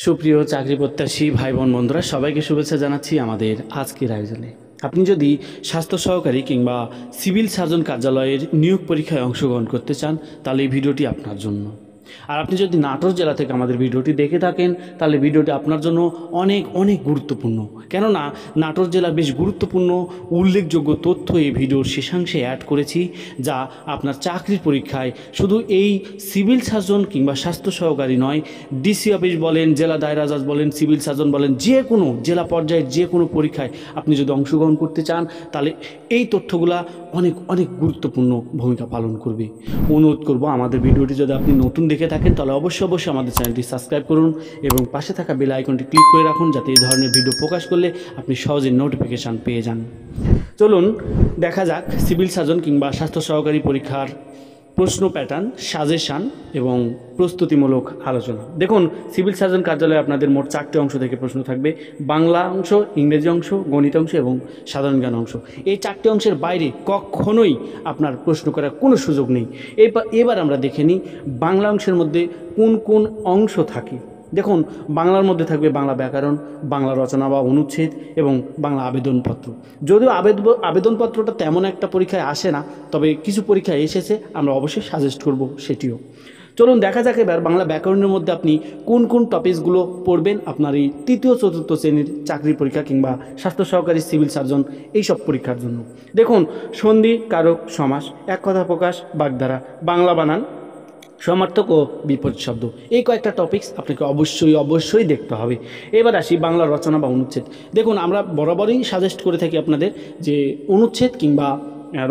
সুপ্রিয় চাকরি প্রত্যাশী ভাই বোন বন্ধুরা সবাইকে শুভেচ্ছা জানাচ্ছি আমাদের আজকের আয়োজনে। আপনি যদি স্বাস্থ্য সহকারী কিংবা সিভিল সার্জন কার্যালয়ের নিয়োগ পরীক্ষায় অংশগ্রহণ করতে চান তাহলে এই ভিডিওটি আপনার জন্য। আর আপনি যদি নাটোর জেলা থেকে আমাদের ভিডিওটি দেখে থাকেন তাহলে ভিডিওটি আপনার জন্য অনেক অনেক গুরুত্বপূর্ণ, কেননা নাটোর জেলা বেশ গুরুত্বপূর্ণ উল্লেখযোগ্য তথ্য এই ভিডিওর শেষাংশে অ্যাড করেছি, যা আপনার চাকরির পরীক্ষায় শুধু এই সিভিল সার্জন কিংবা স্বাস্থ্য সহকারী নয়, ডিসি অফিস বলেন, জেলা দায়রা জজ বলেন, সিভিল সার্জন বলেন, যে কোনো জেলা পর্যায়ের যে কোনো পরীক্ষায় আপনি যদি অংশগ্রহণ করতে চান তাহলে এই তথ্যগুলা অনেক অনেক গুরুত্বপূর্ণ ভূমিকা পালন করবে। অনুরোধ করব আমাদের ভিডিওটি যদি আপনি নতুন দেখে থাকেন তাহলে অবশ্যই আমাদের চ্যানেলটি সাবস্ক্রাইব করুন এবং পাশে থাকা বেল আইকনটি ক্লিক করে রাখুন, যাতে এই ধরনের ভিডিও প্রকাশ করলে আপনি সহজে নোটিফিকেশান পেয়ে যান। চলুন দেখা যাক সিভিল সার্জন কিংবা স্বাস্থ্য সহকারী পরীক্ষার প্রশ্ন প্যাটার্ন, সাজেশান এবং প্রস্তুতিমূলক আলোচনা। দেখুন, সিভিল সার্জন কার্যালয়ে আপনাদের মোট 4টে অংশ থেকে প্রশ্ন থাকবে: বাংলা অংশ, ইংরেজি অংশ, গণিত অংশ এবং সাধারণ জ্ঞান অংশ। এই 4টে অংশের বাইরে কখনোই আপনার প্রশ্ন করার কোনো সুযোগ নেই। এবার আমরা দেখে নিই বাংলা অংশের মধ্যে কোন কোন অংশ থাকে। দেখুন, বাংলার মধ্যে থাকবে বাংলা ব্যাকরণ, বাংলা রচনা বা অনুচ্ছেদ এবং বাংলা আবেদনপত্র। যদিও আবেদনপত্রটা তেমন একটা পরীক্ষায় আসে না, তবে কিছু পরীক্ষায় এসেছে, আমরা অবশ্যই সাজেস্ট করব সেটিও। চলুন দেখা যাক এবার বাংলা ব্যাকরণের মধ্যে আপনি কোন কোন টপিকসগুলো পড়বেন আপনার এই তৃতীয় চতুর্থ শ্রেণীর চাকরি পরীক্ষা কিংবা স্বাস্থ্য সহকারী, সিভিল সার্জন এইসব পরীক্ষার জন্য। দেখুন, সন্ধি, কারক, সমাস, এক কথা প্রকাশ, বাগধারা, বাংলা বানান, সমার্থক ও বিপরীত শব্দ, এই কয়েকটা টপিকস আপনাকে অবশ্যই দেখতে হবে। এবার আসি বাংলা রচনা বা অনুচ্ছেদ। দেখুন, আমরা বরাবরই সাজেস্ট করে থাকি আপনাদের যে অনুচ্ছেদ কিংবা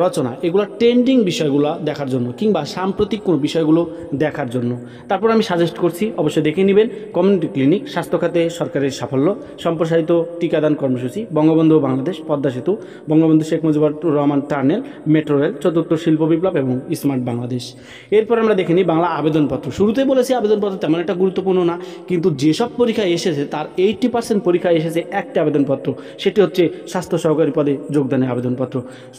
রচনা এগুলো ট্রেন্ডিং বিষয়গুলো দেখার জন্য কিংবা সাম্প্রতিক কোনো বিষয়গুলো দেখার জন্য। তারপর আমি সাজেস্ট করছি, অবশ্যই দেখে নেবেন, কমিউনিটি ক্লিনিক, স্বাস্থ্য খাতে সরকারের সাফল্য, সম্প্রসারিত টিকাদান কর্মসূচি, বঙ্গবন্ধু বাংলাদেশ, পদ্মা সেতু, Bangabandhu Sheikh Mujibur Rahman tunnel, metro rail, চতুর্থ শিল্প বিপ্লব এবং স্মার্ট বাংলাদেশ। এরপর আমরা দেখে নিই বাংলা আবেদনপত্র। শুরুতেই বলেছি আবেদনপত্র তেমন একটা গুরুত্বপূর্ণ না, কিন্তু যেসব পরীক্ষায় এসেছে তার 80% পরীক্ষায় এসেছে একটা আবেদনপত্র, সেটি হচ্ছে স্বাস্থ্য সহকারী পদে যোগদানের আবেদনপত্র।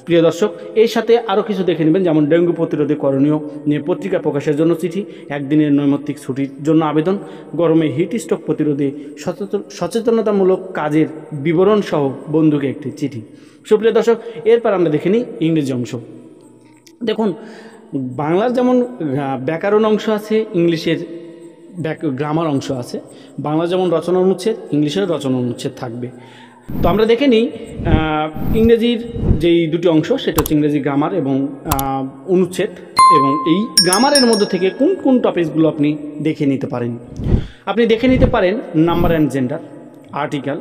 প্রিয় দর্শক, এর সাথে আরও কিছু দেখে নেবেন, যেমন ডেঙ্গু প্রতিরোধে করণীয় নিয়ে পত্রিকা প্রকাশের জন্য চিঠি, একদিনের নৈমিত্তিক ছুটির জন্য আবেদন, গরমে হিট স্ট্রোক প্রতিরোধে সচেতনতামূলক কাজের বিবরণ সহ বন্ধুকে একটি চিঠি। সুপ্রিয় দর্শক, এরপর আমরা দেখে নিই ইংরেজি অংশ। দেখুন, বাংলার যেমন ব্যাকরণ অংশ আছে, ইংলিশের গ্রামার অংশ আছে। বাংলা যেমন রচনা অনুচ্ছেদ, ইংলিশের রচনা অনুচ্ছেদ থাকবে। তো আমরা দেখে নিই ইংরেজির যেই দুটি অংশ, সেটা হচ্ছে ইংরেজি গ্রামার এবং অনুচ্ছেদ, এবং এই গ্রামারের মধ্যে থেকে কোন কোন টপিকসগুলো আপনি দেখে নিতে পারেন। আপনি দেখে নিতে পারেন number and gender, article,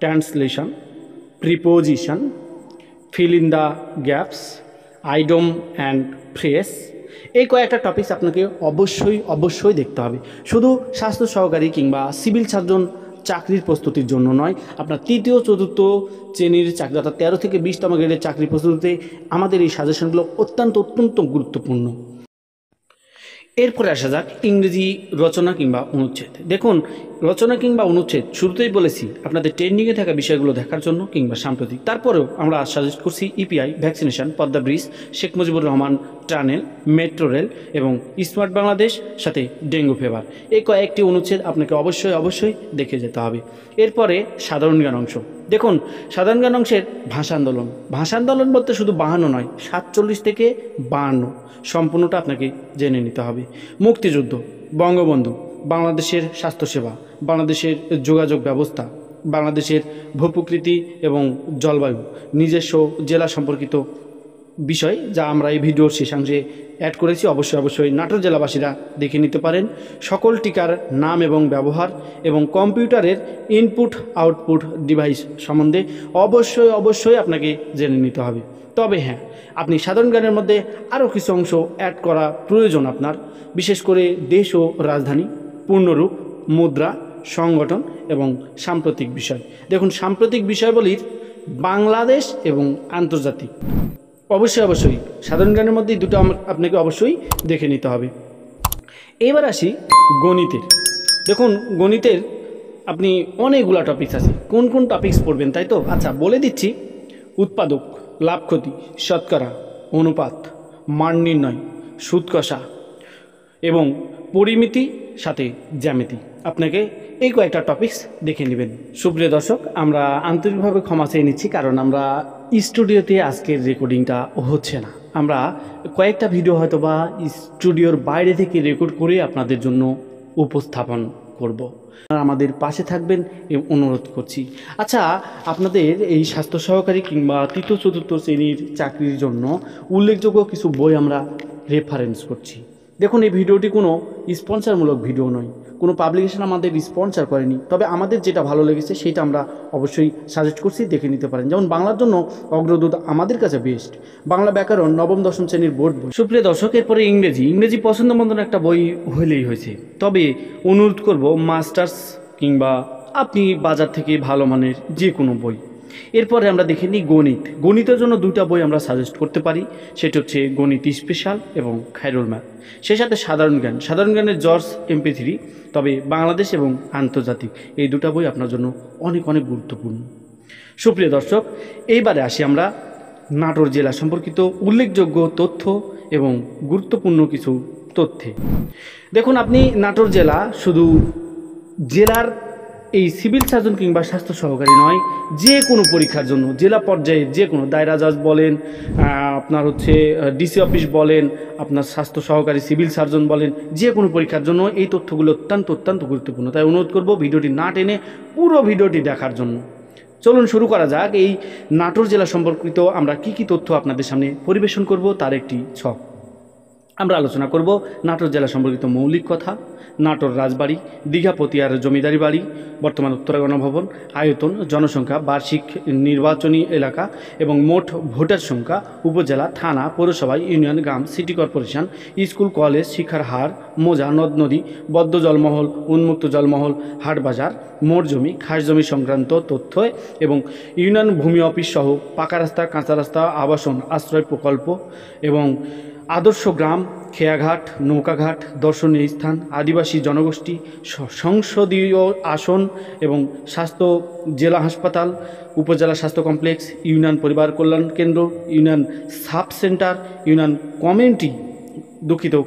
translation, preposition, fill in the gaps, idiom and phrase. এই কয়েকটা টপিকস আপনাকে অবশ্যই দেখতে হবে। শুধু স্বাস্থ্য সহকারী কিংবা সিভিল সার্জন চাকরির প্রস্তুতির জন্য নয়, আপনার তৃতীয় চতুর্থ শ্রেণীর চাকরি অর্থাৎ 13 থেকে 20তম গ্রেডের চাকরি প্রস্তুতিতে আমাদের এই সাজেশনগুলো অত্যন্ত গুরুত্বপূর্ণ। এরপরে আসা যাক ইংরেজি রচনা কিংবা অনুচ্ছেদ। দেখুন, রচনা কিংবা অনুচ্ছেদ শুরুতেই বলেছি আপনাদের ট্রেন্ডিংয়ে থাকা বিষয়গুলো দেখার জন্য কিংবা সাম্প্রতিক। তারপরেও আমরা সাজেস্ট করছি EPI, vaccination, Padma bridge, Sheikh Mujibur Rahman tunnel, metro rail এবং স্মার্ট বাংলাদেশ, সাথে ডেঙ্গু ফিভার। এই কয়েকটি অনুচ্ছেদ আপনাকে অবশ্যই দেখে যেতে হবে। এরপরে সাধারণ জ্ঞান অংশ। দেখুন, সাধারণ জ্ঞান অংশের ভাষা আন্দোলন বলতে শুধু 52 নয়, 47 থেকে 52 সম্পূর্ণটা আপনাকে জেনে নিতে হবে। মুক্তিযুদ্ধ, বঙ্গবন্ধু, বাংলাদেশের স্বাস্থ্যসেবা, বাংলাদেশের যোগাযোগ ব্যবস্থা, বাংলাদেশের ভূপ্রকৃতি এবং জলবায়ু, নিজস্ব জেলা সম্পর্কিত বিষয়, যা আমরা এই ভিডিওর শেষাংশে অ্যাড করেছি। অবশ্যই নাটোর জেলাবাসীরা দেখে নিতে পারেন। সকল টিকার নাম এবং ব্যবহার এবং কম্পিউটারের ইনপুট আউটপুট ডিভাইস সম্বন্ধে অবশ্যই আপনাকে জেনে নিতে হবে। তবে হ্যাঁ, আপনি সাধারণ জ্ঞানের মধ্যে আরও কিছু অংশ অ্যাড করা প্রয়োজন আপনার, বিশেষ করে দেশ ও রাজধানী, পূর্ণরূপ, মুদ্রা, সংগঠন এবং সাম্প্রতিক বিষয়। দেখুন, সাম্প্রতিক বিষয়াবলীর বাংলাদেশ এবং আন্তর্জাতিক অবশ্যই সাধারণ জ্ঞানের মধ্যে দুটো আপনাকে অবশ্যই দেখে নিতে হবে। এবার আসি গণিতের। দেখুন, গণিতের আপনি অনেকগুলো টপিকস আছে, কোন কোন টপিকস পড়বেন তাই তো? আচ্ছা, বলে দিচ্ছি। উৎপাদক, লাভ ক্ষতি, শতকরা, অনুপাত, মান নির্ণয়, সুদ কষা এবং পরিমিতি সাথে জ্যামিতি। আপনাকে এই কয়েকটা টপিকস দেখে নেবেন। সুপ্রিয় দর্শক, আমরা আন্তরিকভাবে ক্ষমা চেয়ে নিচ্ছি, কারণ আমরা স্টুডিওতে আজকের রেকর্ডিংটা হচ্ছে না। আমরা কয়েকটা ভিডিও হয়তো বা স্টুডিওর বাইরে থেকে রেকর্ড করে আপনাদের জন্য উপস্থাপন করব। আমাদের পাশে থাকবেন অনুরোধ করছি। আচ্ছা, আপনাদের এই স্বাস্থ্য সহকারী কিংবা তৃতীয় চতুর্থ শ্রেণীর চাকরির জন্য উল্লেখযোগ্য কিছু বই আমরা রেফারেন্স করছি। দেখুন, এই ভিডিওটি কোনো স্পন্সরমূলক ভিডিও নয়, কোনো পাবলিকেশন আমাদের স্পন্সর করেনি, তবে আমাদের যেটা ভালো লেগেছে সেটা আমরা অবশ্যই সাজেস্ট করছি, দেখে নিতে পারেন। যেমন বাংলার জন্য অগ্রদূত আমাদের কাছে বেস্ট, বাংলা ব্যাকরণ নবম দশম শ্রেণীর বোর্ড বই। সুপ্রিয় দর্শক, এরপরে ইংরেজি পছন্দ মতন একটা বই হলেই হয়েছে। তবে অনুরোধ করব মাস্টার্স কিংবা আপনি বাজার থেকে ভালো মানের যে কোনো বই। এরপরে আমরা দেখে নিই গণিতের জন্য দুইটা বই আমরা সাজেস্ট করতে পারি, সেটা হচ্ছে গণিত স্পেশাল এবং খায়রুল ম্যাথ। সেই সাথে সাধারণ জ্ঞানের জর্জ MP3, তবে বাংলাদেশ এবং আন্তর্জাতিক, এই দুটা বই আপনার জন্য অনেক অনেক গুরুত্বপূর্ণ। সুপ্রিয় দর্শক, এইবারে আসি আমরা নাটোর জেলা সম্পর্কিত উল্লেখযোগ্য তথ্য এবং গুরুত্বপূর্ণ কিছু তথ্যে। দেখুন, আপনি নাটোর জেলা শুধু জেলার এই সিভিল সার্জন কিংবা স্বাস্থ্য সহকারী নয়, যে কোনো পরীক্ষার জন্য জেলা পর্যায়ে যে কোনো দায়রা জজ বলেন, আপনার হচ্ছে DC অফিস বলেন, আপনার স্বাস্থ্য সহকারী সিভিল সার্জন বলেন, যে কোনো পরীক্ষার জন্য এই তথ্যগুলো অত্যন্ত গুরুত্বপূর্ণ। তাই অনুরোধ করব ভিডিওটি না টেনে পুরো ভিডিওটি দেখার জন্য। চলুন শুরু করা যাক। এই নাটোর জেলা সম্পর্কিত আমরা কি তথ্য আপনাদের সামনে পরিবেশন করব তার একটি ছক। আমরা আলোচনা করব নাটোর জেলা সম্পর্কিত মৌলিক কথা, নাটোর রাজবাড়ি, দীঘা পতিয়ার জমিদারি বাড়ি, বর্তমান উত্তরা গণভবন, আয়তন, জনসংখ্যা, বার্ষিক নির্বাচনী এলাকা এবং মোট ভোটার সংখ্যা, উপজেলা, থানা, পৌরসভা, ইউনিয়ন, গ্রাম, সিটি কর্পোরেশন, স্কুল, কলেজ, শিক্ষার হার, মোজা, নদ নদী, বদ্ধ জলমহল, উন্মুক্ত জলমহল, হাট বাজার, মোট জমি, খাস জমি সংক্রান্ত তথ্য এবং ইউনিয়ন ভূমি অফিস সহ পাকা রাস্তা, কাঁচা রাস্তা, আবাসন, আশ্রয় প্রকল্প এবং আদর্শ গ্রাম, খেয়াঘাট, নৌকাঘাট, দর্শনীয় স্থান, আদিবাসী জনগোষ্ঠী, সংসদীয় আসন এবং স্বাস্থ্য, জেলা হাসপাতাল, উপজেলা স্বাস্থ্য কমপ্লেক্স, ইউনিয়ন পরিবার কল্যাণ কেন্দ্র, union sub centre, union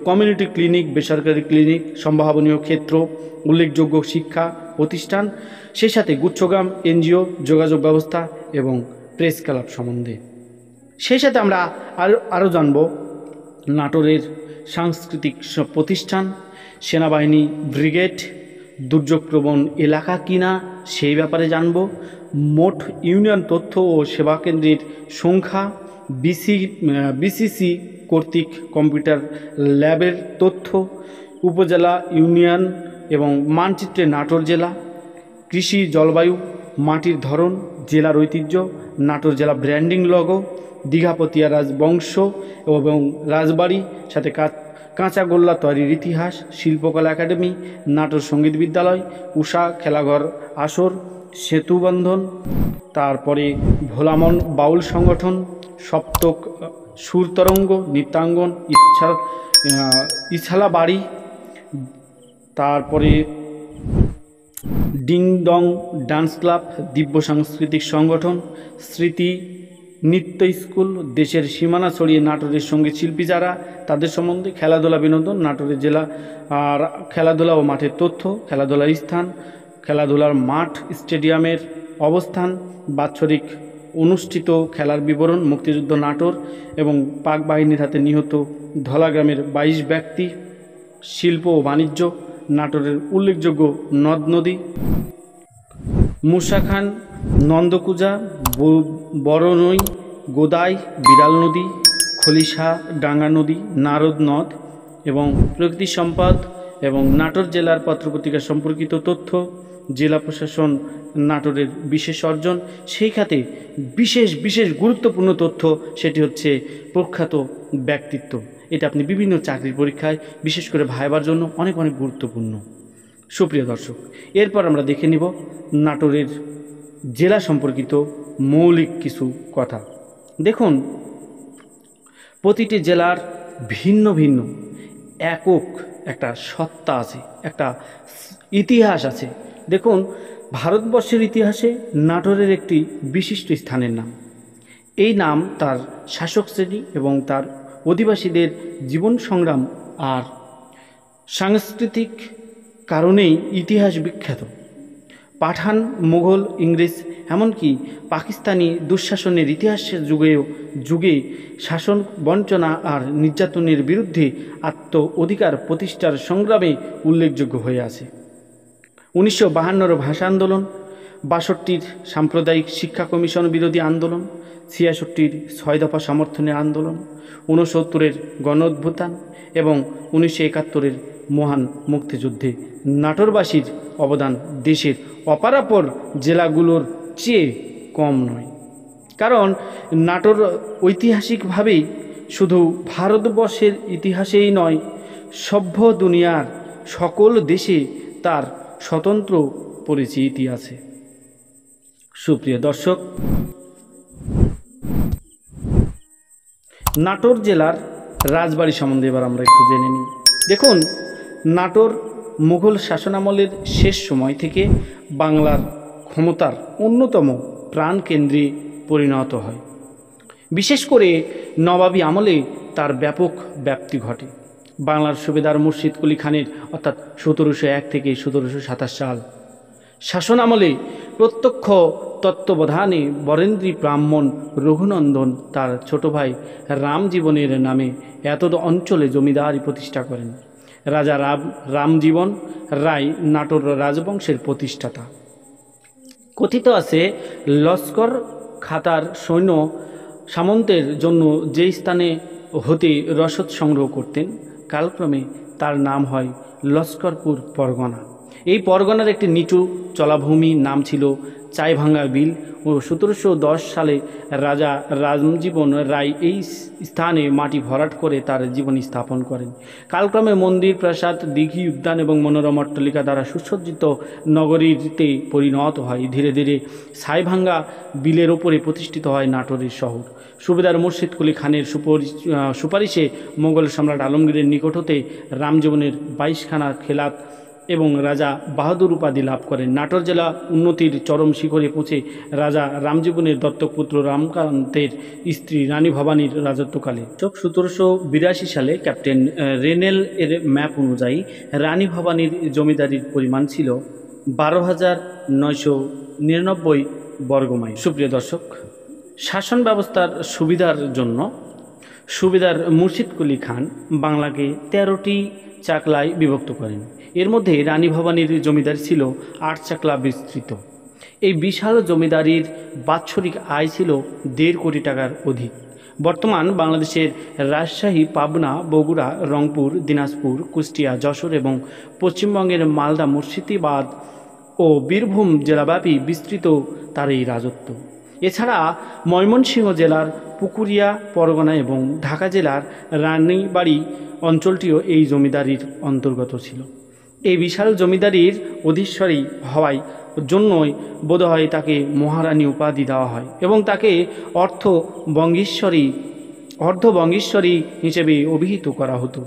community clinic, বেসরকারি ক্লিনিক, সম্ভাবনীয় ক্ষেত্র, উল্লেখযোগ্য শিক্ষা প্রতিষ্ঠান, সেই সাথে গুচ্ছগ্রাম, NGO, যোগাযোগ ব্যবস্থা এবং প্রেস ক্লাব সম্বন্ধে। সেই সাথে আমরা আরও জানব নাটোরের সাংস্কৃতিক প্রতিষ্ঠান, সেনাবাহিনী ব্রিগেড, দুর্যোগপ্রবণ এলাকা কিনা সেই ব্যাপারে জানব, মোট ইউনিয়ন তথ্য ও সেবা কেন্দ্রের সংখ্যা, BCC কর্তৃক কম্পিউটার ল্যাবের তথ্য, উপজেলা, ইউনিয়ন এবং মানচিত্রে নাটোর জেলা, কৃষি, জলবায়ু, মাটির ধরন, জেলার ঐতিহ্য, নাটোর জেলা ব্র্যান্ডিং লোগো, দীঘাপতিয়া রাজবংশ এবং রাজবাড়ি, সাথে কাঁচাগোল্লা তৈরির ইতিহাস, শিল্পকলা একাডেমি, নাটোর সঙ্গীত বিদ্যালয়, উষা খেলাঘর আসর, সেতুবন্ধন, তারপরে ভোলামন বাউল সংগঠন, সপ্তক সুরতরঙ্গ নৃত্যাঙ্গন, ইছালা বাড়ি, তারপরে ডিং ডং ডান্স ক্লাব, দিব্য সাংস্কৃতিক সংগঠন, স্মৃতি নৃত্য স্কুল, দেশের সীমানা ছড়িয়ে নাটোরের সঙ্গীত শিল্পী যারা, তাদের সম্বন্ধে, খেলাধুলা বিনোদন, নাটোরের জেলা আর খেলাধুলা ও মাঠের তথ্য, খেলাধুলার স্থান, খেলাধুলার মাঠ, স্টেডিয়ামের অবস্থান, বাৎসরিক অনুষ্ঠিত খেলার বিবরণ, মুক্তিযুদ্ধ নাটোর এবং পাক বাহিনীর হাতে নিহত ধলাগ্রামের 22 ব্যক্তি, শিল্প ও বাণিজ্য, নাটোরের উল্লেখযোগ্য নদ নদী, মুসাখান, নন্দকুজা, বড়নই, গোদাই, বিড়াল নদী, খলিশা ডাঙ্গা নদী, নারদ নদ এবং প্রকৃতি সম্পদ এবং নাটোর জেলার পত্রপত্রিকা সম্পর্কিত তথ্য, জেলা প্রশাসন নাটোরের বিশেষ অর্জন, সেই খাতে বিশেষ গুরুত্বপূর্ণ তথ্য, সেটি হচ্ছে প্রখ্যাত ব্যক্তিত্ব। এটা আপনি বিভিন্ন চাকরির পরীক্ষায়, বিশেষ করে ভাইবার জন্য অনেক গুরুত্বপূর্ণ। সুপ্রিয় দর্শক, এরপর আমরা দেখে নিব নাটোরের জেলা সম্পর্কিত মৌলিক কিছু কথা। দেখুন, প্রতিটি জেলার ভিন্ন একক একটা সত্তা আছে, একটা ইতিহাস আছে। দেখুন, ভারতবর্ষের ইতিহাসে নাটোরের একটি বিশিষ্ট স্থানের নাম। এই নাম তার শাসক শ্রেণী এবং তার অধিবাসীদের জীবন সংগ্রাম আর সাংস্কৃতিক কারণেই ইতিহাস বিখ্যাত। পাঠান, মুঘল, ইংরেজ, এমনকি পাকিস্তানি দুঃশাসনের ইতিহাসের যুগে শাসন, বঞ্চনা আর নির্যাতনের বিরুদ্ধে আত্ম অধিকার প্রতিষ্ঠার সংগ্রামে উল্লেখযোগ্য হয়ে আছে। 1952 ভাষা আন্দোলন, 62 সাম্প্রদায়িক শিক্ষা কমিশন বিরোধী আন্দোলন, 66 6 দফা সমর্থনের আন্দোলন, 69 গণ অভ্যুত্থান এবং 1971 মহান মুক্তিযুদ্ধে নাটোরবাসীর অবদান দেশের অপরাপর জেলাগুলোর চেয়ে কম নয়। কারণ নাটোর ঐতিহাসিকভাবেই শুধু ভারতবর্ষের ইতিহাসেই নয়, সভ্য দুনিয়ার সকল দেশে তার স্বতন্ত্র পরিচিতি আছে। সুপ্রিয় দর্শক, নাটোর জেলার রাজবাড়ি সম্বন্ধে এবার আমরা একটু জেনে নিই। দেখুন, নাটোর মুঘল শাসনামলের শেষ সময় থেকে বাংলার ক্ষমতার অন্যতম প্রাণকেন্দ্রে পরিণত হয়। বিশেষ করে নবাবী আমলে তার ব্যাপক ব্যাপ্তি ঘটে। বাংলার সুবেদার মুর্শিদ কুলি খানের অর্থাৎ 1701 থেকে 1727 সাল শাসন আমলে প্রত্যক্ষ তত্ত্বাবধানে বরেন্দ্রী ব্রাহ্মণ রঘুনন্দন তার ছোট ভাই রামজীবনের নামে এতদ অঞ্চলে জমিদারি প্রতিষ্ঠা করেন। রাজা রামজীবন রায় নাটোর রাজবংশের প্রতিষ্ঠাতা। কথিত আছে, লস্কর খাতার সৈন্য সামন্তের জন্য যে স্থানে হতে রসদ সংগ্রহ করতেন, কালক্রমে তার নাম হয় লস্করপুর পরগনা। এই পরগনার একটি নিচু জলাভূমি নাম ছিল চাইভাঙ্গা বিল ও 1710 সালে রাজা রামজীবন রায় এই স্থানে মাটি ভরাট করে তার জীবন স্থাপন করেন। কালক্রমে মন্দির, প্রাসাদ, দিঘি, উদ্যান এবং মনোরম অট্টালিকা দ্বারা সুসজ্জিত নগরীতে পরিণত হয়। ধীরে ধীরে ছাইভাঙ্গা বিলের ওপরে প্রতিষ্ঠিত হয় নাটোরের শহর। সুবেদার মুর্শিদ কুলি খানের সুপারিশে মোগল সম্রাট আলমগীরের নিকট হতে রামজীবনের 22খানা খেলাত এবং রাজা বাহাদুর উপাধি লাভ করেন। নাটোর জেলা উন্নতির চরম শিখরে পৌঁছে রাজা রামজীবনের দত্তক পুত্র রামকান্তের স্ত্রী রানী ভবানীর রাজত্বকালে। 1782 সালে ক্যাপ্টেন রেনেল এর ম্যাপ অনুযায়ী রানী ভবানীর জমিদারির পরিমাণ ছিল 12,999 বর্গমাইল। সুপ্রিয় দর্শক, শাসন ব্যবস্থার সুবিধার জন্য সুবেদার মুর্শিদ কুলি খান বাংলাকে 13টি চাকলায় বিভক্ত করেন। এর মধ্যে রানী ভবানীর জমিদারি ছিল 8 চাকলা বিস্তৃত। এই বিশাল জমিদারির বাৎসরিক আয় ছিল 1.5 কোটি টাকার অধিক। বর্তমান বাংলাদেশের রাজশাহী, পাবনা, বগুড়া, রংপুর, দিনাজপুর, কুষ্টিয়া, যশোর এবং পশ্চিমবঙ্গের মালদা, মুর্শিদাবাদ ও বীরভূম জেলাব্যাপী বিস্তৃত তার এই রাজত্ব। এছাড়া ময়মনসিংহ জেলার পুকুরিয়া পরগনা এবং ঢাকা জেলার রানীবাড়ি অঞ্চলটিও এই জমিদারির অন্তর্গত ছিল। এই বিশাল জমিদারির অধীশ্বরী হওয়ার জন্যই বোধহয় তাকে মহারানী উপাধি দেওয়া হয় এবং তাকে অর্ধবঙ্গেশ্বরী হিসেবে অভিহিত করা হতো।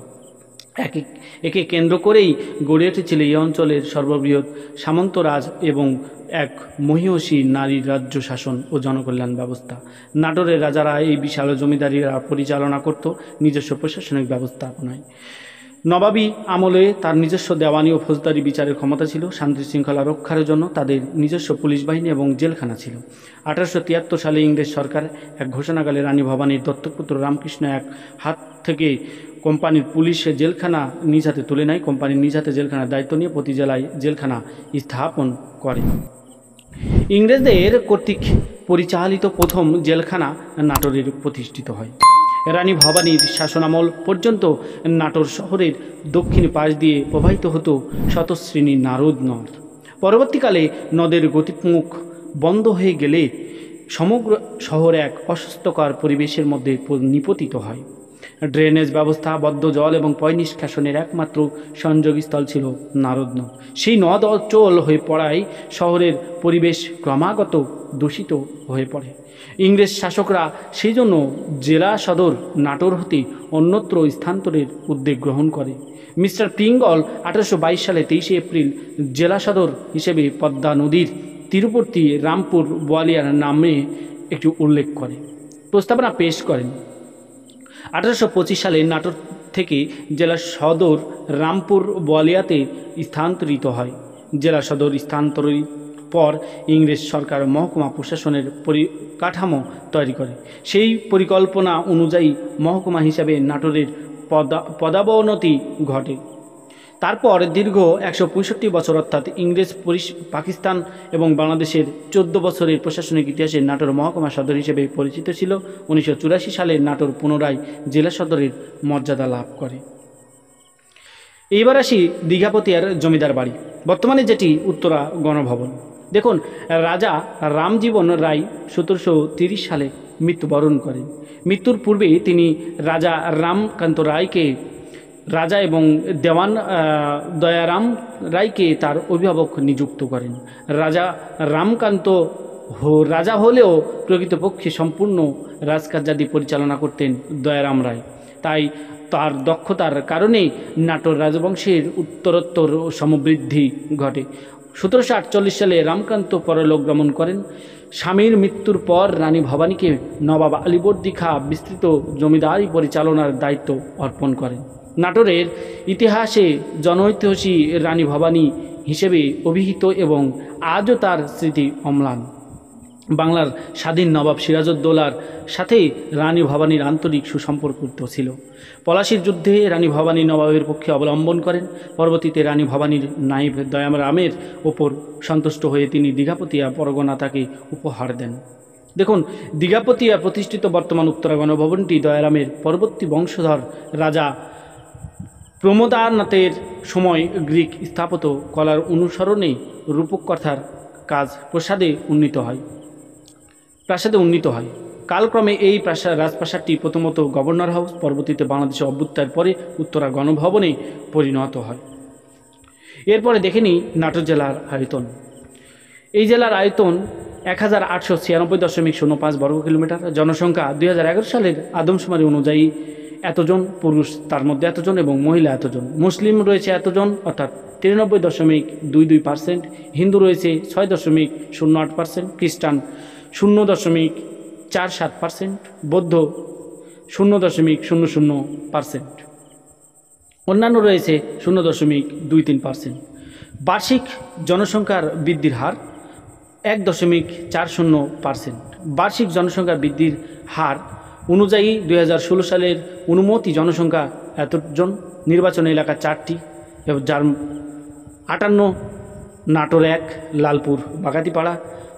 একে কেন্দ্র করেই গড়ে উঠেছিল এই অঞ্চলের সর্ববৃহৎ সামন্তরাজ এবং এক মহিষী নারীর রাজ্য শাসন ও জনকল্যাণ ব্যবস্থা। নাটোরের রাজারা এই বিশাল জমিদারিরা পরিচালনা করত নিজস্ব প্রশাসনিক ব্যবস্থাপনায়। নবাবী আমলে তার নিজস্ব দেওয়ানি ও ফৌজদারি বিচারের ক্ষমতা ছিল। শান্তি শৃঙ্খলা রক্ষার জন্য তাদের নিজস্ব পুলিশ বাহিনী এবং জেলখানা ছিল। 1873 সালে ইংরেজ সরকার এক ঘোষণাকালে রানী ভবানীর দত্তকপুত্র রামকৃষ্ণ এক হাত থেকে কোম্পানির পুলিশ জেলখানা নিজ হাতে তুলে নেয়। কোম্পানির নিজ হাতে জেলখানার দায়িত্ব নিয়ে প্রতি জেলায় জেলখানা স্থাপন করে। ইংরেজদের কর্তৃক পরিচালিত প্রথম জেলখানা নাটোরের প্রতিষ্ঠিত হয়। রানী ভবানীর শাসনামল পর্যন্ত নাটোর শহরের দক্ষিণ পাশ দিয়ে প্রবাহিত হতো শতশ্রেণী নারদ নদ। পরবর্তীকালে নদের গতিমুখ বন্ধ হয়ে গেলে সমগ্র শহর এক অস্বাস্থ্যকর পরিবেশের মধ্যে নিপতিত হয়। ড্রেনেজ ব্যবস্থা, বদ্ধ জল এবং পয় নিষ্কাশনের একমাত্র সংযোগস্থল ছিল নারদ নদ। সেই নদ অচল হয়ে পড়ায় শহরের পরিবেশ ক্রমাগত দূষিত হয়ে পড়ে। ইংরেজ শাসকরা সেই জন্য জেলা সদর নাটোর হতে অন্যত্র স্থানান্তরের উদ্যোগ গ্রহণ করে। মিস্টার পিঙ্গল 1822 সালে 23 এপ্রিল জেলা সদর হিসেবে পদ্মা নদীর তীরবর্তী রামপুর বোয়ালিয়ার নামে একটি উল্লেখ করে প্রস্তাবনা পেশ করেন। 1825 সালে নাটোর থেকে জেলা সদর রামপুর বোয়ালিয়াতে স্থানান্তরিত হয়। জেলা সদর স্থানান্তরিত পর ইংরেজ সরকার মহকুমা প্রশাসনের পরিকাঠামো তৈরি করে। সেই পরিকল্পনা অনুযায়ী মহকুমা হিসাবে নাটোরের পদাবনতি ঘটে। তারপর দীর্ঘ 165 বছর অর্থাৎ ইংরেজ পাকিস্তান এবং বাংলাদেশের 14 বছরের প্রশাসনিক ইতিহাসে নাটোর মহকুমা সদর হিসেবে পরিচিত ছিল। 1984 সালে নাটোর পুনরায় জেলা সদরের মর্যাদা লাভ করে। এইবার আসি দীঘাপতিয়ার জমিদার বাড়ি, বর্তমানে যেটি উত্তরা গণভবন। দেখুন, রাজা রামজীবন রায় 1730 সালে মৃত্যুবরণ করেন। মৃত্যুর পূর্বে তিনি রাজা রামকান্ত রায়কে রাজা এবং দেওয়ান দয়ারাম রায়কে তার অভিভাবক নিযুক্ত করেন। রাজা রামকান্ত রাজা হলেও প্রকৃতপক্ষে সম্পূর্ণ রাজকার্যাদি পরিচালনা করতেন দয়ারাম রায়। তাই তার দক্ষতার কারণে নাটোর রাজবংশের উত্তরোত্তর সমৃদ্ধি ঘটে। 1748 সালে রামকান্ত পরলোক গমন করেন। স্বামীর মৃত্যুর পর রানী ভবানীকে নবাব আলীবর্দী খাঁ বিস্তৃত জমিদারি পরিচালনার দায়িত্ব অর্পণ করেন। নাটোরের ইতিহাসে জনৈতিহাসী রানী ভবানী হিসেবে অভিহিত এবং আজও তার স্মৃতি অম্লান। বাংলার স্বাধীন নবাব সিরাজউদ্দৌলার সাথে রানী ভবানীর আন্তরিক সুসম্পর্ক ছিল। পলাশীর যুদ্ধে রানী ভবানী নবাবের পক্ষে অবলম্বন করেন। পরবর্তীতে রানী ভবানীর নায়েব দয়ারামের ওপর সন্তুষ্ট হয়ে তিনি দীঘাপতিয়া পরগনা তাকে উপহার দেন। দেখুন, দীঘাপতিয়া প্রতিষ্ঠিত বর্তমান উত্তরা গণভবনটি দয়ারামের পরবর্তী বংশধর রাজা প্রমোদানাথের সময় গ্রিক স্থাপত্য কলার অনুসরণে রূপকথার কাজ প্রাসাদে উন্নীত হয়। কালক্রমে এই রাজপ্রাসাদটি প্রথমত গভর্নর হাউস, পরবর্তীতে বাংলাদেশে অভ্যুত্থানের পরে উত্তরা গণভবনে পরিণত হয়। এরপরে দেখে নিই নাটোর জেলার আয়তন। এই জেলার আয়তন 1896.05 বর্গ কিলোমিটার। জনসংখ্যা 2011 সালের আদমশুমারি অনুযায়ী এতজন, পুরুষ তার মধ্যে এতজন এবং মহিলা এতজন। মুসলিম রয়েছে এতজন অর্থাৎ 93.22%, হিন্দু রয়েছে 6.08%, খ্রিস্টান 0.47%, বৌদ্ধ 0.00%, অন্যান্য রয়েছে 0.23%। বার্ষিক জনসংখ্যার বৃদ্ধির হার 1.40%। বার্ষিক জনসংখ্যা বৃদ্ধির হার অনুযায়ী 2016 সালের অনুমতি জনসংখ্যা এতজন। নির্বাচন এলাকা 4টি, যার 58 নাটোর 1, লালপুর বাগাতিপাড়া,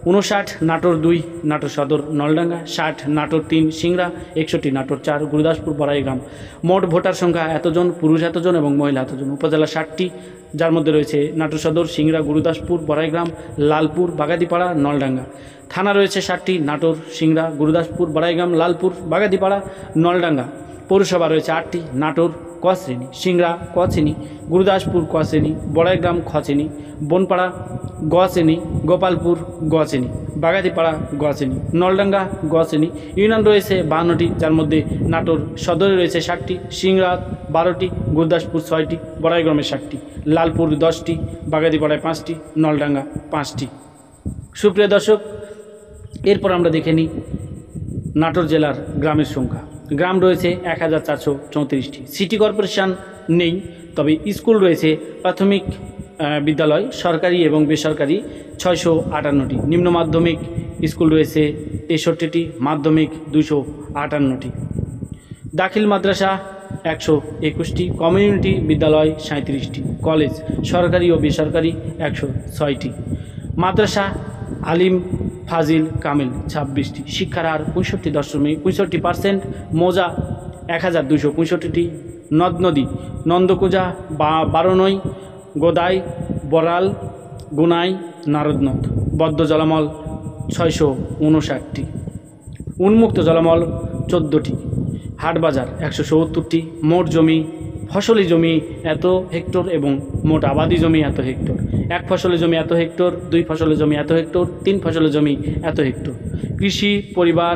59 নাটোর 2, নাটোর সদর নলডাঙ্গা, 60 নাটোর 3 সিংড়া, 61 নাটোর 4 গুরুদাসপুর বড়াইগ্রাম। মোট ভোটার সংখ্যা এতজন, পুরুষ এতজন এবং মহিলা এতজন। উপজেলা 60টি, যার মধ্যে রয়েছে নাটোর সদর, সিংড়া, গুরুদাসপুর, বড়াইগ্রাম, লালপুর, বাগাতিপাড়া, নলডাঙ্গা। থানা রয়েছে 7টি, নাটোর, সিংড়া, গুরুদাসপুর, বড়াইগ্রাম, লালপুর, বাগাতিপাড়া, নলডাঙ্গা। পৌরসভা রয়েছে 8টি, নাটোর ক শ্রেণী, সিংড়া ক শ্রেণী, গুরুদাসপুর ক শ্রেণী, বড়াইগ্রাম খ শ্রেণী, বনপাড়া গ শ্রেণী, গোপালপুর গ শ্রেণী, বাগাতিপাড়া গ শ্রেণী, নলডাঙ্গা গ শ্রেণী। ইউনিয়ন রয়েছে 52টি, যার মধ্যে নাটোর সদরে রয়েছে 7টি, সিংড়া 12টি, গুরুদাসপুর 6টি, বড়াইগ্রামে 7টি, লালপুর 10টি, বাগাতিপাড়ায় 5টি, নলডাঙ্গা 5টি। সুপ্রিয় দর্শক, এরপর আমরা দেখে নিই নাটোর জেলার গ্রামের সংখ্যা। গ্রাম রয়েছে 1434টি। সিটি কর্পোরেশন নেই, তবে স্কুল রয়েছে। প্রাথমিক বিদ্যালয় সরকারি এবং বেসরকারি 658টি। নিম্ন মাধ্যমিক স্কুল রয়েছে 63টি, মাধ্যমিক 258টি। দাখিল মাদ্রাসা 121টি, কমিউনিটি বিদ্যালয় 37টি, কলেজ সরকারি ও বেসরকারি 106টি, মাদ্রাসা আলিম ফাজিল কামিল 26টি। শিক্ষার হার 65.65%। মৌজা 1265টি। নদ নদী নন্দকুজা, বারোনই, গোদাই, বরাল, গুনাই, নারদনদ। বদ্ধ জলামল 659টি। উন্মুক্ত জলামল 14টি। হাটবাজার 170টি। মোট জমি, ফসলি জমি এত হেক্টর এবং মোট আবাদি জমি এত হেক্টর। 1 ফসলের জমি এত হেক্টর, 2 ফসলের জমি এত হেক্টর, 3 ফসলের জমি এত হেক্টর। কৃষি পরিবার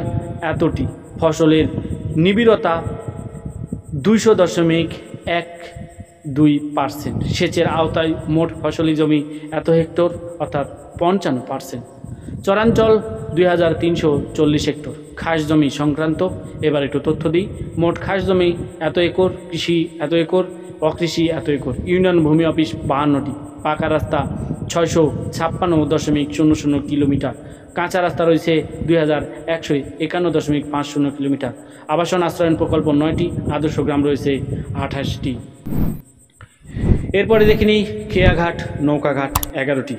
এতটি। ফসলের নিবিড়তা 200.1 2%। সেচের আওতায় মোট ফসলি জমি এত হেক্টর অর্থাৎ 55%। চরাঞ্চল 2340 হেক্টর। খাস জমি সংক্রান্ত এবার একটু তথ্য দিই। মোট খাস জমি এত একর, কৃষি এত একর, অকৃষি এত একর। ইউনিয়ন ভূমি অফিস 52টি। পাকা রাস্তা 656.00 কিলোমিটার। কাঁচা রাস্তা রয়েছে 2151.50 কিলোমিটার। আবাসন আশ্রয়ন প্রকল্প 9টি। আদর্শ গ্রাম রয়েছে 28টি। এরপরে দেখে নিই খেয়াঘাট নৌকাঘাট 11টি।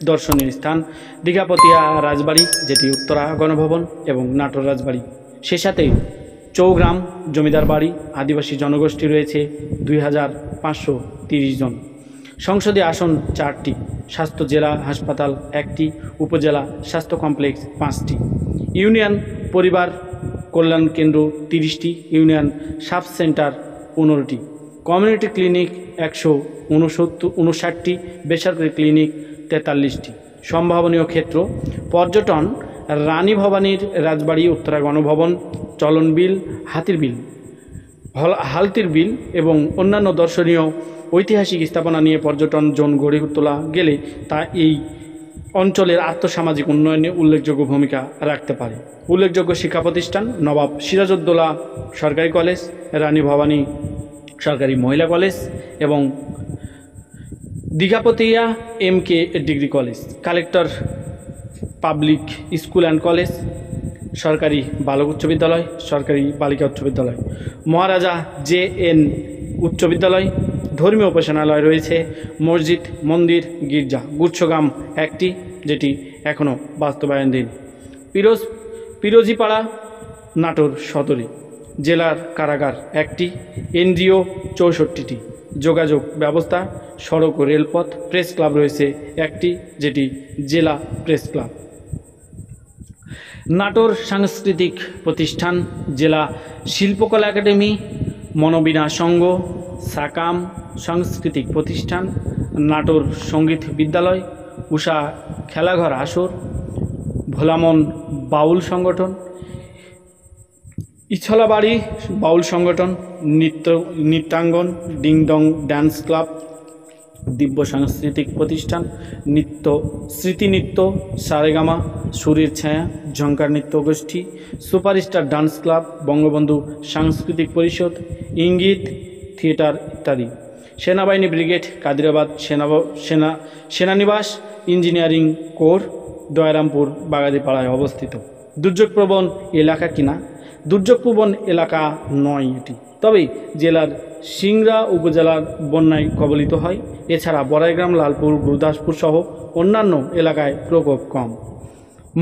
দর্শনীয় স্থান দীঘাপতিয়া রাজবাড়ি, যেটি উত্তরা গণভবন, এবং নাটোর রাজবাড়ি। সে সাথে চৌগ্রাম জমিদার বাড়ি। আদিবাসী জনগোষ্ঠী রয়েছে 2530 জন। সংসদীয় আসন 4টি। স্বাস্থ্য জেলা হাসপাতাল 1টি। উপজেলা স্বাস্থ্য কমপ্লেক্স 5টি। ইউনিয়ন পরিবার কল্যাণ কেন্দ্র 30টি। ইউনিয়ন সাব সেন্টার 15টি। কমিউনিটি ক্লিনিক 159টি। বেসরকারি ক্লিনিক 43টি। সম্ভাবনীয় ক্ষেত্র পর্যটন রানী ভবানীর রাজবাড়ি, উত্তরা গণভবন, চলন বিল, হাতির বিল, হালতির বিল এবং অন্যান্য দর্শনীয় ঐতিহাসিক স্থাপনা নিয়ে পর্যটন জোন গড়ে তোলা গেলে তা এই অঞ্চলের আর্থসামাজিক উন্নয়নে উল্লেখযোগ্য ভূমিকা রাখতে পারে। উল্লেখযোগ্য শিক্ষা প্রতিষ্ঠান নবাব সিরাজউদ্দৌলা সরকারি কলেজ, রানী ভবানী সরকারি মহিলা কলেজ এবং Dighapatia MK degree college, collector public school and college, সরকারি বালক উচ্চ বিদ্যালয়, সরকারি বালিকা উচ্চ বিদ্যালয়, মহারাজা JN উচ্চ বিদ্যালয়। ধর্মীয় উপাসনালয় রয়েছে মসজিদ, মন্দির, গির্জা। গুচ্ছগ্রাম 1টি, যেটি এখনও বাস্তবায়নাধীন। পিরোজিপাড়া নাটোর সদরে। জেলার কারাগার 1টি। NGO 64টি। যোগাযোগ ব্যবস্থা সড়ক ও রেলপথ। প্রেস ক্লাব রয়েছে 1টি, যেটি জেলা প্রেস ক্লাব। নাটোর সাংস্কৃতিক প্রতিষ্ঠান জেলা শিল্পকলা একাডেমি, মনোবিনা সংঘ, সাকাম সাংস্কৃতিক প্রতিষ্ঠান, নাটোর সঙ্গীত বিদ্যালয়, উষা খেলাঘর আসর, ভোলামন বাউল সংগঠন, ইছলাবাড়ি বাউল সংগঠন, নৃত্যাঙ্গন, ডিংডং ড্যান্স ক্লাব, দিব্য সাংস্কৃতিক প্রতিষ্ঠান, স্মৃতিনৃত্য, সারেগামা, সুরের ছায়া, ঝঙ্কার নৃত্য গোষ্ঠী, সুপারস্টার ডান্স ক্লাব, বঙ্গবন্ধু সাংস্কৃতিক পরিষদ, ইঙ্গিত থিয়েটার ইত্যাদি। সেনাবাহিনী ব্রিগেড কাদিরাবাদ সেনানিবাস, ইঞ্জিনিয়ারিং কোর, দয়ারামপুর বাগাদিপাড়ায় অবস্থিত। দুর্যোগপ্রবণ এলাকা কিনা? দুর্যোগপ্রবণ এলাকা নয় এটি, তবে জেলার সিংড়া উপজেলার বন্যায় কবলিত হয়। এছাড়া বড়াইগ্রাম, লালপুর, গুরুদাসপুর সহ অন্যান্য এলাকায় প্রকোপ কম।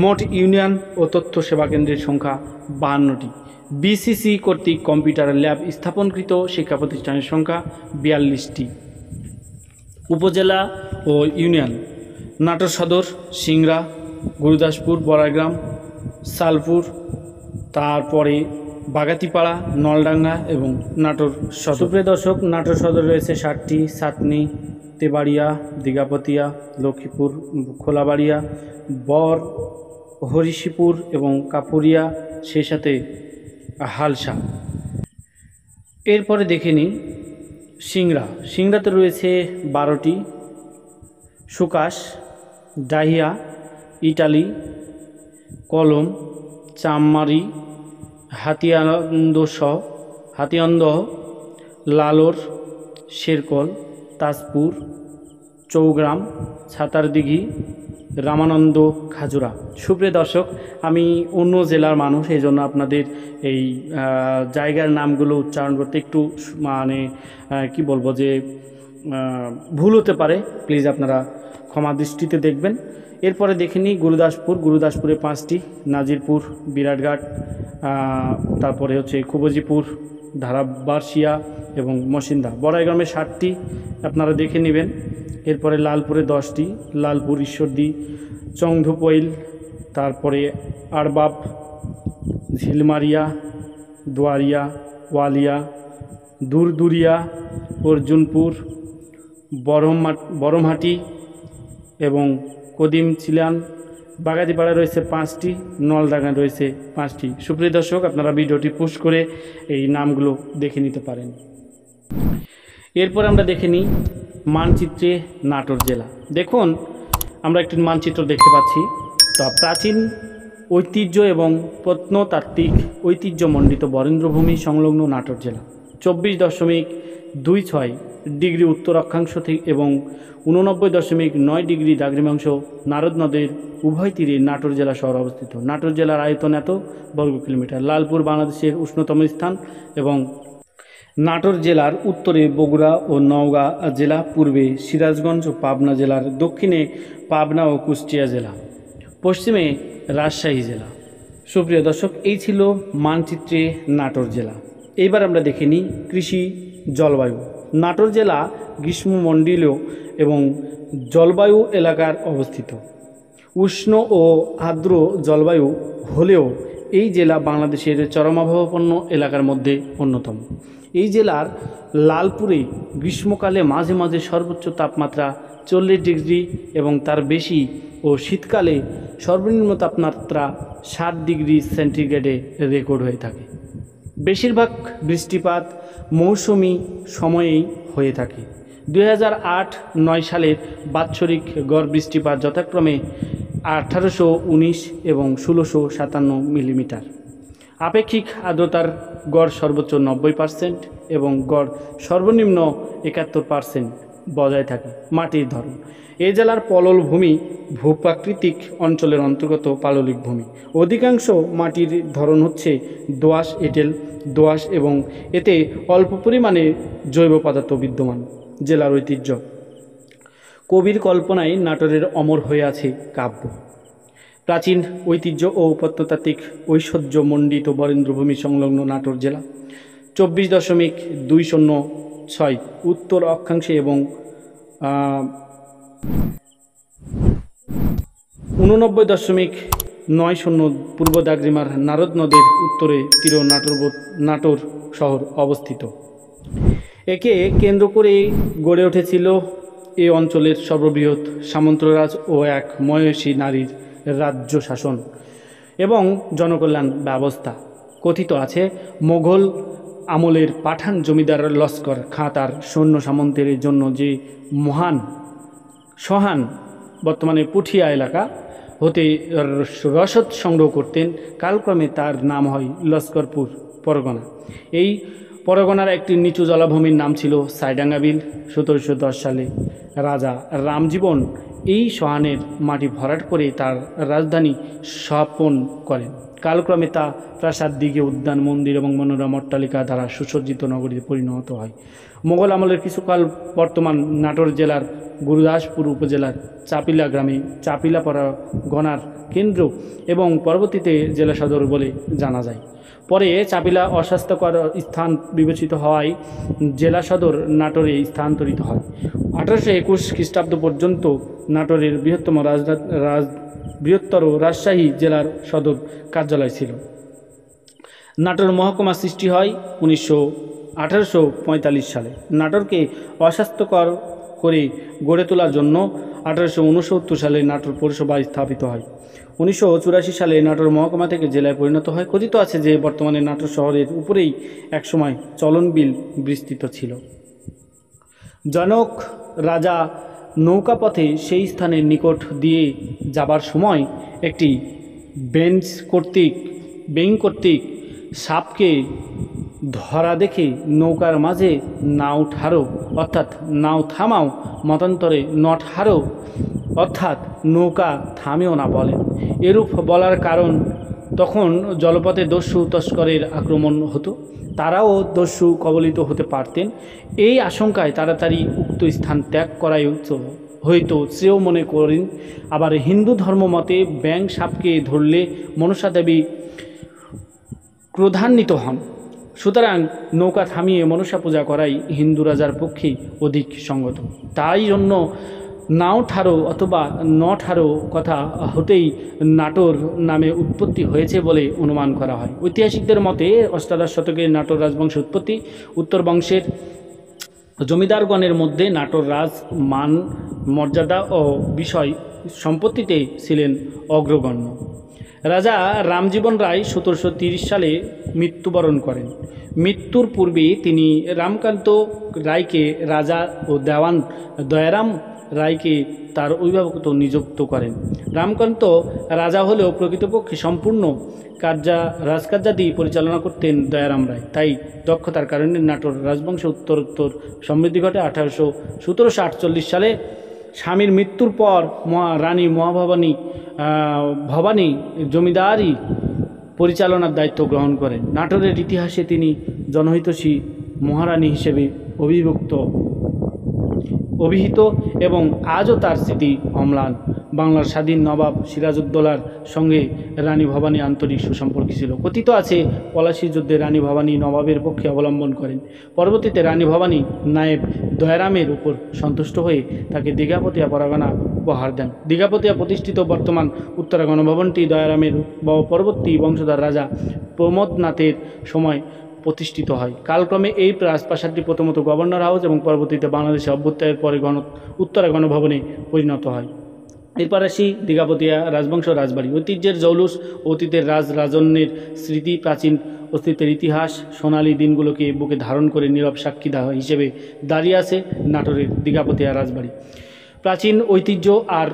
মোট ইউনিয়ন ও তথ্য সেবা কেন্দ্রের সংখ্যা 52টি। BCC কর্তৃক কম্পিউটার ল্যাব স্থাপনকৃত শিক্ষা প্রতিষ্ঠানের সংখ্যা 42টি। উপজেলা ও ইউনিয়ন নাটোর সদর, সিংড়া, গুরুদাসপুর, বড়াইগ্রাম, সালপুর, তারপরে বাগাতিপাড়া, নলডাঙ্গা এবং নাটোর সদর। সুপ্রিয় দর্শক, নাটোর সদর রয়েছে 7টি। সাতনি, তেবাড়িয়া, দীঘাপতিয়া, লক্ষ্মীপুর, খোলাবাড়িয়া, হরিশিপুর এবং কাপুরিয়া, সেই সাথে হালসা। এরপরে দেখে নিই সিংড়াতে রয়েছে 12টি। সুকাশ, ডাহিয়া, ইটালি, কলম, চামমারি, হাতিয়ান্দহ, লালোর, শেরকল, তাজপুর, চৌগ্রাম, ছাতারদিঘি, রামানন্দ, খাজুরা। সুপ্রিয় দর্শক, আমি অন্য জেলার মানুষ, এই জন্য আপনাদের এই জায়গার নামগুলো উচ্চারণ করতে একটু কি বলবো যে ভুল হতে পারে, প্লিজ আপনারা ক্ষমা দৃষ্টিতে দেখবেন। এরপরে দেখে নিই গুরুদাসপুরে 5টি। নাজিরপুর, বিরাটঘাট, তারপরে হচ্ছে কুবজিপুর, ধারাবারশিয়া এবং মসিন্দা। বড়াইগ্রামে 7টি, আপনারা দেখে নেবেন। এরপরে লালপুরে 10টি। লালপুর, ঈশ্বরদী, চংধুপৈল, তারপরে আরবাব, ঝিলমারিয়া, দোয়ারিয়া, ওয়ালিয়া, দুরদুরিয়া, অর্জুনপুর, বরমহাটি এবং কদিম চিলান। বাগাতিপাড়ায় রয়েছে 5টি। নলডাঙ্গায় রয়েছে 5টি। সুপ্রিয় দর্শক, আপনারা ভিডিওটি পুশ করে এই নামগুলো দেখে নিতে পারেন। এরপর আমরা দেখে নিই মানচিত্রে নাটোর জেলা। দেখুন আমরা একটি মানচিত্র দেখতে পাচ্ছি। তা প্রাচীন ঐতিহ্য এবং প্রত্নতাত্ত্বিক ঐতিহ্যমণ্ডিত বরেন্দ্রভূমি সংলগ্ন নাটোর জেলা 24.26 ডিগ্রি উত্তর অক্ষাংশ থেকে এবং 89.9 ডিগ্রি দ্রাঘিমাংশ নারদ নদের উভয় তীরে নাটোর জেলা শহর অবস্থিত। নাটোর জেলার আয়তন এত বর্গ কিলোমিটার। লালপুর বাংলাদেশের উষ্ণতম স্থান এবং নাটোর জেলার উত্তরে বগুড়া ও নওগাঁ জেলা, পূর্বে সিরাজগঞ্জ ও পাবনা জেলার, দক্ষিণে পাবনা ও কুষ্টিয়া জেলা, পশ্চিমে রাজশাহী জেলা। সুপ্রিয় দর্শক, এই ছিল মানচিত্রে নাটোর জেলা। এইবার আমরা দেখে নিই কৃষি জলবায়ু। নাটোর জেলা গ্রীষ্মমণ্ডলীয় এবং জলবায়ু এলাকার অবস্থিত। উষ্ণ ও আর্দ্র জলবায়ু হলেও এই জেলা বাংলাদেশের চরমাবহাওয়াপন্ন এলাকার মধ্যে অন্যতম। এই জেলার লালপুরে গ্রীষ্মকালে মাঝে মাঝে সর্বোচ্চ তাপমাত্রা 40 ডিগ্রি এবং তার বেশি ও শীতকালে সর্বনিম্ন তাপমাত্রা 60 ডিগ্রি সেন্টিগ্রেডে রেকর্ড হয়ে থাকে। বেশিরভাগ বৃষ্টিপাত মৌসুমি সময়েই হয়ে থাকে। 2008-9 সালের বাৎসরিক গড় বৃষ্টিপাত যথাক্রমে 1819 এবং 1657 মিলিমিটার। আপেক্ষিক আর্দ্রতার গড় সর্বোচ্চ 90% এবং গড় সর্বনিম্ন 71% বজায় থাকে। মাটির ধরন। এই জেলার পলল ভূমি ভূপ্রাকৃতিক অঞ্চলের অন্তর্গত পাললিক ভূমি। অধিকাংশ মাটির ধরন হচ্ছে দোআঁশ, এঁটেল, দোআঁশ এবং এতে অল্প পরিমাণে জৈব পদার্থ বিদ্যমান। জেলার ঐতিহ্য। কবির কল্পনায় নাটোরের অমর হয়ে আছে কাব্য। প্রাচীন ঐতিহ্য ও প্রত্নতাত্ত্বিক ঐশ্বর্যমণ্ডিত বরেন্দ্রভূমি সংলগ্ন নাটোর জেলা 24.206 উত্তর অক্ষাংশে এবং 89.90 পূর্ব দ্রাঘিমার নারদ নদের উত্তরে তীর নাটোর শহর অবস্থিত। একে কেন্দ্র করে গড়ে উঠেছিল এই অঞ্চলের সর্ববৃহৎ সামন্তরাজ ও এক মহিষী নারীর রাজ্য শাসন এবং জনকল্যাণ ব্যবস্থা। কথিত আছে মোগল আমলের পাঠান জমিদার লস্কর খাঁ তার সৈন্য সামন্তের জন্য যে সহান বর্তমানে পুঠিয়া এলাকা হতে রসদ সংগ্রহ করতেন, কালক্রমে তার নাম হয় লস্করপুর পরগনা। এই পরগনার একটি নিচু জলাভূমির নাম ছিল সাইডাঙ্গা বিল। 1710 সালে রাজা রামজীবন এই সহানের মাটি ভরাট করে তার রাজধানী স্থাপন করেন। কালক্রমে তা প্রাসাদ, দিঘি, উদ্যান, মন্দির এবং মনোরম অট্টালিকা দ্বারা সুসজ্জিত নগরীতে পরিণত হয়। মোগল আমলের কিছুকাল বর্তমান নাটোর জেলার গুরুদাসপুর উপজেলার চাপিলা গ্রামে চাপিলা পরগনার কেন্দ্র এবং পরবর্তীতে জেলা সদর বলে জানা যায়। পরে চাপিলা অস্বাস্থ্যকর স্থান বিবেচিত হওয়ায় জেলা সদর নাটোরে স্থানান্তরিত হয়। 1821 খ্রিস্টাব্দ পর্যন্ত নাটোরের বৃহত্তর রাজশাহী জেলার সদর কার্যালয় ছিল। নাটোর মহকুমা সৃষ্টি হয় 1845 সালে। নাটোরকে অস্বাস্থ্যকর করে গড়ে তোলার জন্য 1869 সালে নাটোর পৌরসভা স্থাপিত হয়। 1984 সালে নাটোর মহকুমা থেকে জেলায় পরিণত হয়। কথিত আছে যে বর্তমানে নাটোর শহরের উপরেই একসময় চলন বিল বিস্তৃত ছিল। জনক রাজা নৌকাপথে সেই স্থানের নিকট দিয়ে যাবার সময় একটি বেইং কর্তৃক সাপকে ধরা দেখে নৌকার মাঝে নাও ঠাড়ো অর্থাৎ নাও থামাও, মতান্তরে নট হারো অর্থাৎ নৌকা থামেও না বলেন। এরূপ বলার কারণ তখন জলপথে দস্যু তস্করের আক্রমণ হতো, তারাও দস্যু কবলিত হতে পারতেন। এই আশঙ্কায় তাড়াতাড়ি উক্ত স্থান ত্যাগ করাই হয়তো শ্রেয় মনে করেন। আবার হিন্দু ধর্ম মতে ব্যাং সাপকে ধরলে মনসা দেবী ক্রোধান্বিত হন, সুতরাং নৌকা থামিয়ে মনসা পূজা করাই হিন্দু রাজার পক্ষে অধিক সঙ্গত। তাই জন্য নাও ঠাড়ো অথবা ন ঠাড়ো কথা হতেই নাটোর নামে উৎপত্তি হয়েছে বলে অনুমান করা হয়। ঐতিহাসিকদের মতে অষ্টাদশ শতকে নাটোর রাজবংশের উৎপত্তি। উত্তর বংশের জমিদারগণের মধ্যে নাটোর রাজ মান মর্যাদা ও বিষয় সম্পত্তিতে ছিলেন অগ্রগণ্য। রাজা রামজীবন রায় 1730 সালে মৃত্যুবরণ করেন। মৃত্যুর পূর্বে তিনি রামকান্ত রায়কে রাজা ও দেওয়ান দয়ারাম রায়কে তার অভিভাবক নিযুক্ত করেন। রামকান্ত রাজা হলেও প্রকৃতপক্ষে সম্পূর্ণ রাজকার্যাদি পরিচালনা করতেন দয়ারাম রায়। তাই দক্ষতার কারণে নাটোর রাজবংশে উত্তরোত্তর সমৃদ্ধি ঘটে। 1748 সালে স্বামীর মৃত্যুর পর রানী ভবানী জমিদারি পরিচালনার দায়িত্ব গ্রহণ করেন। নাটোরের ইতিহাসে তিনি জনহিতৈষী মহারানী হিসেবে অভিহিত এবং আজও তার স্মৃতি অম্লান। বাংলার স্বাধীন নবাব সিরাজউদ্দৌলার সঙ্গে রানী ভবানী আন্তরিক সুসম্পর্ক ছিল। কথিত আছে পলাশী যুদ্ধে রানী ভবানী নবাবের পক্ষে অবলম্বন করেন। পরবর্তীতে রানী ভবানী নায়েব দয়ারামের উপর সন্তুষ্ট হয়ে তাকে দীঘাপতিয়া পরগনা উপহার দেন। দীঘাপতিয়া প্রতিষ্ঠিত বর্তমান উত্তরা গণভবনটি দয়ারামের পরবর্তী বংশধর রাজা প্রমোদনাথের সময় প্রতিষ্ঠিত হয়। কালক্রমে এই রাজপ্রাসাদটি প্রথমত গভর্নর হাউস এবং পরবর্তীতে বাংলাদেশে অভ্যুত্থানের পরে উত্তরা গণভবনে পরিণত হয়। এরপর আসি দীঘাপতিয়া রাজবংশ রাজবাড়ি। ঐতিহ্যের জৌলুস, অতীতের রাজরাজন্যের স্মৃতি, প্রাচীন অস্তিত্বের ইতিহাস, সোনালী দিনগুলোকে বুকে ধারণ করে নীরব সাক্ষী হিসেবে দাঁড়িয়ে আছে নাটোরের দীঘাপতিয়া রাজবাড়ি। প্রাচীন ঐতিহ্য আর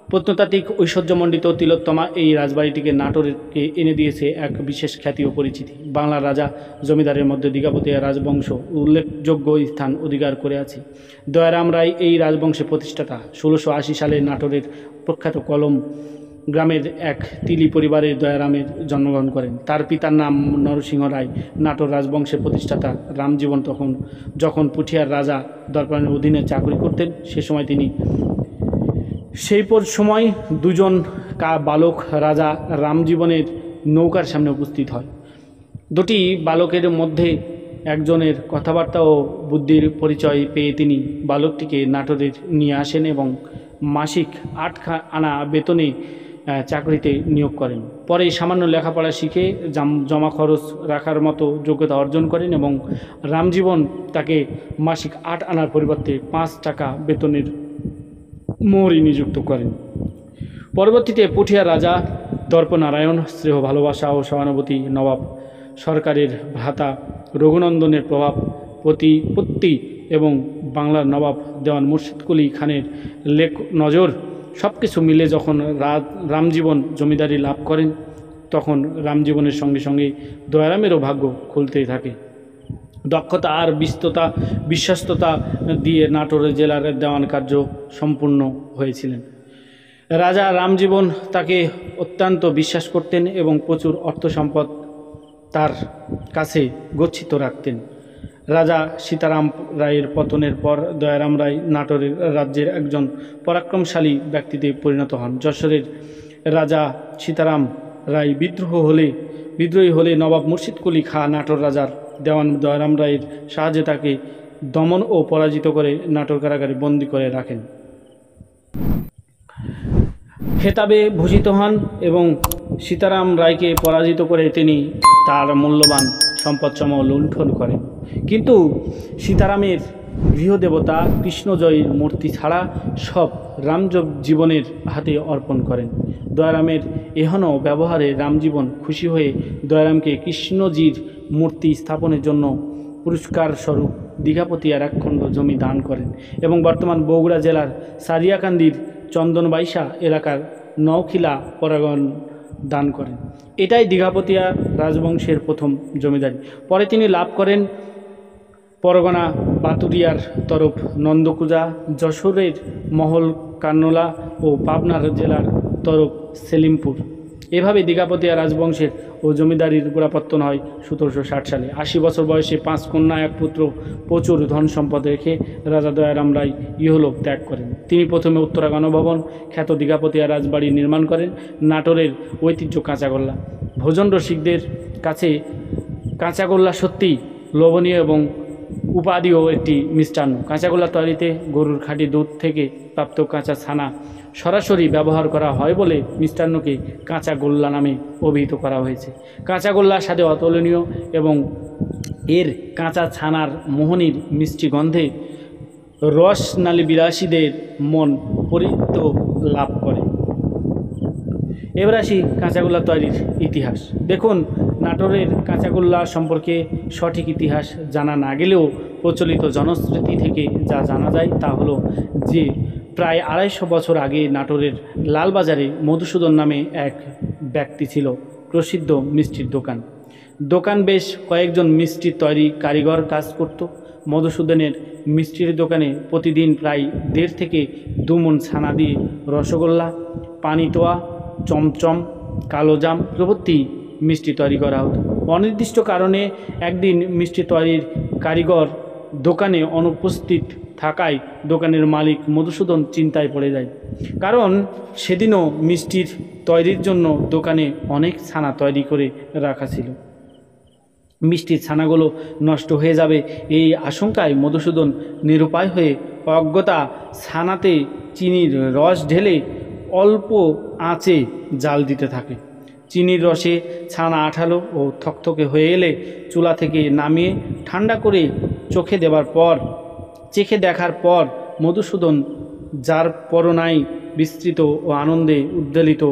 প্রত্নতাত্ত্বিক ঐশ্বর্যমণ্ডিত তিলোত্তমা এই রাজবাড়িটিকে নাটোরকে এনে দিয়েছে এক বিশেষ খ্যাতি ও পরিচিতি। বাংলার রাজা জমিদারের মধ্যে দীঘাপতিয়া রাজবংশ উল্লেখযোগ্য স্থান অধিকার করে আছে। দয়ারাম রায় এই রাজবংশের প্রতিষ্ঠাতা। 1680 সালে নাটোরের প্রখ্যাত কলম গ্রামের এক তিলি পরিবারে দয়ারামের জন্মগ্রহণ করেন। তার পিতার নাম নরসিংহ রায়। নাটোর রাজবংশের প্রতিষ্ঠাতা রামজীবন যখন পুঠিয়ার রাজা দরবারের অধীনে চাকরি করতেন, সে সময় সময় দুজন বালক রাজা রামজীবনের নৌকার সামনে উপস্থিত হয়। দুটি বালকের মধ্যে একজনের কথাবার্তা ও বুদ্ধির পরিচয় পেয়ে তিনি বালকটিকে নাটোরে নিয়ে আসেন এবং মাসিক 8 আনা বেতনে চাকরিতে নিয়োগ করেন। পরে সামান্য লেখাপড়া শিখে জমা খরচ রাখার মতো যোগ্যতা অর্জন করেন এবং রামজীবন তাকে মাসিক 8 আনার পরিবর্তে 5 টাকা বেতনের মোহরি নিযুক্ত করেন। পরবর্তীতে পুঠিয়া রাজা দর্পনারায়ণ স্নেহ, ভালোবাসা ও সহানুভূতি, নবাব সরকারের ভ্রাতা রঘুনন্দনের প্রতিপত্তি এবং বাংলার নবাব দেওয়ান মুর্শিদ কুলি খানের নজর সব কিছু মিলে যখন রামজীবন জমিদারি লাভ করেন, তখন রামজীবনের সঙ্গে সঙ্গে দয়ারামেরও ভাগ্য খুলতেই থাকে। দক্ষতা আর বিশ্বস্ততা দিয়ে নাটোর জেলার দেওয়ান কার্য সম্পূর্ণ হয়েছিলেন। রাজা রামজীবন তাকে অত্যন্ত বিশ্বাস করতেন এবং প্রচুর অর্থ সম্পদ তার কাছে গচ্ছিত রাখতেন। রাজা সীতারাম রায়ের পতনের পর দয়ারাম রায় নাটোরের রাজ্যের একজন পরাক্রমশালী ব্যক্তিতে পরিণত হন। যশোরের রাজা সীতারাম রায় বিদ্রোহী হলে নবাব মুর্শিদ কুলি খাঁ নাটোর রাজার দেওয়ান দয়ারাম রায়ের সাহায্যে তাকে দমন ও পরাজিত করে নাটোর কারাগারে বন্দী করে রাখেন। খেতাবে ভূষিত হন এবং সীতারাম রায়কে পরাজিত করে তিনি তার মূল্যবান সম্পদসমূহ লুণ্ঠন করেন। কিন্তু সীতারামের গৃহদেবতা কৃষ্ণজয়ীর মূর্তি ছাড়া সব রামজীবনের হাতে অর্পণ করেন। দয়ারামের এহেন ব্যবহারে রামজীবন খুশি হয়ে দয়ারামকে কৃষ্ণজির মূর্তি স্থাপনের জন্য পুরস্কার স্বরূপ দীঘাপতিয়ার একখণ্ড জমি দান করেন এবং বর্তমান বগুড়া জেলার সারিয়াকান্দির চন্দনবাইশা এলাকার নওখিলা পরাগণ দান করেন। এটাই দীঘাপতিয়া রাজবংশের প্রথম জমিদারি। পরে তিনি লাভ করেন পরগনা বাতুরিয়ার তরফ নন্দকুজা, যশোরের মহল কান্নলা ও পাবনার জেলার তরফ সেলিমপুর। এভাবে দীঘাপতিয়া রাজবংশের ও জমিদারির গোড়াপত্তন হয় 1760 সালে। 80 বছর বয়সে 5 কন্যা 1 পুত্র, প্রচুর ধন সম্পদ রেখে রাজা দয়ারাম রায় ইহলোক ত্যাগ করেন। তিনি প্রথমে উত্তরা গণভবন খ্যাত দীঘাপতিয়া রাজবাড়ি নির্মাণ করেন। নাটোরের ঐতিহ্য কাঁচাগোল্লা। ভোজন রসিকদের কাছে কাঁচাগোল্লা সত্যিই লোভনীয় এবং উপাদেয় একটি মিষ্টান্ন। কাঁচাগোল্লা তৈরিতে গরুর খাঁটি দুধ থেকে প্রাপ্ত কাঁচা ছানা সরাসরি ব্যবহার করা হয় বলে মিষ্টান্নকে কাঁচাগোল্লা নামে অভিহিত করা হয়েছে। কাঁচাগোল্লার স্বাদে অতুলনীয় এবং এর কাঁচা ছানার মোহনীর মিষ্টি গন্ধে রসনালী বিলাসীদের মন পরিত লাভ করে। এবার আসি কাঁচাগোল্লা তৈরির ইতিহাস। দেখুন, নাটোরের কাঁচাগোল্লা সম্পর্কে সঠিক ইতিহাস জানা না গেলেও প্রচলিত জনশ্রুতি থেকে যা জানা যায় তা হলো যে প্রায় 250 বছর আগে নাটোরের লালবাজারে মধুসূদন নামে এক ব্যক্তি ছিল প্রসিদ্ধ মিষ্টির দোকান বেশ কয়েকজন মিষ্টি তৈরি কারিগর কাজ করত। মধুসূদনের মিষ্টির দোকানে প্রতিদিন প্রায় 1.5 থেকে 2 মণ ছানা দিয়ে রসগোল্লা, পানিতোয়া, চমচম, কালোজাম প্রভৃতি মিষ্টি তৈরি করা হতো। অনির্দিষ্ট কারণে একদিন মিষ্টি তৈরির কারিগর দোকানে অনুপস্থিত থাকায় দোকানের মালিক মধুসূদন চিন্তায় পড়ে যায়, কারণ সেদিনও মিষ্টির তৈরির জন্য দোকানে অনেক ছানা তৈরি করে রাখা ছিল। মিষ্টির ছানাগুলো নষ্ট হয়ে যাবে এই আশঙ্কায় মধুসূদন নিরুপায় হয়ে অজ্ঞতা ছানাতে চিনির রস ঢেলে অল্প আঁচে জাল দিতে থাকে। চিনির রসে ছানা আঠালো ও থকথকে হয়ে এলে চুলা থেকে নামিয়ে ঠান্ডা করে চেখে দেখার পর মধুসূদন যার পরনাই বিস্তৃত ও আনন্দে উদ্বেলিত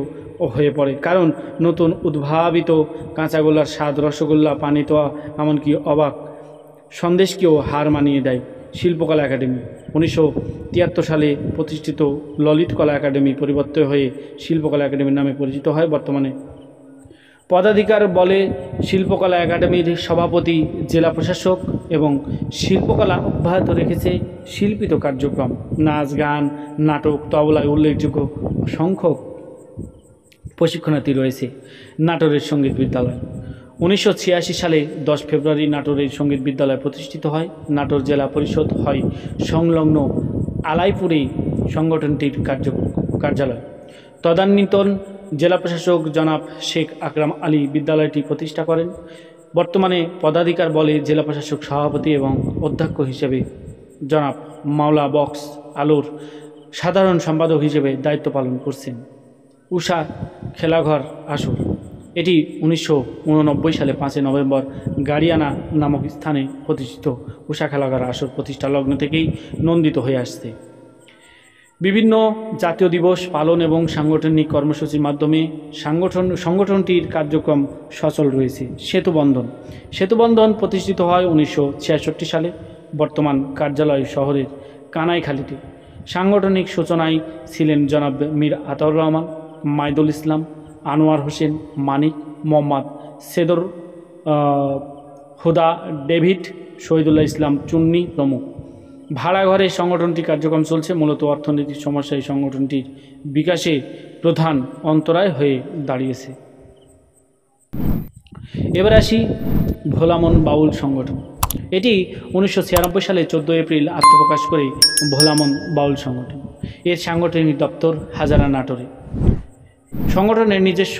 হয়ে পড়ে, কারণ নতুন উদ্ভাবিত কাঁচাগোল্লার স্বাদ রসগোল্লা, পানিতোয়া, এমনকি অবাক সন্দেশকেও হার মানিয়ে দেয়। শিল্পকলা একাডেমি 1973 সালে প্রতিষ্ঠিত ললিত কলা একাডেমি পরিবর্তিত হয়ে শিল্পকলা একাডেমির নামে পরিচিত হয়। বর্তমানে পদাধিকার বলে শিল্পকলা একাডেমির সভাপতি, জেলা প্রশাসক এবং শিল্পকলা অব্যাহত রেখেছে শিল্পিত কার্যক্রম, নাচ, গান, নাটক, তবলায় উল্লেখযোগ্য সংখ্যক প্রশিক্ষণার্থী রয়েছে। নাটোরের সঙ্গীত বিদ্যালয় 1986 সালে 10 ফেব্রুয়ারি নাটোরের সঙ্গীত বিদ্যালয় প্রতিষ্ঠিত হয়। নাটোর জেলা পরিষদ হয় সংলগ্ন আলাইপুরেই সংগঠনটির কার্যালয়। তদানীন্তন জেলা প্রশাসক জনাব শেখ আকরাম আলী বিদ্যালয়টি প্রতিষ্ঠা করেন। বর্তমানে পদাধিকার বলে জেলা প্রশাসক সভাপতি এবং অধ্যক্ষ হিসেবে জনাব মাওলা বক্স আলোর সাধারণ সম্পাদক হিসেবে দায়িত্ব পালন করছেন। উষা খেলাঘর আসর, এটি 1989 সালে 5 নভেম্বর গাড়িয়ানা নামক স্থানে প্রতিষ্ঠিত। উষা খেলাঘর আসর প্রতিষ্ঠা লগ্ন থেকেই নন্দিত হয়ে আসছে। বিভিন্ন জাতীয় দিবস পালন এবং সাংগঠনিক কর্মসূচির মাধ্যমে সংগঠনটির কার্যক্রম সচল রয়েছে। সেতুবন্ধন প্রতিষ্ঠিত হয় 1966 সালে। বর্তমান কার্যালয় শহরের কানাইখালীতে। সাংগঠনিক সূচনায় ছিলেন জনাব মীর আতাউর রহমান, মাইদুল ইসলাম, আনোয়ার হোসেন, মানিক, মোহাম্মদ সেদর হুদা, ডেভিড, শহীদুল্লাহ ইসলাম চুন্নি প্রমুখ। ভাড়াঘরে সংগঠনটি কার্যক্রম চলছে। মূলত অর্থনৈতিক সমস্যায় সংগঠনটির বিকাশে প্রধান অন্তরায় হয়ে দাঁড়িয়েছে। এবার আসি ভোলামন বাউল সংগঠন। এটি 1996 সালে 14 এপ্রিল আত্মপ্রকাশ করে ভোলামন বাউল সংগঠন। এর সাংগঠনিক দপ্তর হাজারা, নাটোরে। সংগঠনের নিজস্ব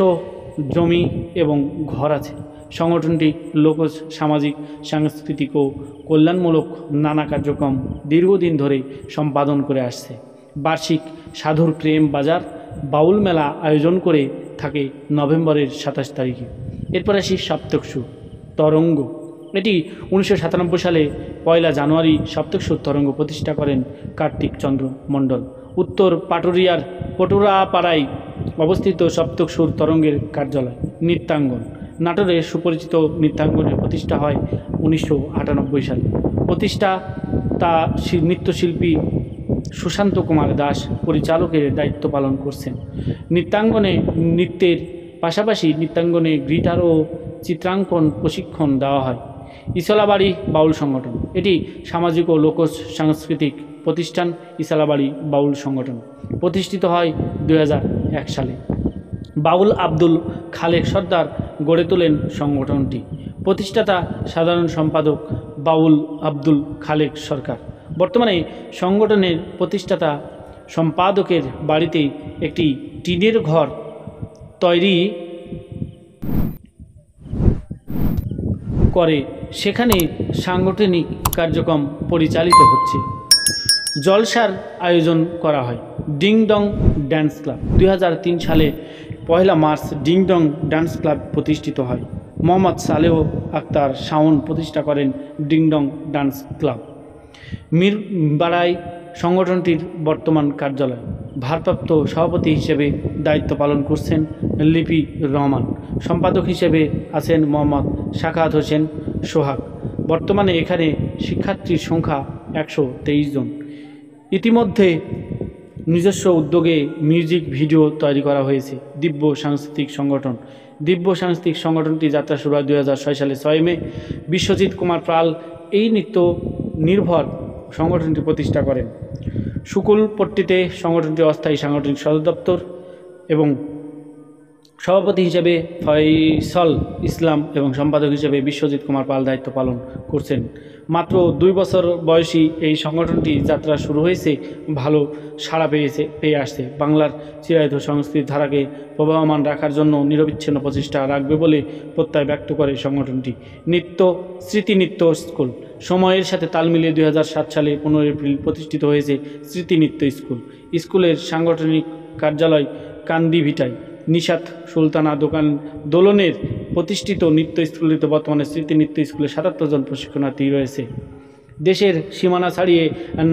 জমি এবং ঘর আছে। সংগঠনটি লোকজ, সামাজিক, সাংস্কৃতিক ও কল্যাণমূলক নানা কার্যক্রম দীর্ঘদিন ধরে সম্পাদন করে আসছে। বার্ষিক সাধুর প্রেম বাজার বাউল মেলা আয়োজন করে থাকে নভেম্বরের 27 তারিখে। এরপর আসি সপ্তকসুর তরঙ্গ। এটি 1997 সালে 1 জানুয়ারি সপ্তকসুর তরঙ্গ প্রতিষ্ঠা করেন কার্তিক চন্দ্র মণ্ডল। উত্তর পাটুরিয়ার পটুরাপাড়ায় অবস্থিত সপ্তকসুর তরঙ্গের কার্যালয়। নৃত্যাঙ্গন, নাটোরে সুপরিচিত নৃত্যাঙ্গনের প্রতিষ্ঠা হয় 1998 সালে। প্রতিষ্ঠাতা নৃত্যশিল্পী সুশান্ত কুমার দাস পরিচালকের দায়িত্ব পালন করছেন। নৃত্যের পাশাপাশি নৃত্যাঙ্গনে গিটার ও চিত্রাঙ্কন প্রশিক্ষণ দেওয়া হয়। ইসলাবাড়ি বাউল সংগঠন, এটি সামাজিক ও লোক সাংস্কৃতিক প্রতিষ্ঠান। ইসলাবাড়ি বাউল সংগঠন প্রতিষ্ঠিত হয় 2001 সালে। বাউল আব্দুল খালেক সর্দার গড়ে তোলেন সংগঠনটি। প্রতিষ্ঠাতা সাধারণ সম্পাদক বাউল আব্দুল খালেক সরকার। বর্তমানে সংগঠনের প্রতিষ্ঠাতা সম্পাদকের বাড়িতে একটি টিনের ঘর তৈরি করে সেখানে সাংগঠনিক কার্যক্রম পরিচালিত হচ্ছে। জলসার আয়োজন করা হয়। ডিং ডং ড্যান্স ক্লাব 2003 সালে 1 March ding dong dance club প্রতিষ্ঠিত হয়। মোহাম্মদ সালেহ আক্তার শাওন প্রতিষ্ঠা করেন ডিং ডং ডান্স ক্লাব। মিরবাড়ায় সংগঠনটির বর্তমান কার্যালয়। ভারপ্রাপ্ত সভাপতি হিসেবে দায়িত্ব পালন করছেন লিপি রহমান। সম্পাদক হিসেবে আছেন মোহাম্মদ সাখাওয়াত হোসেন সোহাগ। বর্তমানে এখানে শিক্ষার্থীর সংখ্যা 123 জন। ইতিমধ্যে নিজস্ব উদ্যোগে মিউজিক ভিডিও তৈরি করা হয়েছে। দিব্য সাংস্কৃতিক সংগঠন। দিব্য সাংস্কৃতিক সংগঠনটি যাত্রা শুরু হয় 2006 সালে 6 মে। বিশ্বজিৎ কুমার পাল এই নৃত্য নির্ভর সংগঠনটি প্রতিষ্ঠা করেন। শুকুলপট্টিতে সংগঠনটির অস্থায়ী সাংগঠনিক সদর দপ্তর এবং সভাপতি হিসেবে ফয়সল ইসলাম এবং সম্পাদক হিসেবে বিশ্বজিৎ কুমার পাল দায়িত্ব পালন করছেন। মাত্র 2 বছর বয়সী এই সংগঠনটি যাত্রা শুরু হয়েছে, ভালো সাড়া পেয়ে আসছে। বাংলার চিরায়ত সংস্কৃতির ধারাকে প্রবাহমান রাখার জন্য নিরবিচ্ছিন্ন প্রচেষ্টা রাখবে বলে প্রত্যয় ব্যক্ত করে সংগঠনটি। স্মৃতি নৃত্য স্কুল। সময়ের সাথে তাল মিলিয়ে 2007 সালে 15 এপ্রিল প্রতিষ্ঠিত হয়েছে স্মৃতি নৃত্য স্কুল। স্কুলের সাংগঠনিক কার্যালয় কান্দিভিটায়। নিশাত সুলতানা দোলনের প্রতিষ্ঠিত নৃত্য স্কুলটিতে বর্তমানে স্মৃতি নৃত্য স্কুলে 77 জন প্রশিক্ষণার্থী রয়েছে। দেশের সীমানা ছাড়িয়ে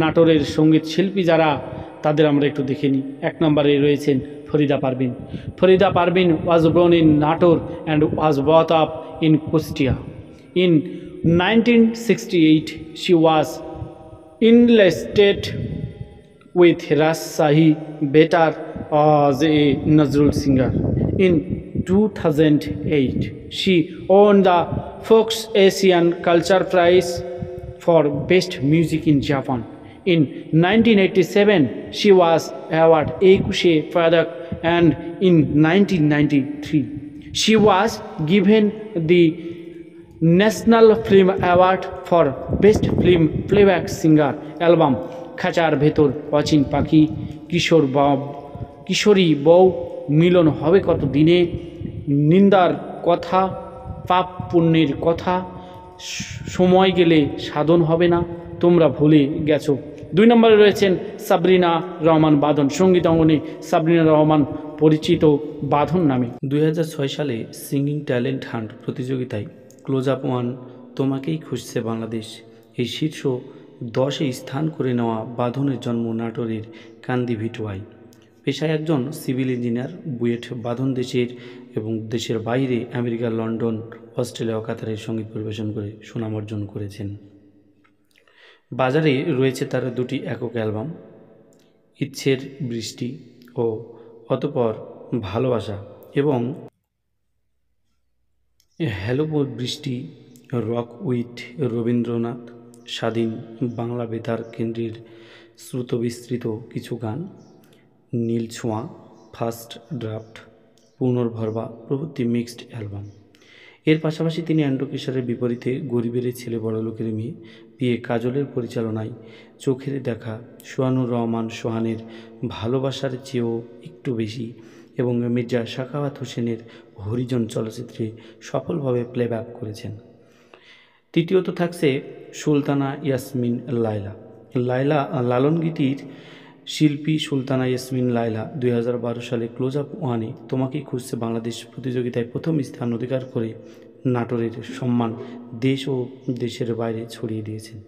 নাটোরের সঙ্গীত শিল্পী যারা, তাদের আমরা একটু দেখে নিই। 1 নম্বরে রয়েছেন ফরিদা পারভিন। ফরিদা পারভিন ওয়াজ born in Nator and was brought up in Kustia. In 1968, she was enlisted with Rajshahi Betar as a Nazrul singer. In 2008, she won the Fox Asian Culture Prize for Best Music in Japan. In 1987, she was awarded Ekushe Padak, and in 1993, she was given the National Film Award for Best Film Playback Singer album খাঁচার ভেতর, অচিন পাখি, কিশোরী বউ, মিলন হবে কত দিনে, নিন্দার কথা, পাপ পুণ্যের কথা, সময় গেলে সাধন হবে না, তোমরা ভুলে গেছো। 2 নম্বরে রয়েছেন সাবরিনা রহমান বাঁধন। সঙ্গীত অঙ্গনে সাবরিনা রহমান পরিচিত বাঁধন নামে। 2006 সালে সিঙ্গিং ট্যালেন্ট হান্ট প্রতিযোগিতায় ক্লোজ আপ 1 তোমাকেই খুঁজছে বাংলাদেশ এই শীর্ষ 10-এ স্থান করে নেওয়া বাঁধনের জন্ম নাটোরের কান্দিভিটায়। পেশায় একজন সিভিল ইঞ্জিনিয়ার। বুয়েট। বাঁধন দেশের এবং দেশের বাইরে আমেরিকা, লন্ডন, অস্ট্রেলিয়া ও কাতারে সঙ্গীত পরিবেশন করে সুনাম অর্জন করেছেন। বাজারে রয়েছে তার 2টি একক অ্যালবাম, ইচ্ছের বৃষ্টি ও অতঃপর ভালোবাসা এবং হ্যালো বৃষ্টি, রক উইথ রবীন্দ্রনাথ, স্বাধীন, বাংলা বেতার কেন্দ্রের শ্রুতবিস্তৃত কিছু গান, নীল ছোঁয়া, ফার্স্ট ড্রাফট, পুনর্ভরবা প্রভৃতি মিক্সড অ্যালবাম। এর পাশাপাশি তিনি অ্যান্ড্রু কিশোরের বিপরীতে গরিবের ছেলে বড়লোকের মেয়ে, পিএ কাজলের পরিচালনায় চোখের দেখা, সোহানুর রহমান সোহানের ভালোবাসার চেয়েও একটু বেশি এবং মির্জা সাখাওয়াত হোসেনের হরিজন চলচ্চিত্রে সফলভাবে প্লেব্যাক করেছেন। তৃতীয়ত থাকছে সুলতানা ইয়াসমিন লায়লা। লালন গীতির শিল্পী সুলতানা ইয়াসমিন লায়লা 2012 সালে ক্লোজ আপ 1-এ তোমাকেই খুঁজছে বাংলাদেশ প্রতিযোগিতায় প্রথম স্থান অধিকার করে নাটোরের সম্মান দেশ ও দেশের বাইরে ছড়িয়ে দিয়েছেন।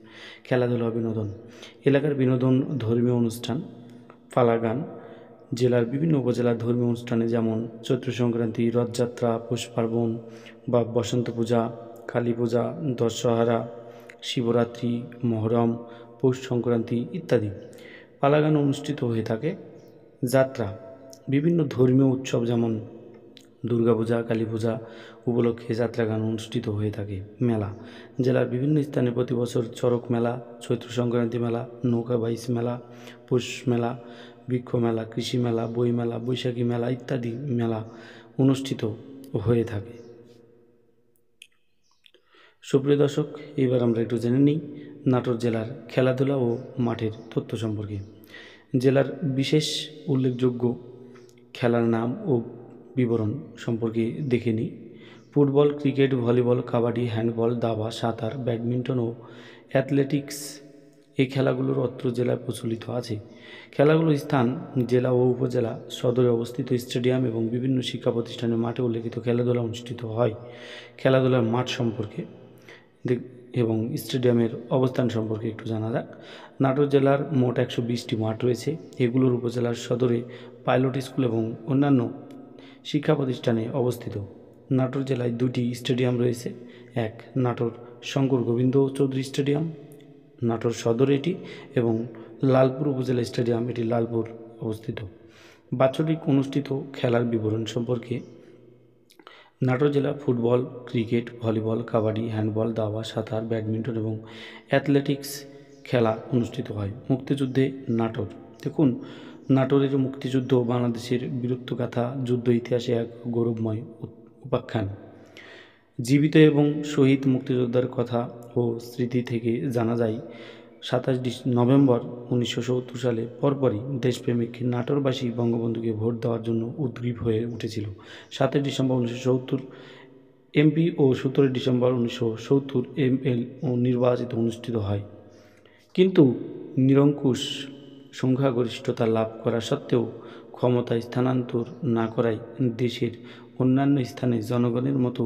খেলাধুলা, বিনোদন। এলাকার বিনোদন, ধর্মীয় অনুষ্ঠান, পালা গান। জেলার বিভিন্ন উপজেলার ধর্মীয় অনুষ্ঠানে যেমন চৈত্র সংক্রান্তি, রথযাত্রা, পৌষ পার্বণ বা বসন্ত পূজা, কালী পূজা, দশহরা, শিবরাত্রি, মহরম, পৌষ সংক্রান্তি ইত্যাদি পালাগান অনুষ্ঠিত হয়ে থাকে। যাত্রা। বিভিন্ন ধর্মীয় উৎসব যেমন দুর্গাপূজা, কালী পূজা উপলক্ষে যাত্রাগান অনুষ্ঠিত হয়ে থাকে। মেলা। জেলার বিভিন্ন স্থানে প্রতি বছর চড়ক মেলা, চৈত্র সংক্রান্তি মেলা, নৌকা বাইচ মেলা, পৌষ মেলা, বৃক্ষ মেলা, কৃষি মেলা, বই মেলা, বৈশাখী মেলা ইত্যাদি মেলা অনুষ্ঠিত হয়ে থাকে। সুপ্রিয় দর্শক, এবার আমরা একটু জেনে নিই নাটোর জেলার খেলাধুলা ও মাঠের তথ্য সম্পর্কে। জেলার বিশেষ উল্লেখযোগ্য খেলার নাম ও বিবরণ সম্পর্কে দেখে নিই। Football, cricket, volleyball, kabaddi, handball, দাবা, সাঁতার, ব্যাডমিন্টন ও অ্যাথলেটিক্স এই খেলাগুলোর অত্র জেলায় প্রচলিত আছে। খেলাগুলোর স্থান জেলা ও উপজেলা সদরে অবস্থিত স্টেডিয়াম এবং বিভিন্ন শিক্ষা প্রতিষ্ঠানের মাঠে উল্লেখিত খেলাধুলা অনুষ্ঠিত হয়। খেলাধুলার মাঠ সম্পর্কে এবং স্টেডিয়ামের অবস্থান সম্পর্কে একটু জানা যাক। নাটোর জেলার মোট 120টি মাঠ রয়েছে। এগুলোর উপজেলার সদরে পাইলট স্কুল এবং অন্যান্য শিক্ষা প্রতিষ্ঠানে অবস্থিত। নাটোর জেলায় 2টি স্টেডিয়াম রয়েছে। এক, নাটোর শঙ্কর গোবিন্দ চৌধুরী স্টেডিয়াম, নাটোর সদর এটি, এবং লালপুর উপজেলা স্টেডিয়াম, এটি লালপুর অবস্থিত। বাৎসরিক অনুষ্ঠিত খেলার বিবরণ সম্পর্কে নাটোর জেলা football, cricket, volleyball, kabaddi, handball, দাবা, সাঁতার, ব্যাডমিন্টন এবং অ্যাথলেটিক্স খেলা অনুষ্ঠিত হয়। মুক্তিযুদ্ধে নাটোর, দেখুন নাটোরের মুক্তিযুদ্ধ বাংলাদেশের বীরত্বগাথা, যুদ্ধ ইতিহাসে এক গৌরবময় উপাখ্যান। জীবিত এবং শহীদ মুক্তিযোদ্ধার কথা ও স্মৃতি থেকে জানা যায় 27 নভেম্বর 1970 সালে পরপরই দেশপ্রেমিক নাটোরবাসী বঙ্গবন্ধুকে ভোট দেওয়ার জন্য উদ্গ্রীব হয়ে উঠেছিল। 7 ডিসেম্বর 1970 এমপি ও 17 ডিসেম্বর 1970 এমএল ও নির্বাচিত অনুষ্ঠিত হয়, কিন্তু নিরঙ্কুশ সংখ্যাগরিষ্ঠতা লাভ করা সত্ত্বেও ক্ষমতায় স্থানান্তর না করায় দেশের অন্যান্য স্থানে জনগণের মতো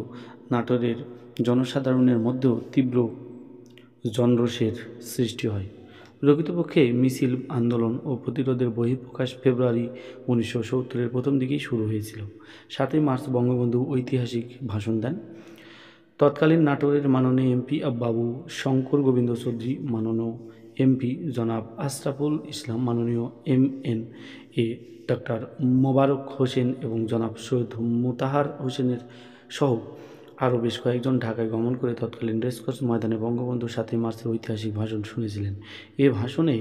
নাটোরের জনসাধারণের মধ্যেও তীব্র জনরোষের সৃষ্টি হয়। প্রকৃতপক্ষে মিছিল, আন্দোলন ও প্রতিরোধের বহিঃপ্রকাশ ফেব্রুয়ারি 1970-এর প্রথম দিকেই শুরু হয়েছিল। 7 মার্চ বঙ্গবন্ধু ঐতিহাসিক ভাষণ দেন। তৎকালীন নাটোরের মাননীয় এমপি বাবু শঙ্কর গোবিন্দ চৌধুরী, মাননীয় এমপি জনাব আশরাফুল ইসলাম, মাননীয় MNA ডক্টর মোবারক হোসেন এবং জনাব সৈয়দ মোতাহার হোসেনের সহ আরও বেশ কয়েকজন ঢাকায় গমন করে তৎকালীন রেসকোর্স ময়দানে বঙ্গবন্ধু 7 মার্চের ঐতিহাসিক ভাষণ শুনেছিলেন। এ ভাষণে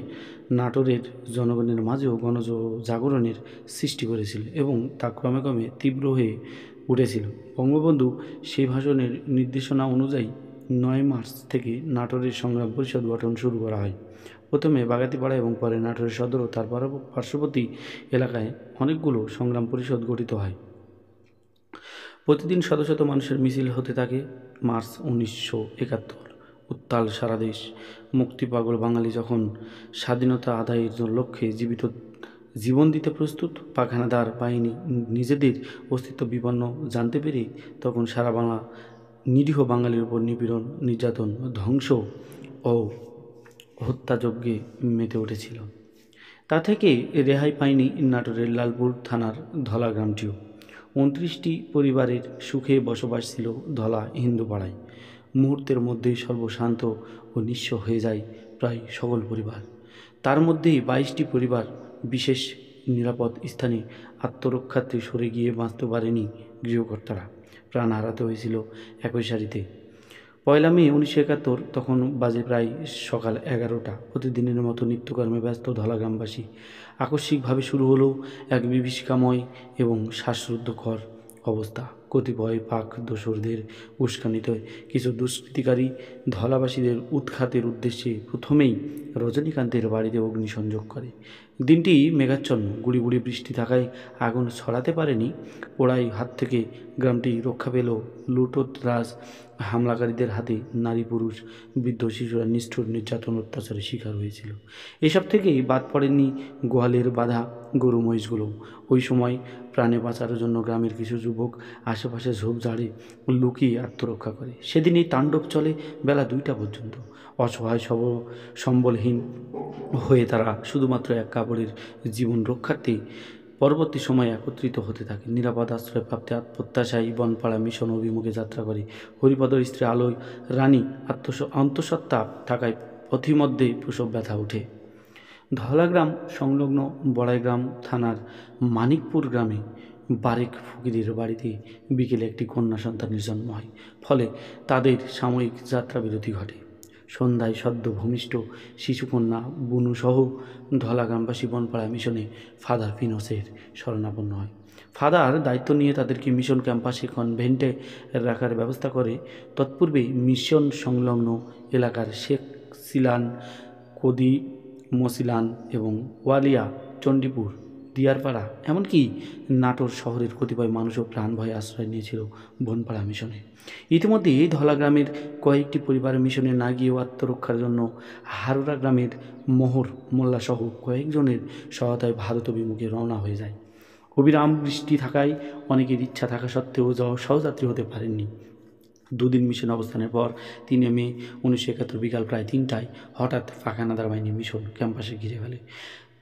নাটোরের জনগণের মাঝেও গণজাগরণের সৃষ্টি করেছিল এবং তা ক্রমে ক্রমে তীব্র হয়ে উঠেছিল। বঙ্গবন্ধু সেই ভাষণের নির্দেশনা অনুযায়ী 9 মার্চ থেকে নাটোরের সংগ্রাম পরিষদ গঠন শুরু করা হয়। প্রথমে বাগাতিপাড়া এবং পরে নাটোরের সদর ও তার পার্শ্ববর্তী এলাকায় অনেকগুলো সংগ্রাম পরিষদ গঠিত হয়। প্রতিদিন শত শত মানুষের মিছিল হতে থাকে। মার্চ 1971, উত্তাল সারা দেশ। মুক্তিপাগল বাঙালি যখন স্বাধীনতা আদায়ের লক্ষ্যে জীবন দিতে প্রস্তুত, পাখানাদার বাহিনী নিজেদের অস্তিত্ব বিপন্ন জানতে পেরে তখন সারা বাংলা নিরীহ বাঙালির উপর নিপীড়ন, নির্যাতন, ধ্বংস ও হত্যাযজ্ঞে মেতে উঠেছিল। তা থেকে রেহাই পায়নি নাটোরের লালপুর থানার ধলা গ্রামটিও। 29টি পরিবারের সুখে বসবাস ছিল ধলা হিন্দু পাড়ায়। মুহূর্তের মধ্যেই সর্বশান্ত ও নিঃস্ব হয়ে যায় প্রায় সকল পরিবার। তার মধ্যেই 22টি পরিবার বিশেষ নিরাপদ স্থানে আত্মরক্ষার্থে সরে গিয়ে বাঁচতে পারেনি গৃহকর্তারা, প্রাণ হারাতে হয়েছিল একই সারিতে। 1 মে 1971, তখন বাজে প্রায় সকাল 11টা। প্রতিদিনের মতো নিত্যকর্মে ব্যস্ত ধলা গ্রামবাসী। আকস্মিকভাবে শুরু হলো এক বিভীষিকাময় এবং শ্বাসরুদ্ধকর অবস্থা। কতিপয় পাক দোসরদের উস্কানিতে কিছু দুষ্কৃতিকারী ধলাবাসীদের উৎখাতের উদ্দেশ্যে প্রথমেই রজনীকান্তের বাড়িতে অগ্নিসংযোগ করে। দিনটি মেঘাচ্ছন্ন, গুড়ি গুড়ি বৃষ্টি থাকায় আগুন ছড়াতে পারেনি। পোড়াই হাত থেকে গ্রামটি রক্ষা পেল লুটোতরাজ হামলাকারীদের হাতে। নারী, পুরুষ, বৃদ্ধ, শিশুরা নিষ্ঠুর নির্যাতন, অত্যাচারের শিকার হয়েছিল। এসব থেকেই বাদ পড়েনি গোয়ালের বাঁধা গরু মহিষগুলো। ওই সময় প্রাণে বাঁচার জন্য গ্রামের কিছু যুবক আশেপাশে ঝোপঝাড়ে লুকিয়ে আত্মরক্ষা করে। সেদিনই তাণ্ডব চলে বেলা 2টা পর্যন্ত। অসহায় সম্বলহীন হয়ে তারা শুধুমাত্র এক কাপড়ের জীবন রক্ষার্থে পরবর্তী সময়ে একত্রিত হতে থাকে। নিরাপদ আশ্রয় প্রাপ্তি প্রত্যাশায় বনপাড়া মিশন অভিমুখে যাত্রা করে। হরিপদর স্ত্রী আলোয় রানী অন্তঃসত্ত্বা থাকায় পথিমধ্যে প্রসব ব্যথা ওঠে। ধলাগ্রাম সংলগ্ন বড়াইগ্রাম থানার মানিকপুর গ্রামে বারেক ফকিরের বাড়িতে বিকেলে একটি কন্যা সন্তানের জন্ম হয়। ফলে তাদের সাময়িক যাত্রাবিরতি ঘটে। সন্ধ্যায় সদ্য ভূমিষ্ঠ শিশুকন্যা বুনুসহ ধলা গ্রামবাসী বনপাড়া মিশনে ফাদার ফিনোসের শরণাপন্ন হয়। ফাদার দায়িত্ব নিয়ে তাদেরকে মিশন ক্যাম্পাসে কনভেন্টে রাখার ব্যবস্থা করে। তৎপূর্বে মিশন সংলগ্ন এলাকার শেখ সিলান, কদি মসিলান এবং ওয়ালিয়া, চণ্ডীপুর, দিয়ারপাড়া, এমনকি নাটোর শহরের কতিপয় মানুষও প্রাণ ভয়ে আশ্রয় নিয়েছিল বনপাড়া মিশনে। ইতিমধ্যে ধলা গ্রামের কয়েকটি পরিবার মিশনে না গিয়েও আত্মরক্ষার জন্য হারুরা গ্রামের মোহর মোল্লাসহ কয়েকজনের সহায়তায় ভারত অভিমুখে রওনা হয়ে যায়। অবিরাম বৃষ্টি থাকায় অনেকের ইচ্ছা থাকা সত্ত্বেও সহযাত্রী হতে পারেননি। দুদিন মিশনে অবস্থানের পর 3 মে 1971 বিকাল প্রায় 3টায় হঠাৎ পাক হানাদার বাহিনী মিশন ক্যাম্পাসে ঘিরে ফেলে।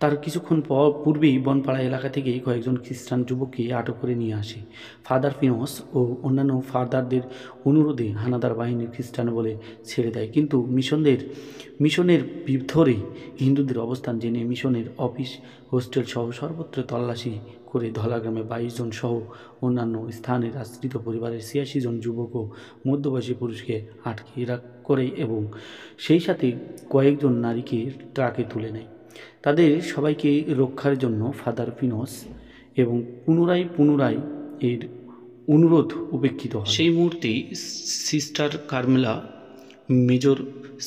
তার কিছুক্ষণ পূর্বেই বনপাড়া এলাকা থেকে কয়েকজন খ্রিস্টান যুবককে আটক করে নিয়ে আসে। ফাদার ফিনোস ও অন্যান্য ফাদারদের অনুরোধে হানাদার বাহিনী খ্রিস্টান বলে ছেড়ে দেয়, কিন্তু মিশনের ভিতরে হিন্দুদের অবস্থান জেনে মিশনের অফিস, হোস্টেল সহ সর্বত্র তল্লাশি করে ধলাগ্রামে 22 জন সহ অন্যান্য স্থানের আশ্রিত পরিবারের 86 জন যুবক ও মধ্যবয়সী পুরুষকে আটকে করে এবং সেই সাথে কয়েকজন নারীকে ট্রাকে তুলে নেয়। তাদের সবাইকে রক্ষার জন্য ফাদার ফিনোস এবং পুনরায় এর অনুরোধ উপেক্ষিত হয়। সেই মুহূর্তে সিস্টার কার্মেলা মেজর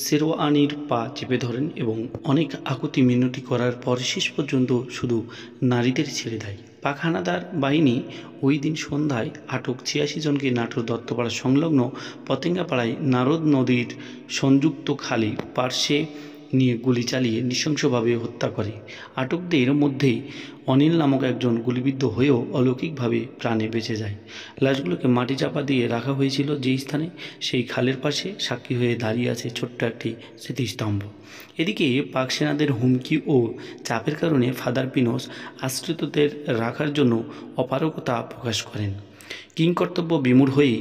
সেরওয়ানির পা চেপে ধরেন এবং অনেক আকুতি মিনতি করার পর শেষ পর্যন্ত শুধু নারীদের ছেড়ে দেয়। পাক হানাদার বাহিনী ওই দিন সন্ধ্যায় আটক 86 জনকে নাটোর দত্তপাড়া সংলগ্ন পতেঙ্গাপাড়ায় নারদ নদীর সংযুক্ত খালি পার্শ্বে নিয়ে গুলি চালিয়ে নৃশংসভাবে হত্যা করে। আটকদের মধ্যেই অনিল নামক একজন গুলিবিদ্ধ হয়েও অলৌকিকভাবে প্রাণে বেঁচে যায়। লাশগুলোকে মাটি চাপা দিয়ে রাখা হয়েছিল যেই স্থানে, সেই খালের পাশে সাক্ষী হয়ে দাঁড়িয়ে আছে ছোট্ট একটি স্মৃতিস্তম্ভ। এদিকে পাক সেনাদের হুমকি ও চাপের কারণে ফাদার পিনোস আশ্রিতদের রাখার জন্য অপারগতা প্রকাশ করেন। কিংকর্তব্য বিমূঢ় হয়ে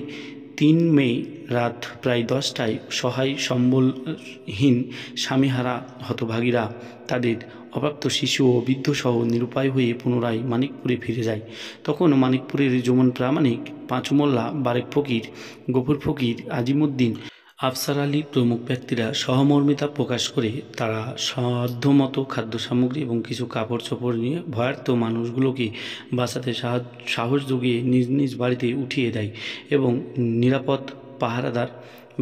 3 মে রাত প্রায় 10টায় সহায় সম্বলহীন স্বামীহারা হতভাগীরা তাদের অপ্রাপ্ত শিশু ও বৃদ্ধসহ নিরুপায় হয়ে পুনরায় মানিকপুরে ফিরে যায়। তখন মানিকপুরের যমুন প্রামাণিক, পাঁচু মোল্লা, বারেক ফকির, গফুর ফকির, আজিমুদ্দিন, আফসার আলী প্রমুখ ব্যক্তিরা সহমর্মিতা প্রকাশ করে তারা সাধ্যমতো খাদ্য সামগ্রী এবং কিছু কাপড় চোপড় নিয়ে ভয়ার্ত মানুষগুলোকে বাঁচাতে সাহস জুগিয়ে নিজ নিজ বাড়িতে উঠিয়ে দেয় এবং নিরাপদ পাহারাদার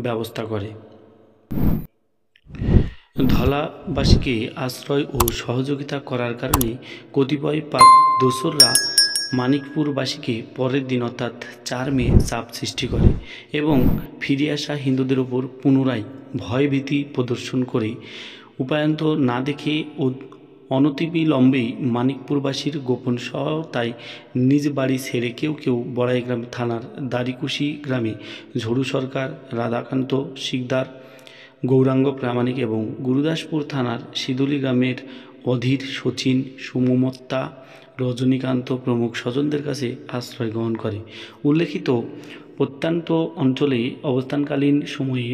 ব্যবস্থা করে। ধলাবাসীকে আশ্রয় ও সহযোগিতা করার কারণে কতিপয় পাক দোসররা মানিকপুরবাসীকে পরের দিন অর্থাৎ 4 মে চাপ সৃষ্টি করে এবং ফিরে আসা হিন্দুদের উপর পুনরায় ভয়ভীতি প্রদর্শন করে উপায়ন্ত না দেখে অনতিবিলম্বে মানিকপুরবাসীর গোপন সহায়তায় নিজ বাড়ি ছেড়ে কেউ বড়াইগ্রাম থানার দাড়িকুশি গ্রামে ঝড়ু সরকার, রাধাকান্ত শিকদার, গৌরাঙ্গ প্রামাণিক এবং গুরুদাসপুর থানার সিদুলি গ্রামের অধীর, শচীন, সুমমত্তা, রজনীকান্ত প্রমুখ স্বজনদের কাছে আশ্রয় গ্রহণ করে। উল্লেখিত প্রত্যন্ত অঞ্চলে অবস্থানকালীন সময়ে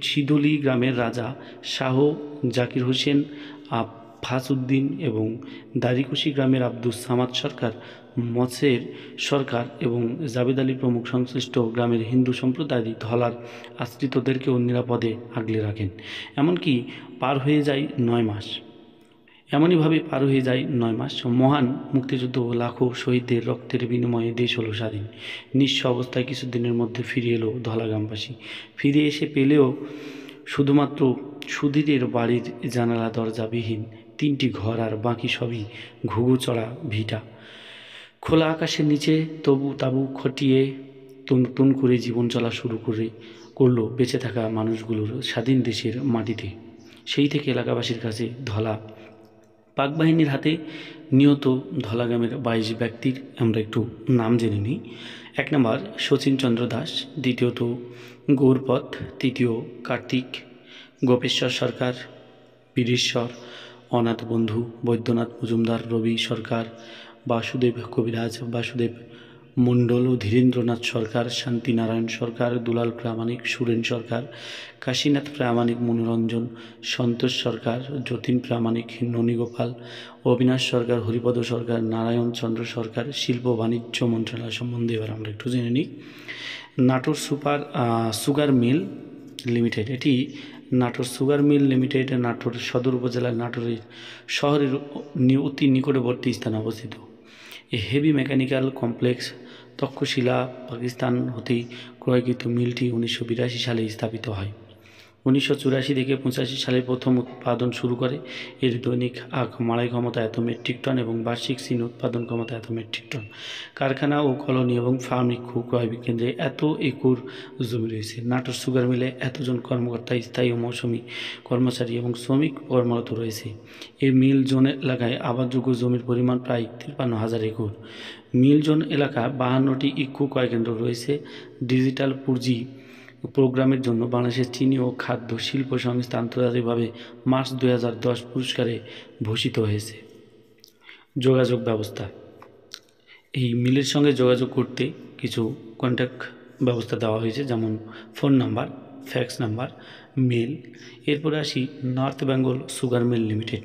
সিদুলি গ্রামের রাজা শাহ জাকির হোসেন, ফাসউদ্দিন এবং দাড়িকুশি গ্রামের আব্দুস সামাদ সরকার, মৎসের সরকার এবং জাবেদ আলী প্রমুখ সংশ্লিষ্ট গ্রামের হিন্দু সম্প্রদায় ধলার আশ্রিতদেরকেও নিরাপদে আগলে রাখেন। এমনভাবে পার হয়ে যায় 9 মাস। মহান মুক্তিযুদ্ধ ও লাখো শহীদদের রক্তের বিনিময়ে দেশ হলো স্বাধীন। নিঃস্ব অবস্থায় কিছুদিনের মধ্যে ফিরে এলো ধলাগ্রামবাসী। ফিরে এসে পেলেও শুধুমাত্র সুধীরের বাড়ির জানালা দরজাবিহীন 3টি ঘর, আর বাকি সবই ঘুঘু চড়া ভিটা। খোলা আকাশের নিচে তাবু খটিয়ে নতুন করে জীবন চলা শুরু করলো বেঁচে থাকা মানুষগুলোর স্বাধীন দেশের মাটিতে। সেই থেকে এলাকাবাসীর কাছে ধলা পাক বাহিনীর হাতে নিহত ধলাগ্রামের 22 ব্যক্তির আমরা একটু নাম জেনে নিই। 1 নম্বর শচীনচন্দ্র দাস, দ্বিতীয়ত গৌরপথ, তৃতীয় কার্তিক, গোপেশ্বর সরকার, বীরেশ্বর, অনাথ বন্ধু, বৈদ্যনাথ মজুমদার, রবি সরকার, বাসুদেব কবিরাজ, বাসুদেব মণ্ডল ও ধীরেন্দ্রনাথ সরকার, শান্তিনারায়ণ সরকার, দুলাল প্রামাণিক, সুরেন সরকার, কাশীনাথ প্রামাণিক, মনোরঞ্জন, সন্তোষ সরকার, যতীন প্রামাণিক, ননীগোপাল, অবিনাশ সরকার, হরিপদ সরকার, নারায়ণ চন্দ্র সরকার। শিল্প বাণিজ্য মন্ত্রণালয় সম্বন্ধে এবার আমরা একটু জেনে নিই। নাটোর সুগার মিল লিমিটেড, এটি Natore Sugar Mill Limited Natore সদর উপজেলার নাটোরের শহরের অতি নিকটবর্তী স্থানে অবস্থিত। এই Heavy Mechanical Complex Taxila, Pakistan হতেই ক্রয়কৃত মিলটি 1982 সালে স্থাপিত হয়। 1984 থেকে 85 সালে প্রথম উৎপাদন শুরু করে। এর দৈনিক আখ মাড়াই ক্ষমতা এত মেট্রিক টন এবং বার্ষিক সিন উৎপাদন ক্ষমতা এত মেট্রিক টন। কারখানা ও কলোনি এবং ফার্মিং ক্রয় বিকেন্দ্রে এত একর জমি রয়েছে। নাটোর সুগার মিলে এতজন কর্মকর্তা, স্থায়ী ও মৌসুমি কর্মচারী এবং শ্রমিক কর্মরত রয়েছে। এই মিল জোন এলাকায় আবাদযোগ্য জমির পরিমাণ প্রায় 53,000 একর। মিল জোন এলাকা 52টি ইক্কু ক্রয় কেন্দ্র রয়েছে। ডিজিটাল পুঁজি প্রোগ্রামের জন্য বাংলাদেশের চিনি ও খাদ্য শিল্প সংস্থা আন্তর্জাতিকভাবে মার্চ 2010 পুরস্কারে ভূষিত হয়েছে। যোগাযোগ ব্যবস্থা, এই মিলের সঙ্গে যোগাযোগ করতে কিছু কন্ট্যাক্ট ব্যবস্থা দেওয়া হয়েছে, যেমন phone number, fax number, mail. এরপরে আসি North Bengal Sugar Mill Limited.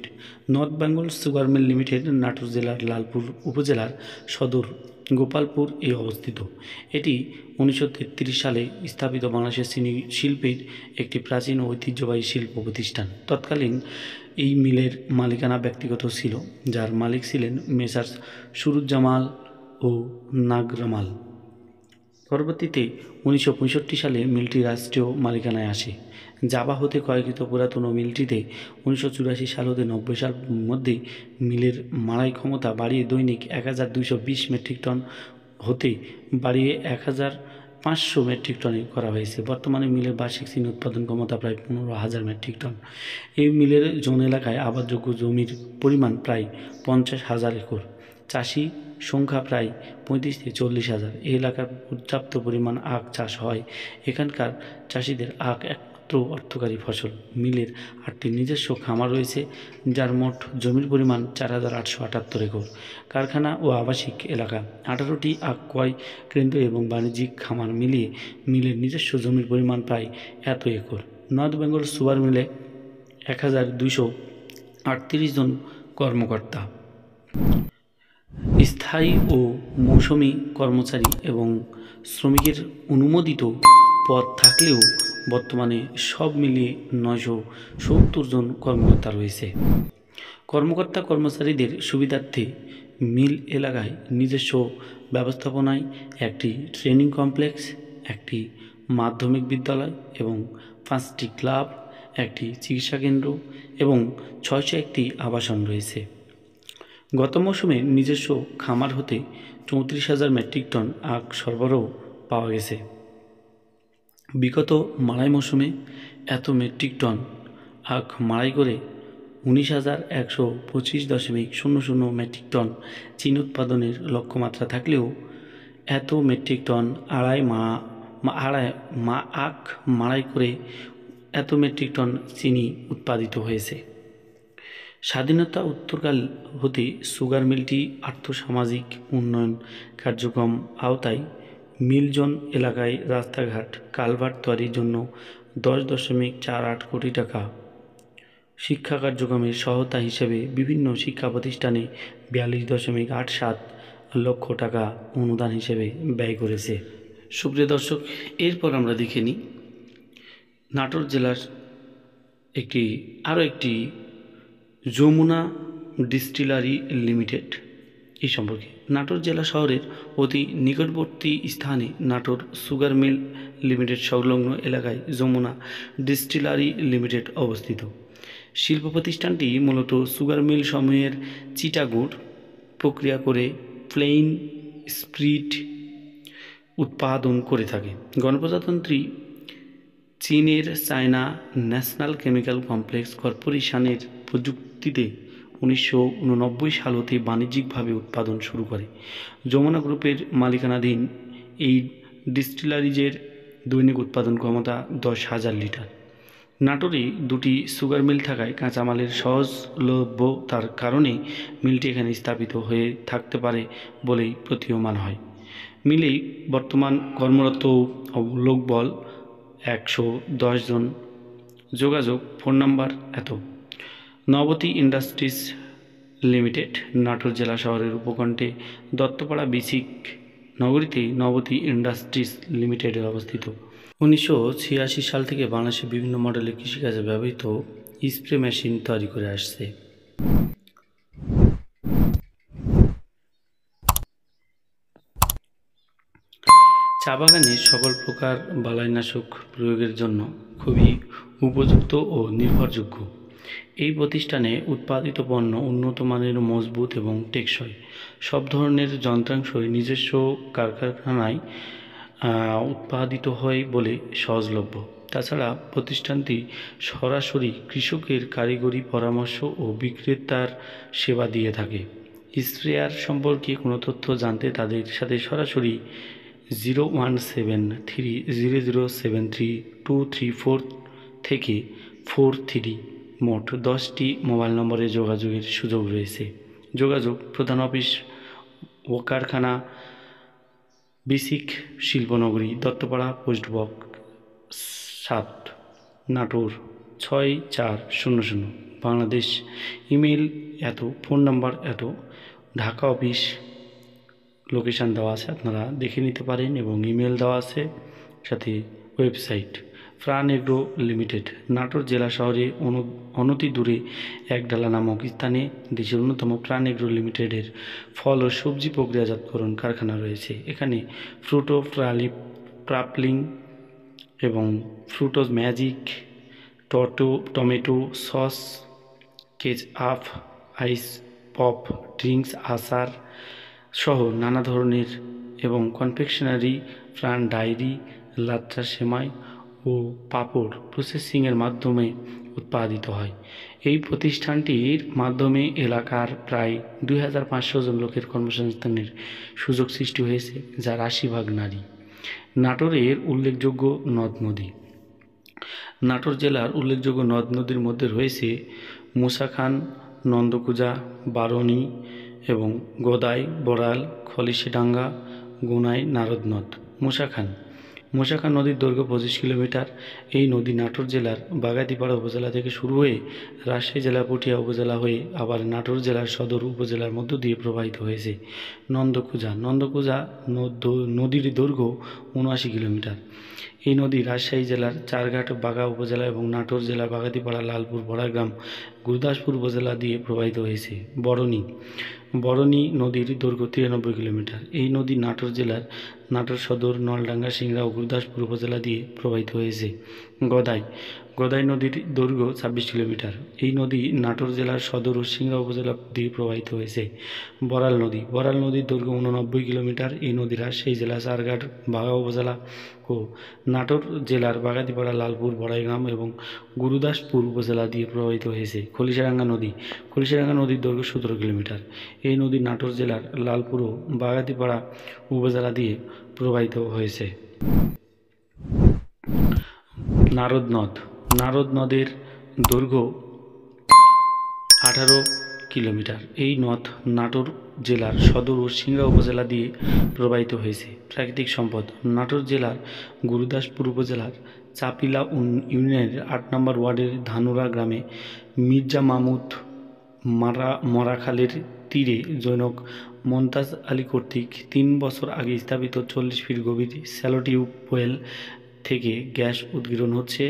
North Bengal Sugar Mill Limited Natore জেলার লালপুর উপজেলার সদর গোপালপুর এ অবস্থিত। এটি 1933 সালে স্থাপিত বাংলাদেশের চিনি শিল্পের একটি প্রাচীন ও ঐতিহ্যবাহী শিল্প প্রতিষ্ঠান। তৎকালীন এই মিলের মালিকানা ব্যক্তিগত ছিল, যার মালিক ছিলেন মেসার্স সুরুজ্জামাল ও নাগরামাল। পরবর্তীতে 1965 সালে মিলটি রাষ্ট্রীয় মালিকানায় আসে। জাবা হতে ক্রয়কৃত পুরাতন মিলটিতে 1984 সাল হতে 90 সাল মধ্যে মিলের মাড়াই ক্ষমতা বাড়িয়ে দৈনিক 1220 মেট্রিক টন হতে বাড়িয়ে 1500 মেট্রিক টনে করা হয়েছে। বর্তমানে মিলের বার্ষিক চিনি উৎপাদন ক্ষমতা প্রায় 15,000 মেট্রিক টন। এই মিলের জোন এলাকায় আবাদযোগ্য জমির পরিমাণ প্রায় 50,000 একর। চাষি সংখ্যা প্রায় 35 থেকে 40,000। এই এলাকার পর্যাপ্ত পরিমাণ আখ চাষ হয়। এখানকার চাষিদের আখ একমাত্র অর্থকারী ফসল। মিলের 8টি নিজস্ব খামার রয়েছে, যার মোট জমির পরিমাণ 4,878 একর। কারখানা ও আবাসিক এলাকা 18টি আখ ক্রয় কেন্দ্র এবং বাণিজ্যিক খামার মিলিয়ে মিলের নিজস্ব জমির পরিমাণ প্রায় এত একর। নর্থ বেঙ্গল সুগার মিলে 1238 জন কর্মকর্তা, স্থায়ী ও মৌসুমি কর্মচারী এবং শ্রমিকের অনুমোদিত পদ থাকলেও বর্তমানে সব মিলিয়ে 970 জন কর্মকর্তা রয়েছে। কর্মকর্তা কর্মচারীদের সুবিধার্থে মিল এলাকায় নিজস্ব ব্যবস্থাপনায় একটি ট্রেনিং কমপ্লেক্স, একটি মাধ্যমিক বিদ্যালয় এবং 5টি ক্লাব, একটি চিকিৎসা কেন্দ্র এবং 601টি আবাসন রয়েছে। গত মৌসুমে নিজস্ব খামার হতে 34,000 মেট্রিক টন আখ সরবরাহ পাওয়া গেছে। বিগত মাড়াই মৌসুমে এত মেট্রিক টন আখ মাড়াই করে 19,125.00 মেট্রিক টন চিনি উৎপাদনের লক্ষ্যমাত্রা থাকলেও এত মেট্রিক টন আখ মাড়াই করে এত মেট্রিক টন চিনি উৎপাদিত হয়েছে। স্বাধীনতা উত্তরকাল হতে সুগার মিলটি আর্থসামাজিক উন্নয়ন কার্যক্রম আওতায় মিল জোন এলাকায় রাস্তাঘাট কালভার্ট তৈরির জন্য 10.48 কোটি টাকা, শিক্ষা কার্যক্রমের সহায়তা হিসেবে বিভিন্ন শিক্ষা প্রতিষ্ঠানে 42.87 লক্ষ টাকা অনুদান হিসেবে ব্যয় করেছে। সুপ্রিয় দর্শক, এরপর আমরা দেখে নিই নাটোর জেলার আরও একটি যমুনা ডিস্টিলারি লিমিটেড এই সম্পর্কে। নাটোর জেলা শহরের অতি নিকটবর্তী স্থানে নাটোর সুগার মিল লিমিটেড সংলগ্ন এলাকায় যমুনা ডিস্টিলারি লিমিটেড অবস্থিত। শিল্প প্রতিষ্ঠানটি মূলত সুগার মিল সমূহের চিটা গুড় প্রক্রিয়া করে প্লেইন স্পিরিট উৎপাদন করে থাকে। গণপ্রজাতন্ত্রী চীনের চায়না ন্যাশনাল কেমিক্যাল কমপ্লেক্স কর্পোরেশনের প্রযুক্তিতে 1989 সাল হতে বাণিজ্যিকভাবে উৎপাদন শুরু করে। যমুনা গ্রুপের মালিকানাধীন এই ডিস্টিলারিজের দৈনিক উৎপাদন ক্ষমতা 10,000 লিটার। নাটোরে 2টি সুগার মিল থাকায় কাঁচামালের সহজলভ্যতার কারণে মিলটি এখানে স্থাপিত হয়ে থাকতে পারে বলেই প্রতীয়মান হয়। মিলে বর্তমান কর্মরত লোকবল 110 জন। যোগাযোগ ফোন নাম্বার এত: নবতী ইন্ডাস্ট্রিজ লিমিটেড, নাটোর জেলা শহরের উপকণ্ঠে দত্তপাড়া বিসিক নগরীতে নবতী ইন্ডাস্ট্রিজ লিমিটেডের অবস্থিত। 1986 সাল থেকে বাংলাদেশে বিভিন্ন মডেলের কৃষিকাজে ব্যবহৃত স্প্রে মেশিন তৈরি করে আসছে। চা বাগানে সকল প্রকার বালাইনাশক প্রয়োগের জন্য খুবই উপযুক্ত ও নির্ভরযোগ্য। এই প্রতিষ্ঠানে উৎপাদিত পণ্য উন্নত মানের, মজবুত এবং টেকসই। সব ধরনের যন্ত্রাংশই নিজস্ব কারখানায় উৎপাদিত হয় বলে সহজলভ্য। তাছাড়া প্রতিষ্ঠানটি সরাসরি কৃষকের কারিগরি পরামর্শ ও বিক্রেতার সেবা দিয়ে থাকে। স্প্রেয়ার সম্পর্কে কোনো তথ্য জানতে তাদের সাথে সরাসরি 017300732334 থেকে 43 মোট 10টি মোবাইল নম্বরে যোগাযোগের সুযোগ রয়েছে। যোগাযোগ: প্রধান অফিস ও কারখানা, বিসিক শিল্পনগরী, Duttapara, post box 7, Natore 6400। Bangladesh. Email এত, ফোন নাম্বার এত। ঢাকা অফিস লোকেশান দেওয়া আছে, আপনারা দেখে নিতে পারেন, এবং ইমেল দেওয়া আছে, সাথে ওয়েবসাইট। প্রাণ এগ্রো লিমিটেড, নাটোর জেলা শহরে অনতি দূরে একডালা নামক স্থানে দেশের অন্যতম প্রাণ এগ্রো লিমিটেডের ফল ও সবজি প্রক্রিয়াজাতকরণ কারখানা রয়েছে। এখানে ফ্রুটো প্রাপলিং এবং ফ্রুটোজ magic, tomato sauce, ketchup, ice pop, drinks, আচার সহ নানা ধরনের এবং কনফেকশনারি, প্রাণ ডায়েরি, লাচ্ছা, সেমাই ও পাঁপড় প্রসেসিংয়ের মাধ্যমে উৎপাদিত হয়। এই প্রতিষ্ঠানটির মাধ্যমে এলাকার প্রায় 2500 জন লোকের কর্মসংস্থানের সুযোগ সৃষ্টি হয়েছে, যার 80% নারী। নাটোরের উল্লেখযোগ্য নদ নদী। নাটোর জেলার উল্লেখযোগ্য নদ নদীর মধ্যে রয়েছে মুসাখান, নন্দকুজা, বারণী এবং গোদাই, বড়াল, খলিশিডাঙ্গা, গুনাই, নারদ নদ। মুসাখান নদীর দৈর্ঘ্য 25 কিলোমিটার। এই নদী নাটোর জেলার বাগাতিপাড়া উপজেলা থেকে শুরু হয়ে রাজশাহী জেলার পুঠিয়া উপজেলা হয়ে আবার নাটোর জেলার সদর উপজেলার মধ্য দিয়ে প্রবাহিত হয়েছে। নন্দকুজা নদীর দৈর্ঘ্য 79 কিলোমিটার। এই নদী রাজশাহী জেলার চারঘাট, বাঘা উপজেলা এবং নাটোর জেলার বাগাতিপাড়া, লালপুর, বড়াগ্রাম, গুরুদাসপুর উপজেলা দিয়ে প্রবাহিত হয়েছে। বরণী নদীর দৈর্ঘ্য 93 কিলোমিটার। এই নদী নাটোর জেলার নাটোর সদর, নলডাঙ্গা, সিংড়া ও গুরুদাসপুর উপজেলা দিয়ে প্রবাহিত হয়েছে। গদাই নদীর দৈর্ঘ্য 26 কিলোমিটার। এই নদী নাটোর জেলার সদর ও সিংড়া উপজেলা দিয়ে প্রবাহিত হয়েছে। বড়াল নদীর দৈর্ঘ্য 89 কিলোমিটার। এই নদী রাজশাহী জেলা চারঘাট, বাঘা উপজেলা ও নাটোর জেলার বাগাতিপাড়া, লালপুর, বড়াইগ্রাম এবং গুরুদাসপুর উপজেলা দিয়ে প্রবাহিত হয়েছে। খলিশিডাঙ্গা নদীর দৈর্ঘ্য 17 কিলোমিটার। এই নদী নাটোর জেলার লালপুর ও বাগাতিপাড়া উপজেলা দিয়ে প্রবাহিত হয়েছে। নারদ নদের দৈর্ঘ্য 18 কিলোমিটার। এই নদ নাটোর জেলার সদর ও সিংড়া উপজেলা দিয়ে প্রবাহিত হয়েছে। প্রাকৃতিক সম্পদ: নাটোর জেলার গুরুদাসপুর উপজেলার চাপিলা ইউনিয়নের 8 নম্বর ওয়ার্ডের ধানুরা গ্রামে মির্জা মাহমুদ মরাখালের তীরে জনৈক মমতাজ আলী কর্তৃক 3 বছর আগে স্থাপিত 40 ফিট গভীর স্যালো টিউব ওয়েল থেকে গ্যাস উদ্গীরণ হচ্ছে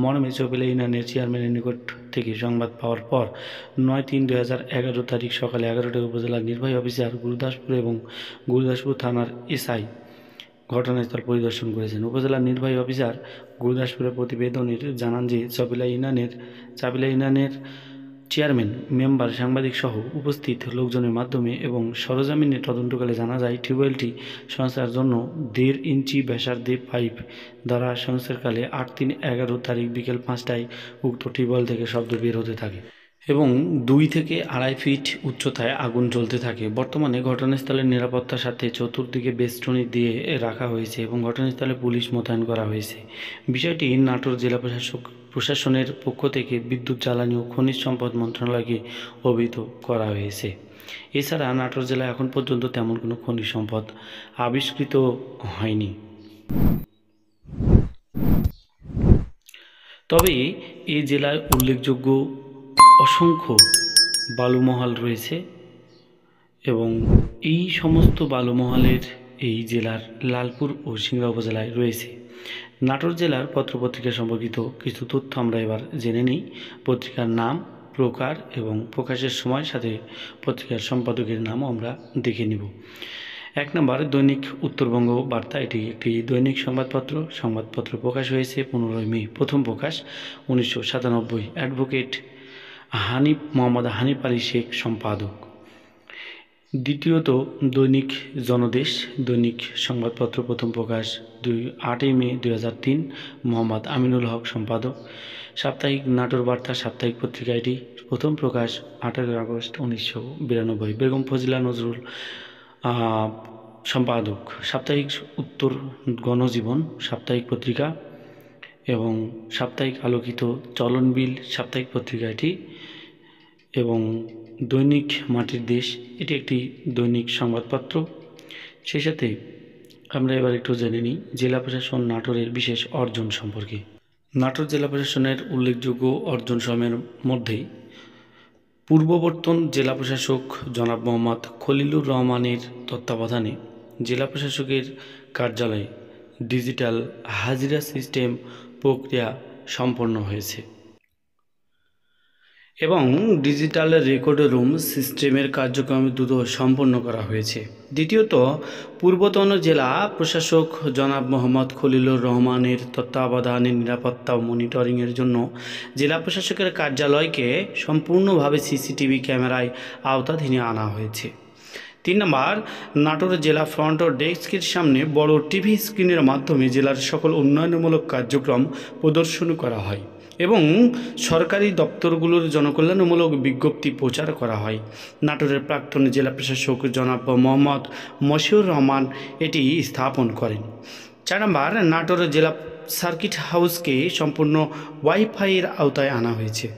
মর্মে চাপিলা ইউনিয়নের চেয়ারম্যানের নিকট থেকে সংবাদ পাওয়ার পর 9/3/2011 তারিখ সকালে 11টায় উপজেলার নির্বাহী অফিসার গুরুদাসপুর এবং গুরুদাসপুর থানার এসআই ঘটনাস্থল পরিদর্শন করেছেন। উপজেলার নির্বাহী অফিসার গুরুদাসপুরের প্রতিবেদনের জানান যে চাপিলা ইউনিয়নের চেয়ারম্যান, মেম্বার, সাংবাদিক সহ উপস্থিত লোকজনের মাধ্যমে এবং সরজমিনে তদন্তকালে জানা যায় টিউবওয়েলটি সংস্কারের জন্য 1.5 ইঞ্চি ব্যাসার্ধের পাইপ দ্বারা সংস্কারকালে 8/3/11 তারিখ বিকেল 5টায় উক্ত টিউবওয়েল থেকে শব্দ বের হতে থাকে এবং 2 থেকে 2.5 ফিট উচ্চতায় আগুন জ্বলতে থাকে। বর্তমানে ঘটনাস্থলের নিরাপত্তার স্বার্থে চতুর্দিকে বেষ্টনী দিয়ে রাখা হয়েছে এবং ঘটনাস্থলে পুলিশ মোতায়েন করা হয়েছে। বিষয়টি নাটোর জেলা প্রশাসনের পক্ষ থেকে বিদ্যুৎ, জ্বালানি ও খনিজ সম্পদ মন্ত্রণালয়কে অবহিত করা হয়েছে। এছাড়া নাটোর জেলায় এখন পর্যন্ত তেমন কোনো খনিজ সম্পদ আবিষ্কৃত হয়নি। তবে এই জেলায় উল্লেখযোগ্য অসংখ্য বালুমহাল রয়েছে এবং এই সমস্ত বালুমহালের এই জেলার লালপুর ও সিংড়া উপজেলায় রয়েছে। নাটোর জেলার পত্রপত্রিকা সম্পর্কিত কিছু তথ্য আমরা এবার জেনে নিই। পত্রিকার নাম, প্রকার এবং প্রকাশের সময়, সাথে পত্রিকার সম্পাদকের নামও আমরা দেখে নিব। 1 নম্বর দৈনিক উত্তরবঙ্গ বার্তা। এটি একটি দৈনিক সংবাদপত্র প্রকাশ হয়েছে 15 মে। প্রথম প্রকাশ 1997। অ্যাডভোকেট মোহাম্মদ হানিফ আলী শেখ সম্পাদক। দ্বিতীয়ত দৈনিক জনদেশ দৈনিক সংবাদপত্র, প্রথম প্রকাশ 8 মে 2003। মোহাম্মদ আমিনুল হক সম্পাদক। সাপ্তাহিক নাটোর বার্তা সাপ্তাহিক পত্রিকা, এটি প্রথম প্রকাশ 18 আগস্ট 1992। বেগম ফজিলা নজরুল সম্পাদক, সাপ্তাহিক উত্তর গণজীবন সাপ্তাহিক পত্রিকা এবং সাপ্তাহিক আলোকিত চলনবিল সাপ্তাহিক পত্রিকা এটি, এবং দৈনিক মাটির দেশ এটি একটি দৈনিক সংবাদপত্র। সেই সাথে আমরা এবার একটু জেনে নিই জেলা প্রশাসন নাটোরের বিশেষ অর্জন সম্পর্কে। নাটোর জেলা প্রশাসনের উল্লেখযোগ্য অর্জন সময়ের মধ্যে পূর্ববর্তন জেলা প্রশাসক জনাব মোহাম্মদ খলিলুর রহমানের তত্ত্বাবধানে জেলা প্রশাসকের কার্যালয়ে ডিজিটাল হাজিরা সিস্টেম প্রক্রিয়া সম্পন্ন হয়েছে এবং ডিজিটাল রেকর্ড রুম সিস্টেমের কার্যক্রম দ্রুত সম্পন্ন করা হয়েছে। দ্বিতীয়ত, পূর্বতন জেলা প্রশাসক জনাব মোহাম্মদ খলিলুর রহমানের তত্ত্বাবধানে নিরাপত্তা ও মনিটরিংয়ের জন্য জেলা প্রশাসকের কার্যালয়কে সম্পূর্ণভাবে সিসিটিভি ক্যামেরায় আওতাধীনে আনা হয়েছে। 3 নম্বর, নাটোর জেলা ফ্রন্ট ডেস্কের সামনে বড় টিভি স্ক্রিনের মাধ্যমে জেলার সকল উন্নয়নমূলক কার্যক্রম প্রদর্শন করা হয় এবং সরকারি দপ্তরগুলোর জনকল্যাণমূলক বিজ্ঞপ্তি প্রচার করা হয়। নাটোরের প্রাক্তন জেলা প্রশাসক জনাব মোহাম্মদ মশিউর রহমান এটি স্থাপন করেন। 4 নম্বর, নাটোর জেলা সার্কিট হাউসকে সম্পূর্ণ ওয়াইফাইয়ের আওতায় আনা হয়েছে।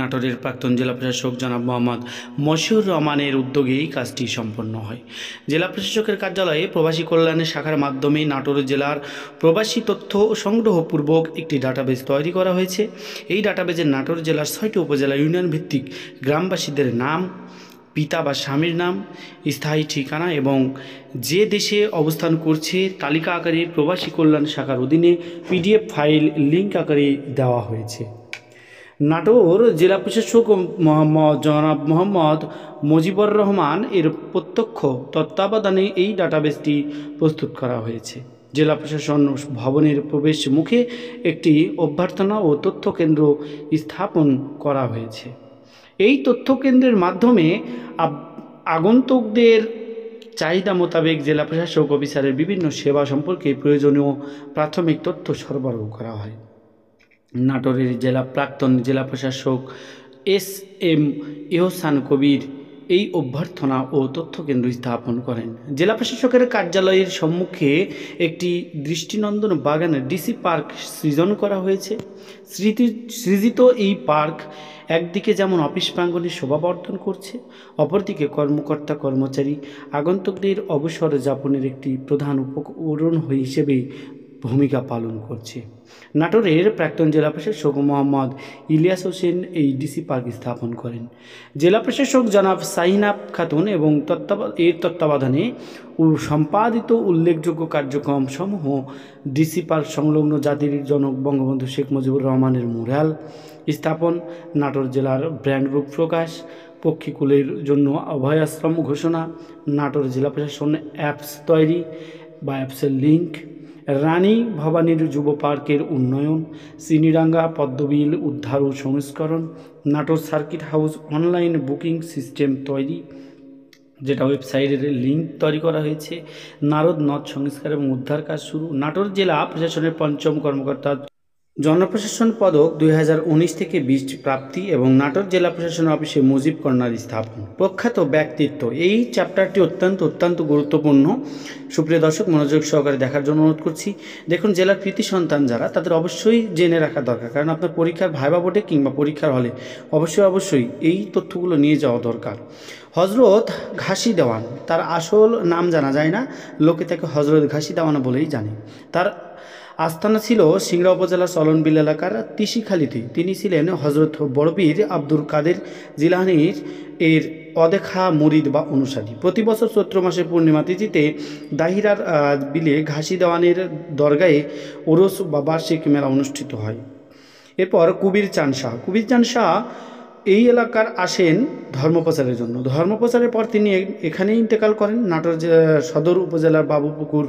নাটোরের প্রাক্তন জেলা প্রশাসক জনাব মোহাম্মদ মশিউর রহমানের উদ্যোগে এই কাজটি সম্পন্ন হয়। জেলা প্রশাসকের কার্যালয়ে প্রবাসী কল্যাণের শাখার মাধ্যমে নাটোর জেলার প্রবাসী তথ্য সংগ্রহপূর্বক একটি ডাটাবেজ তৈরি করা হয়েছে। এই ডাটাবেজে নাটোর জেলার 6টি উপজেলা ইউনিয়ন ভিত্তিক গ্রামবাসীদের নাম, পিতা বা স্বামীর নাম, স্থায়ী ঠিকানা এবং যে দেশে অবস্থান করছে তালিকা আকারে প্রবাসী কল্যাণ শাখার অধীনে পিডিএফ ফাইল লিঙ্ক আকারে দেওয়া হয়েছে। নাটোর জেলা প্রশাসক জনাব মোহাম্মদ মুজিবুর রহমান এর প্রত্যক্ষ তত্ত্বাবধানে এই ডাটাবেসটি প্রস্তুত করা হয়েছে। জেলা প্রশাসন ভবনের প্রবেশ মুখে একটি অভ্যর্থনা ও তথ্য কেন্দ্র স্থাপন করা হয়েছে। এই তথ্য কেন্দ্রের মাধ্যমে আগন্তুকদের চাহিদা মোতাবেক জেলা প্রশাসক অফিসারের বিভিন্ন সেবা সম্পর্কে প্রয়োজনীয় প্রাথমিক তথ্য সরবরাহ করা হয়। নাটোরের প্রাক্তন জেলা প্রশাসক SM এহসান কবির এই অভ্যর্থনা ও তথ্য কেন্দ্র স্থাপন করেন। জেলা প্রশাসকের কার্যালয়ের সম্মুখে একটি দৃষ্টিনন্দন বাগান ডিসি পার্ক সৃজন করা হয়েছে। সৃজিত এই পার্ক একদিকে যেমন অফিস প্রাঙ্গণে শোভাবর্ধন করছে, অপরদিকে কর্মকর্তা কর্মচারী আগন্তুকদের অবসর যাপনের একটি প্রধান উপকরণ হিসেবে ভূমিকা পালন করছে। নাটোরের প্রাক্তন জেলা প্রশাসক মোহাম্মদ ইলিয়াস হোসেন এই ডিসি পার্ক স্থাপন করেন। জেলা প্রশাসক জনাব সাহিনা খাতুন এবং এর তত্ত্বাবধানে সম্পাদিত উল্লেখযোগ্য কার্যক্রম সমূহ ডিসি পার্ক সংলগ্ন জাতির জনক বঙ্গবন্ধু শেখ মুজিবুর রহমানের মুরাল স্থাপন, নাটোর জেলার ব্র্যান্ড বুক প্রকাশ, পক্ষীকুলের জন্য অভয়াশ্রম ঘোষণা, নাটোর জেলা প্রশাসন অ্যাপস তৈরি বা অ্যাপসের লিঙ্ক, রানী ভবানীর যুব পার্কের উন্নয়ন, চিনিরাঙ্গা পদ্মবিল উদ্ধার ও সংস্করণ, Natore circuit house online booking system তৈরি যেটা ওয়েবসাইটের লিঙ্ক তৈরি করা হয়েছে, নারদ নদ সংস্কার এবং উদ্ধার কাজ শুরু। নাটোর জেলা প্রশাসনের 5ম কর্মকর্তা জনপ্রশাসন পদক 2019 থেকে 20 প্রাপ্তি এবং নাটোর জেলা প্রশাসন অফিসে মুজিব কর্নার স্থাপন। প্রখ্যাত ব্যক্তিত্ব, এই চ্যাপ্টারটি অত্যন্ত গুরুত্বপূর্ণ। সুপ্রিয় দর্শক, মনোযোগ সহকারে দেখার জন্য অনুরোধ করছি। দেখুন, জেলার কৃতি সন্তান যারা, তাদের অবশ্যই জেনে রাখা দরকার, কারণ আপনার পরীক্ষার ভাইবা বোর্ডে কিংবা পরীক্ষার হলে অবশ্যই এই তথ্যগুলো নিয়ে যাওয়া দরকার। হজরত ঘাসি দেওয়ান, তার আসল নাম জানা যায় না, লোকে তাকে হজরত ঘাসি দেওয়ান বলেই জানে। তার আস্তানা ছিল সিংড়া উপজেলার চলনবিল এলাকার তিসিখালীতে। তিনি ছিলেন হজরত বড়পীর আব্দুল কাদের জিলানীর এর অদেখা মুরিদ বা অনুসারী। প্রতি বছর চৈত্র মাসের পূর্ণিমা তিথিতে দাহিরার বিলে ঘাসি দেওয়ানের দরগায়ে ওরস বা বার্ষিক মেলা অনুষ্ঠিত হয়। এরপর কুবির চান শাহ এই এলাকার আসেন ধর্মপ্রচারের জন্য। ধর্মপ্রচারের পর তিনি এখানেই ইন্তেকাল করেন। নাটোর সদর উপজেলার বাবুপুকুর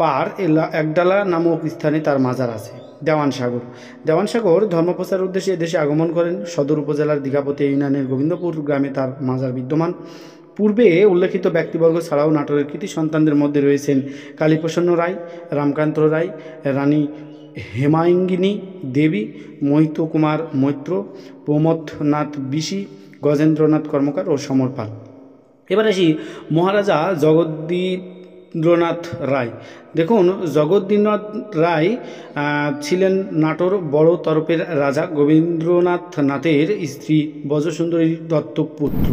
পার একডালা নামক স্থানে তার মাজার আছে। দেওয়ানসাগর ধর্মপ্রচারের উদ্দেশ্যে এদেশে আগমন করেন। সদর উপজেলার দীঘাপতি ইউনিয়নের গোবিন্দপুর গ্রামে তার মাজার বিদ্যমান। পূর্বে উল্লেখিত ব্যক্তিবর্গ ছাড়াও নাটোরের কৃতি সন্তানদের মধ্যে রয়েছেন কালীপ্রসন্ন রায়, রামকান্ত রায়, রানী হেমাঙ্গিনী দেবী, মহিত কুমার মৈত্র, প্রমথনাথ বিশি, গজেন্দ্রনাথ কর্মকার ও সমর পাল। এবার আসি মহারাজা জগদীন্দ্রনাথ রায়। দেখুন, জগদীন্দ্রনাথ রায় ছিলেন নাটোর বড় তরফের রাজা গোবিন্দ্রনাথ নাথের স্ত্রী বজসুন্দরী দত্তক পুত্র।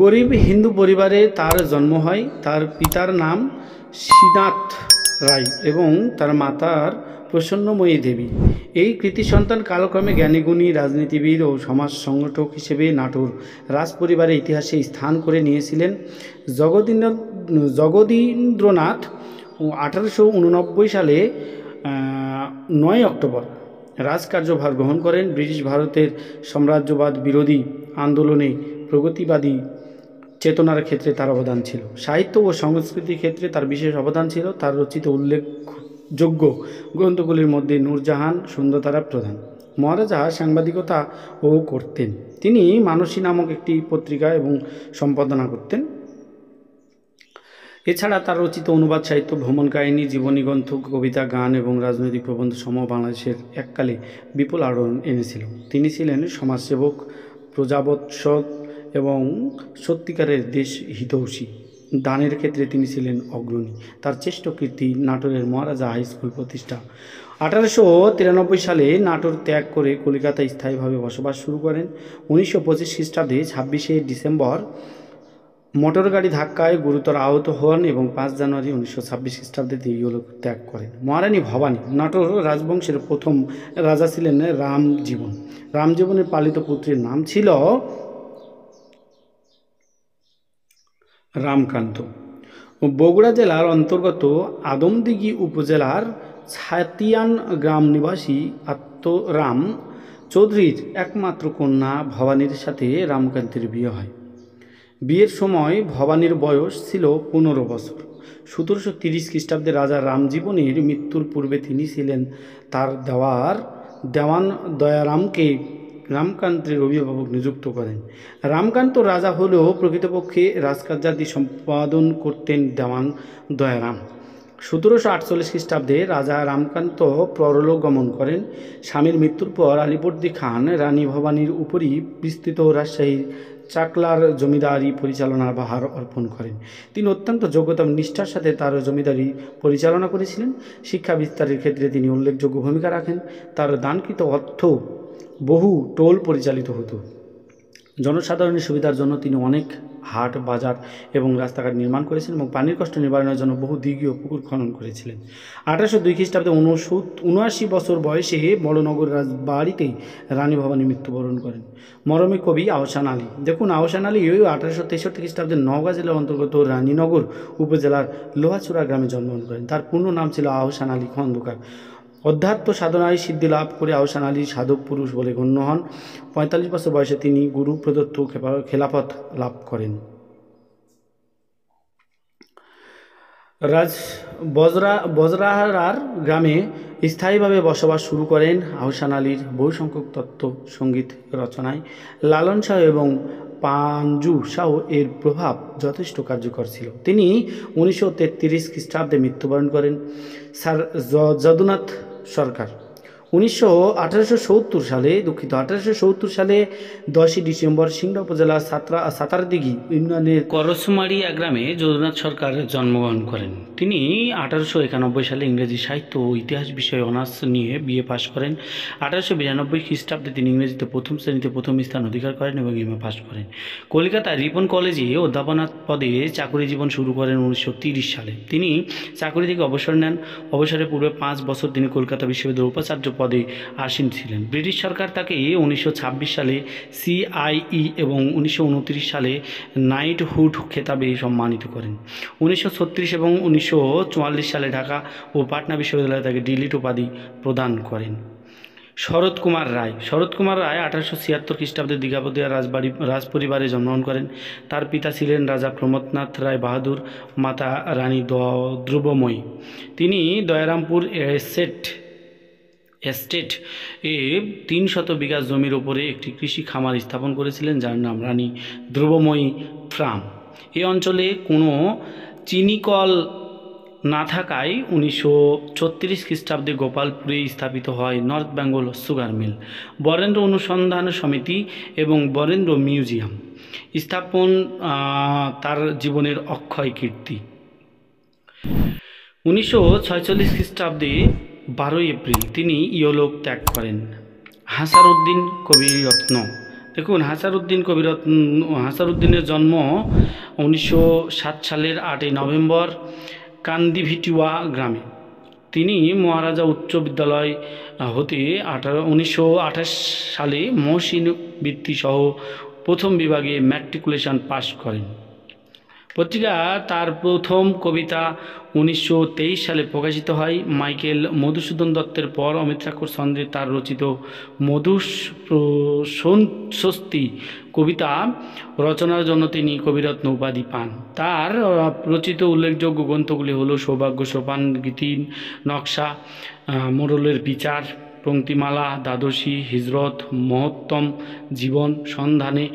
গরিব হিন্দু পরিবারে তার জন্ম হয়। তার পিতার নাম শ্রীনাথ রায় এবং তার মাতার প্রসন্নময়ী দেবী। এই কৃতি সন্তান কালক্রমে জ্ঞানীগুণী রাজনীতিবিদ ও সমাজ সংগঠক হিসেবে নাটোর রাজপরিবারের ইতিহাসে স্থান করে নিয়েছিলেন। জগদীন্দ্রনাথ 1889 সালে 9 অক্টোবর রাজকার্যভার গ্রহণ করেন। ব্রিটিশ ভারতের সাম্রাজ্যবাদ বিরোধী আন্দোলনে প্রগতিবাদী চেতনার ক্ষেত্রে তার অবদান ছিল। সাহিত্য ও সংস্কৃতির ক্ষেত্রে তার বিশেষ অবদান ছিল। তার রচিত উল্লেখযোগ্য গ্রন্থগুলির মধ্যে নূরজাহান, সুন্দরতারা প্রধান। মহারাজা সাংবাদিকতাও করতেন। তিনি মানসী নামক একটি পত্রিকা এবং সম্পাদনা করতেন। এছাড়া তার রচিত অনুবাদ সাহিত্য, ভ্রমণ কাহিনী, জীবনী গ্রন্থ, কবিতা, গান এবং রাজনৈতিক প্রবন্ধ সমূহ বাংলাদেশের এককালে বিপুল আলোড়ন এনেছিল। তিনি ছিলেন সমাজসেবক, প্রজাবৎসল এবং সত্যিকারের দেশ হিতৈষী। দানের ক্ষেত্রে তিনি ছিলেন অগ্রণী। তার শ্রেষ্ঠ কীর্তি নাটোরের মহারাজা হাই স্কুল প্রতিষ্ঠা। 1893 সালে নাটোর ত্যাগ করে কলকাতায় স্থায়ীভাবে বসবাস শুরু করেন। 1925 খ্রিস্টাব্দে 26শে ডিসেম্বর মোটরগাড়ি ধাক্কায় গুরুতর আহত হন এবং 5 জানুয়ারি 1926 খ্রিস্টাব্দে ইহলোক ত্যাগ করেন। মহারানী ভবানী নাটোর রাজবংশের প্রথম রাজা ছিলেন রামজীবন। রামজীবনের পালিত পুত্রের নাম ছিল রামকান্ত। বগুড়া জেলার অন্তর্গত আদমদিঘি উপজেলার ছাতিয়ান গ্রাম নিবাসী আত্মরাম চৌধুরীর একমাত্র কন্যা ভবানীর সাথে রামকান্তের বিয়ে হয়। বিয়ের সময় ভবানীর বয়স ছিল 15 বছর। 1730 খ্রিস্টাব্দে রাজা রামজীবনের মৃত্যুর পূর্বে তিনি ছিলেন তার দেওয়ান দয়ারামকে রামকান্তের অভিভাবক নিযুক্ত করেন। রামকান্ত রাজা হলেও প্রকৃতপক্ষে রাজকার্যাদি সম্পাদন করতেন দেওয়ান দয়ারাম। 1748 খ্রিস্টাব্দে রাজা রামকান্ত পরলোক গমন করেন। স্বামীর মৃত্যুর পর আলিবর্দী খান রানী ভবানীর উপরই বিস্তৃত রাজশাহীর চাকলার জমিদারি পরিচালনার ভার অর্পণ করেন। তিনি অত্যন্ত যোগ্যতা এবং নিষ্ঠার সাথে তার জমিদারি পরিচালনা করেছিলেন। শিক্ষা বিস্তারের ক্ষেত্রে তিনি উল্লেখযোগ্য ভূমিকা রাখেন। তার দানকৃত অর্থ বহু টোল পরিচালিত হতো। জনসাধারণের সুবিধার জন্য তিনি অনেক হাট, বাজার এবং রাস্তাঘাট নির্মাণ করেছিলেন এবং পানির কষ্ট নিবারণের জন্য বহু দিঘি ও পুকুর খনন করেছিলেন। 1802 খ্রিস্টাব্দে 79 বছর বয়সে বড়নগর রাজবাড়িতেই রানী ভবানী মৃত্যুবরণ করেন। মরমী কবি আহসান আলী। দেখুন, আহসান আলী 1863 খ্রিস্টাব্দে নওগাঁ জেলার অন্তর্গত রানীনগর উপজেলার লোহাচূড়া গ্রামে জন্মগ্রহণ করেন। তার পূর্ণ নাম ছিল আহসান আলী খন্দকার। অধ্যাত্ম সাধনায় সিদ্ধি লাভ করে আহসান আলী সাধক পুরুষ বলে গণ্য হন। 45 বছর বয়সে তিনি গুরু প্রদত্ত খেলাফত লাভ করেন। বজরাহারার গ্রামে স্থায়ীভাবে বসবাস শুরু করেন। আহসান আলীর বহু সংখ্যক তত্ত্ব সঙ্গীত রচনায় লালন শাহ এবং পাঞ্জু শাহ এর প্রভাব যথেষ্ট কার্যকর ছিল। তিনি 1933 খ্রিস্টাব্দে মৃত্যুবরণ করেন। স্যার যদুনাথ সরকার 1870 সালে 10 ডিসেম্বর সিংড়া উপজেলা সাতারদিঘি ইউনিয়নের করসমারিয়া গ্রামে যদুনাথ সরকার জন্মগ্রহণ করেন। তিনি 1891 সালে ইংরেজি সাহিত্য ও ইতিহাস বিষয়ে অনার্স নিয়ে বিএ পাশ করেন। 1892 খ্রিস্টাব্দে তিনি ইংরেজিতে প্রথম শ্রেণীতে প্রথম স্থান অধিকার করেন এবং এমএ পাশ করেন। কলকাতার রিপন কলেজে অধ্যাপনা পদে চাকুরি জীবন শুরু করেন 1930 সালে। তিনি চাকুরি থেকে অবসর নেন। অবসরের পূর্বে 5 বছর তিনি কলকাতা বিশ্ববিদ্যালয়ের উপাচার্য পদে আসীন ছিলেন। ব্রিটিশ সরকার তাকে 1926 সালে সিআইই এবং 1929 সালে নাইটহুড খেতাবে সম্মানিত করেন। 1936 এবং 1944 সালে ঢাকা ও পাটনা বিশ্ববিদ্যালয়ে তাকে ডিলিট উপাধি প্রদান করেন। শরৎ কুমার রায় 1876 খ্রিস্টাব্দে দীঘাপতিয়া রাজপরিবারে জন্মগ্রহণ করেন। তার পিতা ছিলেন রাজা প্রমথনাথ রায় বাহাদুর, মাতা রানী ধ্রুবময়ী। তিনি দয়ারামপুর এস্টেট এ 300 বিঘা জমির ওপরে একটি কৃষি খামার স্থাপন করেছিলেন, যার নাম রানী ধ্রুবময়ী ফার্ম। এই অঞ্চলে কোনো চিনিকল না থাকায় 1936 খ্রিস্টাব্দে গোপালপুরে স্থাপিত হয় North Bengal Sugar Mill, Barendra Anusandhan Samiti এবং বরেন্দ্র মিউজিয়াম। স্থাপন তার জীবনের অক্ষয় কীর্তি। 1946 খ্রিস্টাব্দে 12 এপ্রিল তিনি ইহলোক ত্যাগ করেন। হাসারউদ্দিন কবিরত্ন, দেখুন হাসারউদ্দিনের জন্ম 1907 সালের 8 নভেম্বর কান্দিভিটুয়া গ্রামে। তিনি মহারাজা উচ্চ বিদ্যালয় হতে 1928 সালে মহসিন বৃত্তি সহ প্রথম বিভাগে ম্যাট্রিকুলেশন পাশ করেন। পত্রিকা তার প্রথম কবিতা 1923 সালে প্রকাশিত হয়। মাইকেল মধুসূদন দত্তের পর অমিত্রাক্ষর ছন্দে তার রচিত মধুস্বস্তি কবিতা রচনার জন্য তিনি কবিরত্ন উপাধি পান। তার রচিত উল্লেখযোগ্য গ্রন্থগুলি হলো সৌভাগ্য সোপান, গীতিন নকশা, মোড়লের বিচার, পঙ্ক্তিমালা, দ্বাদশী, হিজরত, মহত্তম, জীবন সন্ধানে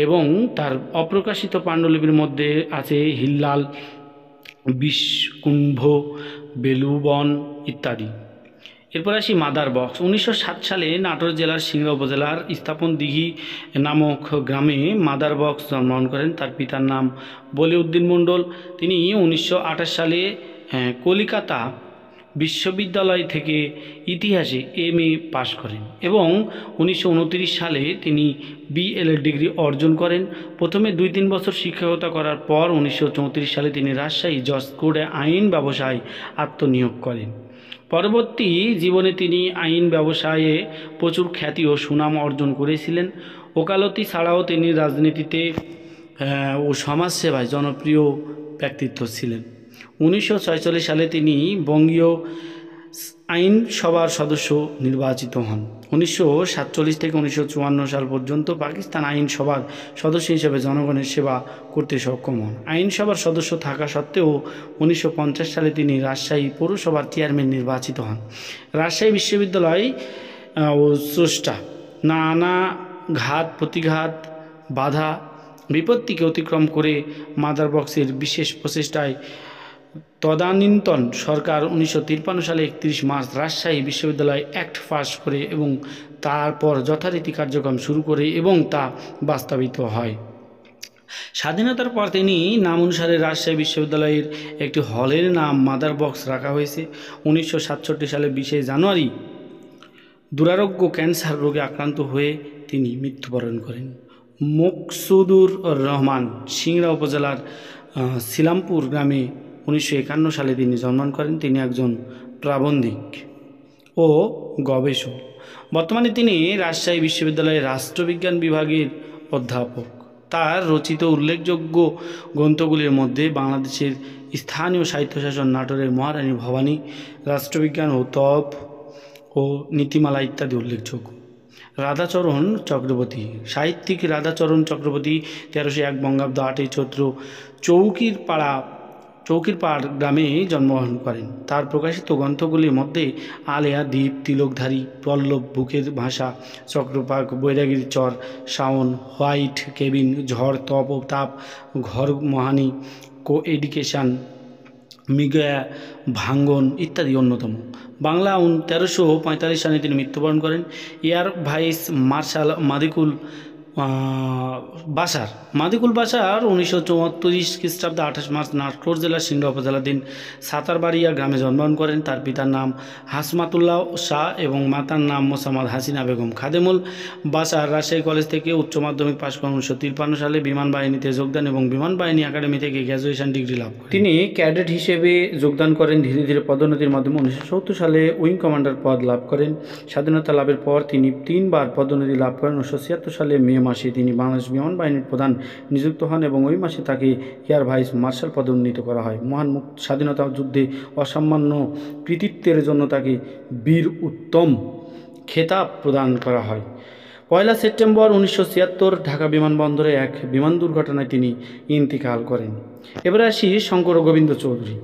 এবং তার অপ্রকাশিত পাণ্ডুলিপির মধ্যে আছে হিল্লাল, বিষকুম্ভ, বেলুবন ইত্যাদি। এরপর আসি মাদার বক্স। 1907 সালে নাটোর জেলার সিংড়া উপজেলার স্থাপন দিঘি নামক গ্রামে মাদার বক্স জন্মগ্রহণ করেন। তার পিতার নাম বলিউদ্দিন মণ্ডল। তিনি 1928 সালে কলিকাতা বিশ্ববিদ্যালয় থেকে ইতিহাসে MA পাশ করেন এবং 1929 সালে তিনি BLএড ডিগ্রি অর্জন করেন। প্রথমে 2-3 বছর শিক্ষকতা করার পর 1934 সালে তিনি রাজশাহী জজ কোর্টে আইন ব্যবসায় আত্মনিয়োগ করেন। পরবর্তী জীবনে তিনি আইন ব্যবসায়ে প্রচুর খ্যাতি ও সুনাম অর্জন করেছিলেন। ওকালতি ছাড়াও তিনি রাজনীতিতে ও সমাজসেবায় জনপ্রিয় ব্যক্তিত্ব ছিলেন। 1946 সালে তিনি বঙ্গীয় আইনসভার সদস্য নির্বাচিত হন। 1947 থেকে 1954 সাল পর্যন্ত পাকিস্তান আইনসভার সদস্য হিসেবে জনগণের সেবা করতে সক্ষম হন। আইনসভার সদস্য থাকা সত্ত্বেও 1950 সালে তিনি রাজশাহী পৌরসভার চেয়ারম্যান নির্বাচিত হন। রাজশাহী বিশ্ববিদ্যালয় ও স্রষ্টা নানা ঘাত প্রতিঘাত বাধা বিপত্তিকে অতিক্রম করে মাদার বক্সের বিশেষ প্রচেষ্টায় তদানীন্তন সরকার 1953 সালে 31 মার্চ রাজশাহী বিশ্ববিদ্যালয় অ্যাক্ট পাস করে এবং তারপর যথারীতি কার্যক্রম শুরু করে এবং তা বাস্তবায়িত হয়। স্বাধীনতার পর তিনি নাম অনুসারে রাজশাহী বিশ্ববিদ্যালয়ের একটি হলের নাম মাদার বক্স রাখা হয়েছে। 1967 সালে 20 জানুয়ারি দুরারোগ্য ক্যান্সার রোগে আক্রান্ত হয়ে তিনি মৃত্যুবরণ করেন। মকসুদুর রহমান সিংড়া উপজেলার সিলামপুর গ্রামে 1951 সালে তিনি জন্মগ্রহণ করেন। তিনি একজন প্রাবন্ধিক ও গবেষক। বর্তমানে তিনি রাজশাহী বিশ্ববিদ্যালয়ের রাষ্ট্রবিজ্ঞান বিভাগের অধ্যাপক। তার রচিত উল্লেখযোগ্য গ্রন্থগুলির মধ্যে বাংলাদেশের স্থানীয় সাহিত্যশাসন, নাটোরের মহারানী ভবানী, রাষ্ট্রবিজ্ঞান ও তপ ও নীতিমালা ইত্যাদি উল্লেখযোগ্য। রাধাচরণ চক্রবর্তী, সাহিত্যিক রাধাচরণ চক্রবর্তী 1301 বঙ্গাব্দ 8 চৈত্র চৌকিরপাড় গ্রামে জন্মগ্রহণ করেন। তার প্রকাশিত গ্রন্থগুলির মধ্যে আলেয়া, দ্বীপ, তিলকধারী, পল্লব, বুকের ভাষা, চক্রপাক, বৈরাগীর চর, শাওন, হোয়াইট কেবিন, ঝড়, তপ ও তাপ, ঘর মহানি, কো এডুকেশন, মৃগয়া, ভাঙ্গন ইত্যাদি অন্যতম। বাংলা 1345 সালে তিনি মৃত্যুবরণ করেন। এয়ার ভাইস মার্শাল মাদিকুল বাসার 1934 খ্রিস্টাব্দে 28 মার্চ নাটোর জেলার সিংড়া উপজেলাধীন সাতারবাড়িয়া গ্রামে জন্মগ্রহণ করেন। তার পিতার নাম হাসমাতুল্লাহ শাহ এবং মাতার নাম মোসাম্মদ হাসিনা বেগম। খাদেমুল বাসার রাজশাহী কলেজ থেকে উচ্চ মাধ্যমিক পাশ করেন। 1953 সালে বিমান বাহিনীতে যোগদান এবং বিমান বাহিনী একাডেমি থেকে গ্র্যাজুয়েশন ডিগ্রি লাভ করেন। তিনি ক্যাডেট হিসেবে যোগদান করেন। ধীরে ধীরে পদোন্নতির মাধ্যমে 1970 সালে উইং কমান্ডার পদ লাভ করেন। স্বাধীনতা লাভের পর তিনি 3 বার পদোন্নতি লাভ করেন। 1976 সালে মে মাসে তিনি বাংলাদেশ বিমান বাহিনীর প্রধান নিযুক্ত হন এবং ওই মাসে তাকে এয়ার ভাইস মার্শাল পদে উন্নীত করা হয়। মহান স্বাধীনতা যুদ্ধে অসামান্য কৃতিত্বের জন্য তাকে বীর উত্তম খেতাব প্রদান করা হয়। 1 সেপ্টেম্বর 1976 ঢাকা বিমানবন্দরে এক বিমান দুর্ঘটনায় তিনি ইন্তেকাল করেন। এবারে আসি শঙ্কর গোবিন্দ চৌধুরী।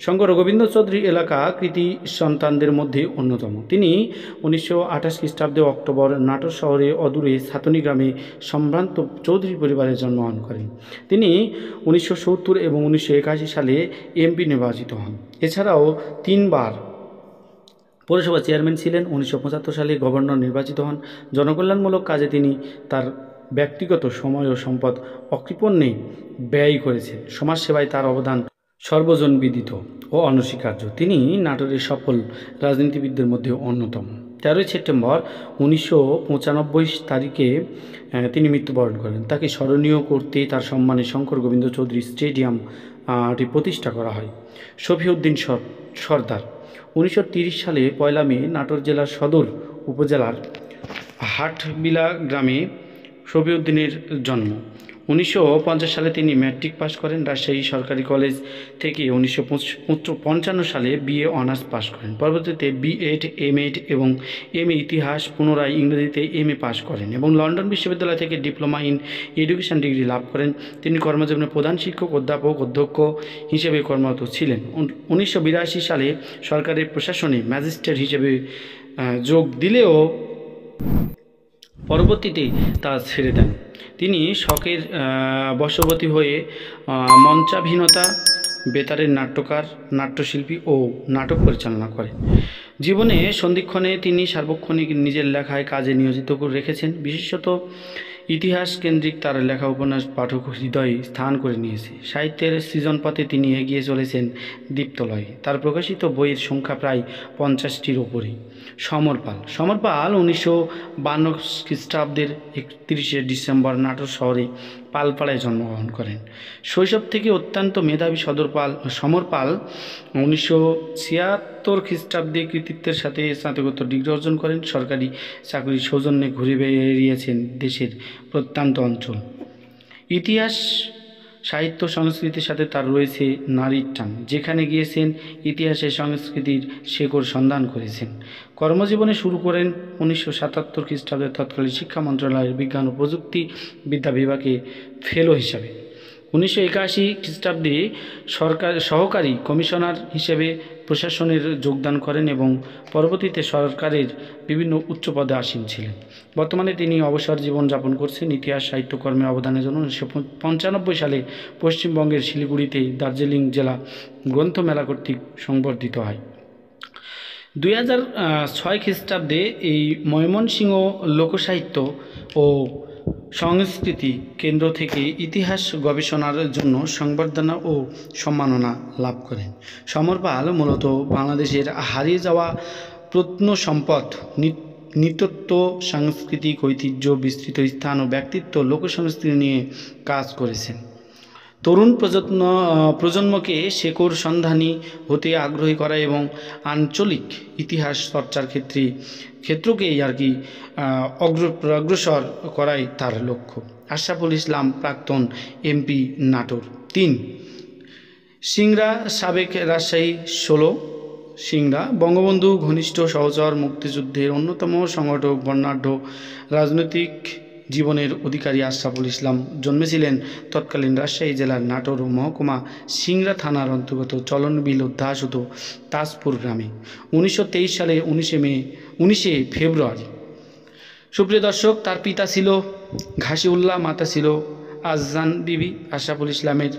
শঙ্কর গোবিন্দ চৌধুরী এলাকা কৃতি সন্তানদের মধ্যে অন্যতম। তিনি 1928 খ্রিস্টাব্দে অক্টোবর নাটোর শহরে অদূরে ছাতনি গ্রামে সম্ভ্রান্ত চৌধুরী পরিবারে জন্মগ্রহণ করেন। তিনি 1970 এবং 1981 সালে MP নির্বাচিত হন। এছাড়াও 3 বার পৌরসভা চেয়ারম্যান ছিলেন। 1975 সালে গভর্নর নির্বাচিত হন। জনকল্যাণমূলক কাজে তিনি তার ব্যক্তিগত সময় ও সম্পদ অকৃপণ্যে ব্যয় করেছেন। সমাজসেবায় তার অবদান সর্বজনবিদিত ও অনস্বীকার্য। তিনি নাটোরের সফল রাজনীতিবিদদের মধ্যে অন্যতম। 13 সেপ্টেম্বর 1995 তারিখে তিনি মৃত্যুবরণ করেন। তাকে স্মরণীয় করতে তার সম্মানে শঙ্কর গোবিন্দ চৌধুরী স্টেডিয়ামটি প্রতিষ্ঠা করা হয়। শফিউদ্দিন সর্দার 1930 সালে 1 মে নাটোর জেলার সদর উপজেলার হাটবিলা গ্রামে শফিউদ্দিনের জন্ম। 1950 সালে তিনি ম্যাট্রিক পাশ করেন। রাজশাহী সরকারি কলেজ থেকে 1955 সালে বিএ অনার্স পাশ করেন। পরবর্তীতে বিএড, এমএড এবং এমএ ইতিহাস, পুনরায় ইংরেজিতে এমএ পাশ করেন এবং লন্ডন বিশ্ববিদ্যালয় থেকে ডিপ্লোমা ইন এডুকেশন ডিগ্রি লাভ করেন। তিনি কর্মজীবনে প্রধান শিক্ষক, অধ্যাপক, অধ্যক্ষ হিসেবে কর্মরত ছিলেন। 1982 সালে সরকারের প্রশাসনে ম্যাজিস্ট্রেট হিসেবে যোগ দিলেও পরবর্তীতে তা ছেড়ে দেন। তিনি শখের বশবর্তী হয়ে মঞ্চাভিনেতা, বেতারের নাট্যকার, নাট্যশিল্পী ও নাটক পরিচালনা করেন। জীবনে সন্ধিক্ষণে তিনি সার্বক্ষণিক নিজের লেখায় কাজে নিয়োজিত রেখেছেন। বিশেষত ইতিহাস কেন্দ্রিক তার লেখা উপন্যাস পাঠক হৃদয়ে স্থান করে নিয়েছে। সাহিত্যের সৃজনপথে তিনি এগিয়ে চলেছেন দীপ্তলয়ে। তার প্রকাশিত বইয়ের সংখ্যা প্রায় 50টির ওপরে। সমর পাল 1952 খ্রিস্টাব্দের 31 ডিসেম্বর নাটোর শহরে পালপাড়ায় জন্মগ্রহণ করেন। শৈশব থেকে অত্যন্ত মেধাবী সমর পাল 1976 খ্রিস্টাব্দে কৃতিত্বের সাথে স্নাতকোত্তর ডিগ্রি অর্জন করেন। সরকারি চাকরির সৌজন্যে ঘুরে বেরিয়েছেন দেশের প্রত্যন্ত অঞ্চল। ইতিহাস, সাহিত্য, সংস্কৃতির সাথে তার রয়েছে নারীর টান। যেখানে গিয়েছেন ইতিহাসের সংস্কৃতির শেকড় সন্ধান করেছেন। কর্মজীবনে শুরু করেন 1977 খ্রিস্টাব্দে তৎকালীন শিক্ষা মন্ত্রণালয়ের বিজ্ঞান ও প্রযুক্তি বিদ্যা বিভাগে ফেলো হিসাবে। 1981 খ্রিস্টাব্দে সহকারী কমিশনার হিসেবে প্রশাসনের যোগদান করেন এবং পরবর্তীতে সরকারের বিভিন্ন উচ্চ পদে আসীন ছিলেন। বর্তমানে তিনি অবসর জীবন যাপন করছেন। ইতিহাস সাহিত্যকর্মে অবদানের জন্য 1995 সালে পশ্চিমবঙ্গের শিলিগুড়িতে দার্জিলিং জেলা গ্রন্থমেলা কর্তৃক সংবর্ধিত হয়। 2006 খ্রিস্টাব্দে এই ময়মনসিংহ লোকসাহিত্য ও সংস্কৃতি কেন্দ্র থেকে ইতিহাস গবেষণার জন্য সংবর্ধনা ও সম্মাননা লাভ করেন। সমর পাল মূলত বাংলাদেশের হারিয়ে যাওয়া প্রত্নসম্পদ, নৃতত্ব, সাংস্কৃতিক ঐতিহ্য, বিস্তৃত স্থান ও ব্যক্তিত্ব, লোকসংস্কৃতি নিয়ে কাজ করেছেন। তরুণ প্রজন্মকে শেকড় সন্ধানী হতে আগ্রহী করা এবং আঞ্চলিক ইতিহাস চর্চার ক্ষেত্রকেই অগ্রসর করাই তার লক্ষ্য। আশরাফুল ইসলাম, প্রাক্তন এমপি, নাটোর। 3 সিংড়া, সাবেক রাজশাহী 16 সিংড়া বঙ্গবন্ধু ঘনিষ্ঠ সহচর, মুক্তিযুদ্ধের অন্যতম সংগঠক, বর্ণাঢ্য রাজনৈতিক জীবনের অধিকারী আশরাফুল ইসলাম জন্মেছিলেন তৎকালীন রাজশাহী জেলার নাটোর মহকুমা সিংড়া থানার অন্তর্গত চলনবিল অধ্যাসত তাজপুর গ্রামে 1923 সালে 19 ফেব্রুয়ারি। সুপ্রিয় দর্শক, তার পিতা ছিল ঘাসিউল্লাহ, মাতা ছিল আজজান বিবি। আশরাফুল ইসলামের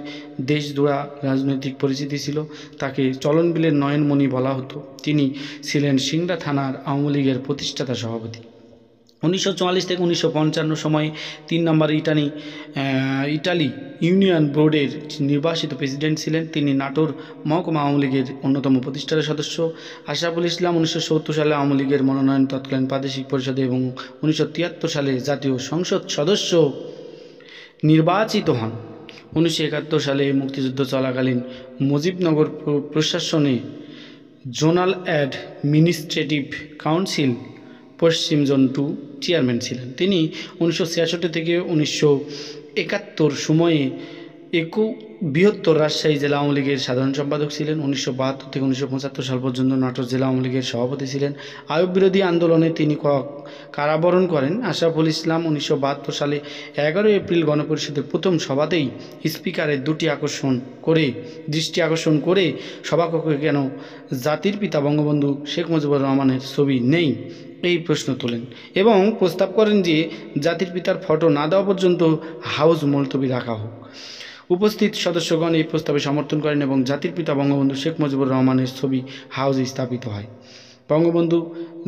দেশজোড়া রাজনৈতিক পরিচিতি ছিল। তাকে চলনবিলের নয়নমণি বলা হতো। তিনি ছিলেন সিংড়া থানার আওয়ামী লীগের প্রতিষ্ঠাতা সভাপতি। 1944 থেকে 1955 সময়ে 3 নম্বর ইটালি ইউনিয়ন বোর্ডের নির্বাচিত প্রেসিডেন্ট ছিলেন। তিনি নাটোর মহকুমা আওয়ামী লীগের অন্যতম প্রতিষ্ঠাতা সদস্য। আশরাফুল ইসলাম 1970 সালে আওয়ামী লীগের মনোনয়ন তৎকালীন প্রাদেশিক পরিষদে এবং 1973 সালে জাতীয় সংসদ সদস্য নির্বাচিত হন। 1971 সালে মুক্তিযুদ্ধ চলাকালীন মুজিবনগর প্রশাসনে জোনাল অ্যাডমিনিস্ট্রেটিভ কাউন্সিল পশ্চিম জোন 2 চেয়ারম্যান ছিলেন। তিনি 1966 থেকে 1971 সময়ে বৃহত্তর রাজশাহী জেলা আওয়ামী লীগের সাধারণ সম্পাদক ছিলেন। 1972 থেকে 1975 সাল পর্যন্ত নাটোর জেলা আওয়ামী লীগের সভাপতি ছিলেন। আইয়ুব বিরোধী আন্দোলনে তিনি কারাবরণ করেন। আশরাফুল ইসলাম 1972 সালে 11 এপ্রিল গণপরিষদের প্রথম সভাতেই স্পিকারের দৃষ্টি আকর্ষণ করে সভাকক্ষে কেন জাতির পিতা বঙ্গবন্ধু শেখ মুজিবুর রহমানের ছবি নেই এই প্রশ্ন তোলেন এবং প্রস্তাব করেন যে জাতির পিতার ফটো না দেওয়া পর্যন্ত হাউস মুলতবি রাখা হোক। উপস্থিত সদস্যগণ এই প্রস্তাবে সমর্থন করেন এবং জাতির পিতা বঙ্গবন্ধু শেখ মুজিবুর রহমানের ছবি হাউসে স্থাপিত হয়। বঙ্গবন্ধু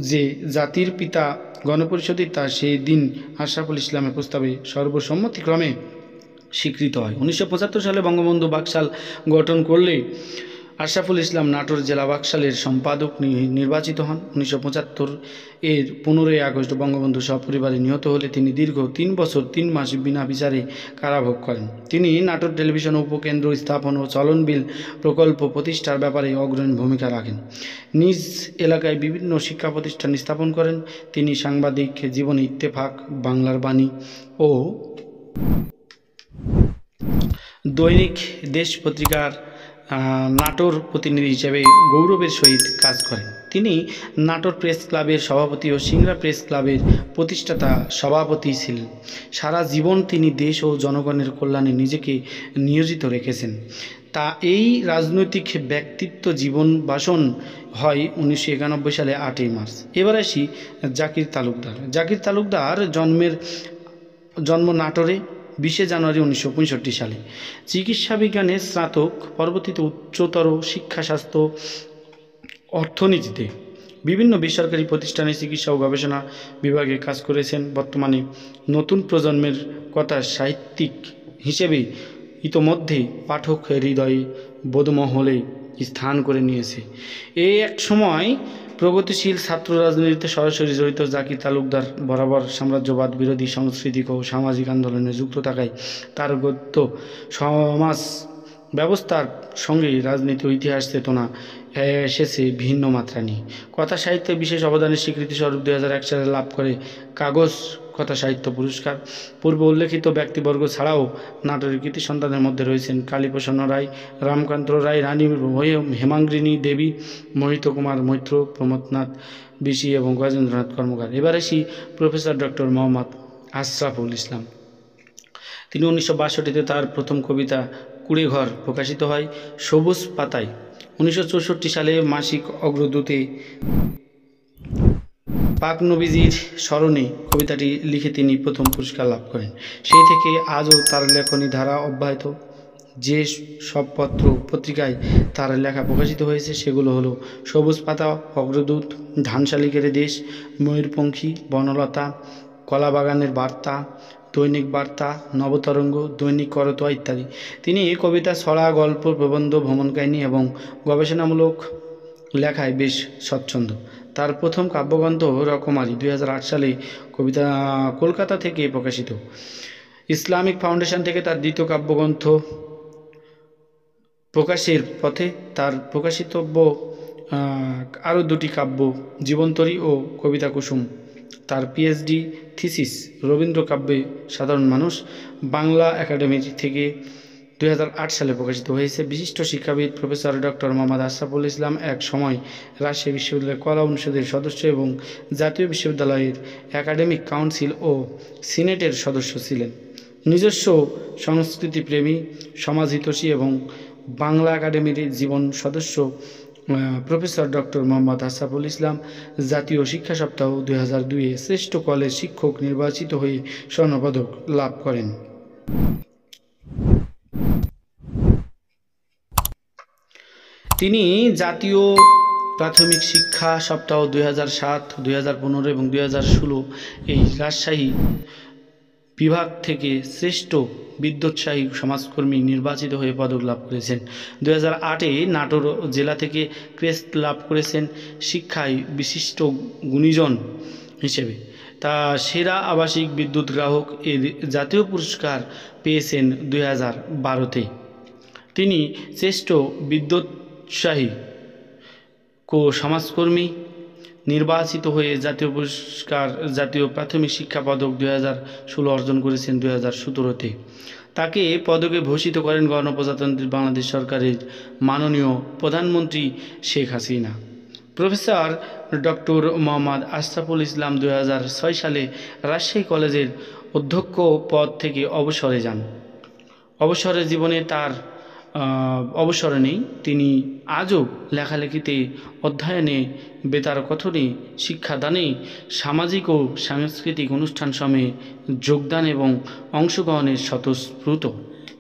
যে জাতির পিতা গণপরিষদের তা সেই দিন আশরাফুল ইসলামের প্রস্তাবে সর্বসম্মতিক্রমে স্বীকৃত হয়। 1975 সালে বঙ্গবন্ধু বাকশাল গঠন করলে আশরাফুল ইসলাম নাটোর জেলা বাকশালের সম্পাদক নির্বাচিত হন। 1975 এর 15 আগস্ট বঙ্গবন্ধু সপরিবারে নিহত হলে তিনি দীর্ঘ 3 বছর 3 মাস বিনা বিচারে কারাভোগ করেন। তিনি নাটোর টেলিভিশন উপকেন্দ্র স্থাপন ও চলনবিল প্রকল্প প্রতিষ্ঠার ব্যাপারে অগ্রণী ভূমিকা রাখেন। নিজ এলাকায় বিভিন্ন শিক্ষা প্রতিষ্ঠান স্থাপন করেন। তিনি সাংবাদিক জীবনে ইত্তেফাক, বাংলার বাণী ও দৈনিক দেশ পত্রিকার নাটোর প্রতিনিধি হিসেবে গৌরবের সহিত কাজ করেন। তিনি নাটোর প্রেস ক্লাবের সভাপতি ও সিংড়া প্রেস ক্লাবের প্রতিষ্ঠাতা সভাপতি ছিলেন। সারা জীবন তিনি দেশ ও জনগণের কল্যাণে নিজেকে নিয়োজিত রেখেছেন। তা এই রাজনৈতিক ব্যক্তিত্ব জীবন বাসন হয় 1991 সালে 8ই মার্চ। এবার আসি জাকির তালুকদার। জাকির তালুকদার জন্ম নাটোরে 20 জানুয়ারি 1965 সালে। চিকিৎসা বিজ্ঞানে স্নাতক, পরবর্তীতে উচ্চতর শিক্ষা, স্বাস্থ্য, অর্থনীতিতে বিভিন্ন বেসরকারি প্রতিষ্ঠানে চিকিৎসা ও গবেষণা বিভাগে কাজ করেছেন। বর্তমানে নতুন প্রজন্মের কথা সাহিত্যিক হিসেবে ইতোমধ্যে পাঠক হৃদয়ে বোধমহলে স্থান করে নিয়েছে। এই এক সময় প্রগতিশীল ছাত্র রাজনীতিতে সরাসরি জড়িত জাকির তালুকদার বরাবর সাম্রাজ্যবাদ বিরোধী সাংস্কৃতিক ও সামাজিক আন্দোলনে যুক্ত থাকায় তার গদ্য সমাজ ব্যবস্থার সঙ্গে রাজনীতি ও ইতিহাস চেতনা এসেছে ভিন্ন মাত্রা নিয়ে। কথা সাহিত্যে বিশেষ অবদানের স্বীকৃতিস্বরূপ 2001 সালে লাভ করে কাগজ কথা সাহিত্য পুরস্কার। পূর্বে উল্লেখিত ব্যক্তিবর্গ ছাড়াও নাটোরের কৃতি সন্তানের মধ্যে রয়েছেন কালীপ্রসন্ন রায়, রামকান্ত রায়, রানী হেমাঙ্গিনী দেবী, মোহিত কুমার মৈত্র, প্রমথনাথ বিশি এবং গজেন্দ্রনাথ কর্মকার। এবার আসি প্রফেসর ডক্টর মোহাম্মদ আশরাফুল ইসলাম। তিনি 1962-তে তার প্রথম কবিতা কুড়েঘর প্রকাশিত হয় সবুজ পাতায়। 1964 সালে মাসিক অগ্রদূতে পাক নবীজির স্মরণে কবিতাটি লিখে তিনি প্রথম পুরস্কার লাভ করেন। সেই থেকে আজও তার লেখনী ধারা অব্যাহত। যে সব পত্রিকায় তার লেখা প্রকাশিত হয়েছে সেগুলো হলো সবুজ পাতা, অগ্রদূত, ধানশালিকের দেশ, ময়ূরপঙ্খী, বনলতা, কলাবাগানের বার্তা, দৈনিক বার্তা, নবতরঙ্গ, দৈনিক করতোয়া ইত্যাদি। তিনি কবিতা, ছড়া, গল্প, প্রবন্ধ, ভ্রমণ কাহিনী এবং গবেষণামূলক লেখায় বেশ স্বচ্ছন্দ। তার প্রথম কাব্যগ্রন্থ রকমারি 2008 সালে কলকাতা থেকে প্রকাশিত। ইসলামিক ফাউন্ডেশন থেকে তার দ্বিতীয় কাব্যগ্রন্থ প্রকাশের পথে। তার প্রকাশিতব্য আরও দুটি কাব্য জীবনতরী ও কবিতা কুসুম। তার পিএইচডি থিসিস রবীন্দ্র কাব্যে সাধারণ মানুষ বাংলা একাডেমি থেকে 2008 সালে প্রকাশিত হয়েছে। বিশিষ্ট শিক্ষাবিদ প্রফেসর ডক্টর মোহাম্মদ আশরাফুল ইসলাম এক সময় রাজশাহী বিশ্ববিদ্যালয়ের কলা অনুষদের সদস্য এবং জাতীয় বিশ্ববিদ্যালয়ের একাডেমিক কাউন্সিল ও সিনেটের সদস্য ছিলেন। নিজস্ব সংস্কৃতিপ্রেমী, সমাজহিতৈষী এবং বাংলা একাডেমির জীবন সদস্য প্রফেসর ডক্টর মোহাম্মদ আশরাফুল ইসলাম জাতীয় শিক্ষা সপ্তাহ 2002-এ শ্রেষ্ঠ কলেজ শিক্ষক নির্বাচিত হয়ে স্বর্ণপদক লাভ করেন। তিনি জাতীয় প্রাথমিক শিক্ষা সপ্তাহ 2007, 2015 এবং 2016 এই রাজশাহী বিভাগ থেকে শ্রেষ্ঠ বিদ্যোৎসাহী সমাজকর্মী নির্বাচিত হয়ে পদক লাভ করেছেন। 2008-এ নাটোর জেলা থেকে ক্রেস্ট লাভ করেছেন শিক্ষায় বিশিষ্ট গুণীজন হিসেবে। তা সেরা আবাসিক বিদ্যুৎ গ্রাহক এর জাতীয় পুরস্কার পেয়েছেন 2012-তে। তিনি শ্রেষ্ঠ বিদ্যোৎসাহী সমাজকর্মী নির্বাচিত হয়ে জাতীয় পুরস্কার জাতীয় প্রাথমিক শিক্ষা পদক 2016 অর্জন করেছেন 2017-তে। তাকে পদকে ভূষিত করেন গণপ্রজাতন্ত্রী বাংলাদেশ সরকারের মাননীয় প্রধানমন্ত্রী শেখ হাসিনা। প্রফেসর ডক্টর মোহাম্মদ আশরাফুল ইসলাম 2006 সালে রাজশাহী কলেজের অধ্যক্ষ পদ থেকে অবসরে যান। অবসরের জীবনে তার অবসরে নেই। তিনি আজও লেখালেখিতে, অধ্যয়নে, বেতার কথনে, শিক্ষাদানে, সামাজিক ও সাংস্কৃতিক অনুষ্ঠান সময়ে যোগদান এবং অংশগ্রহণের স্বতঃস্ফূর্ত।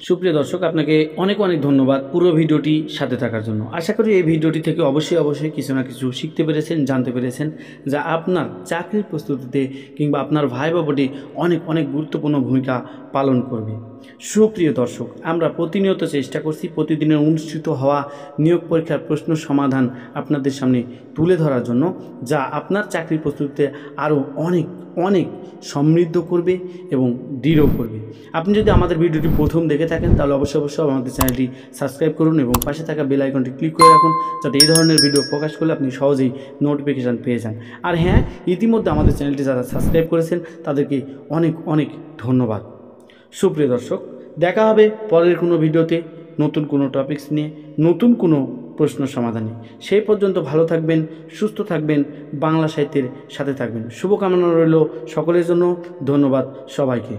সুপ্রিয় দর্শক, আপনাকে অনেক অনেক ধন্যবাদ পুরো ভিডিওটি সাথে থাকার জন্য। আশা করি এই ভিডিওটি থেকে অবশ্যই কিছু না কিছু শিখতে পেরেছেন, জানতে পেরেছেন, যা আপনার চাকরির প্রস্তুতিতে কিংবা আপনার ভাইবা বোর্ডে অনেক অনেক গুরুত্বপূর্ণ ভূমিকা পালন করবে। সুপ্রিয় দর্শক, আমরা প্রতিনিয়ত চেষ্টা করছি প্রতিদিনের অনুষ্ঠিত হওয়া নিয়োগ পরীক্ষার প্রশ্ন সমাধান আপনাদের সামনে তুলে ধরার জন্য, যা আপনার চাকরির প্রস্তুতিতে আরও অনেক অনেক সমৃদ্ধ করবে এবং দৃঢ় করবে। আপনি যদি আমাদের ভিডিওটি প্রথম দেখে থাকেন তাহলে অবশ্যই আমাদের চ্যানেলটি সাবস্ক্রাইব করুন এবং পাশে থাকা বেল আইকনটি ক্লিক করে রাখুন, যাতে এই ধরনের ভিডিও প্রকাশ করলে আপনি সহজেই নোটিফিকেশান পেয়ে যান। আর হ্যাঁ, ইতিমধ্যে আমাদের চ্যানেলটি যারা সাবস্ক্রাইব করেছেন তাদেরকে অনেক অনেক ধন্যবাদ। সুপ্রিয় দর্শক, দেখা হবে পরের কোনো ভিডিওতে নতুন কোনো টপিকস নিয়ে, নতুন কোনো প্রশ্ন সমাধানে। সেই পর্যন্ত ভালো থাকবেন, সুস্থ থাকবেন, বাংলা সাহিত্যের সাথে থাকবেন। শুভকামনা রইল সকলের জন্য। ধন্যবাদ সবাইকে।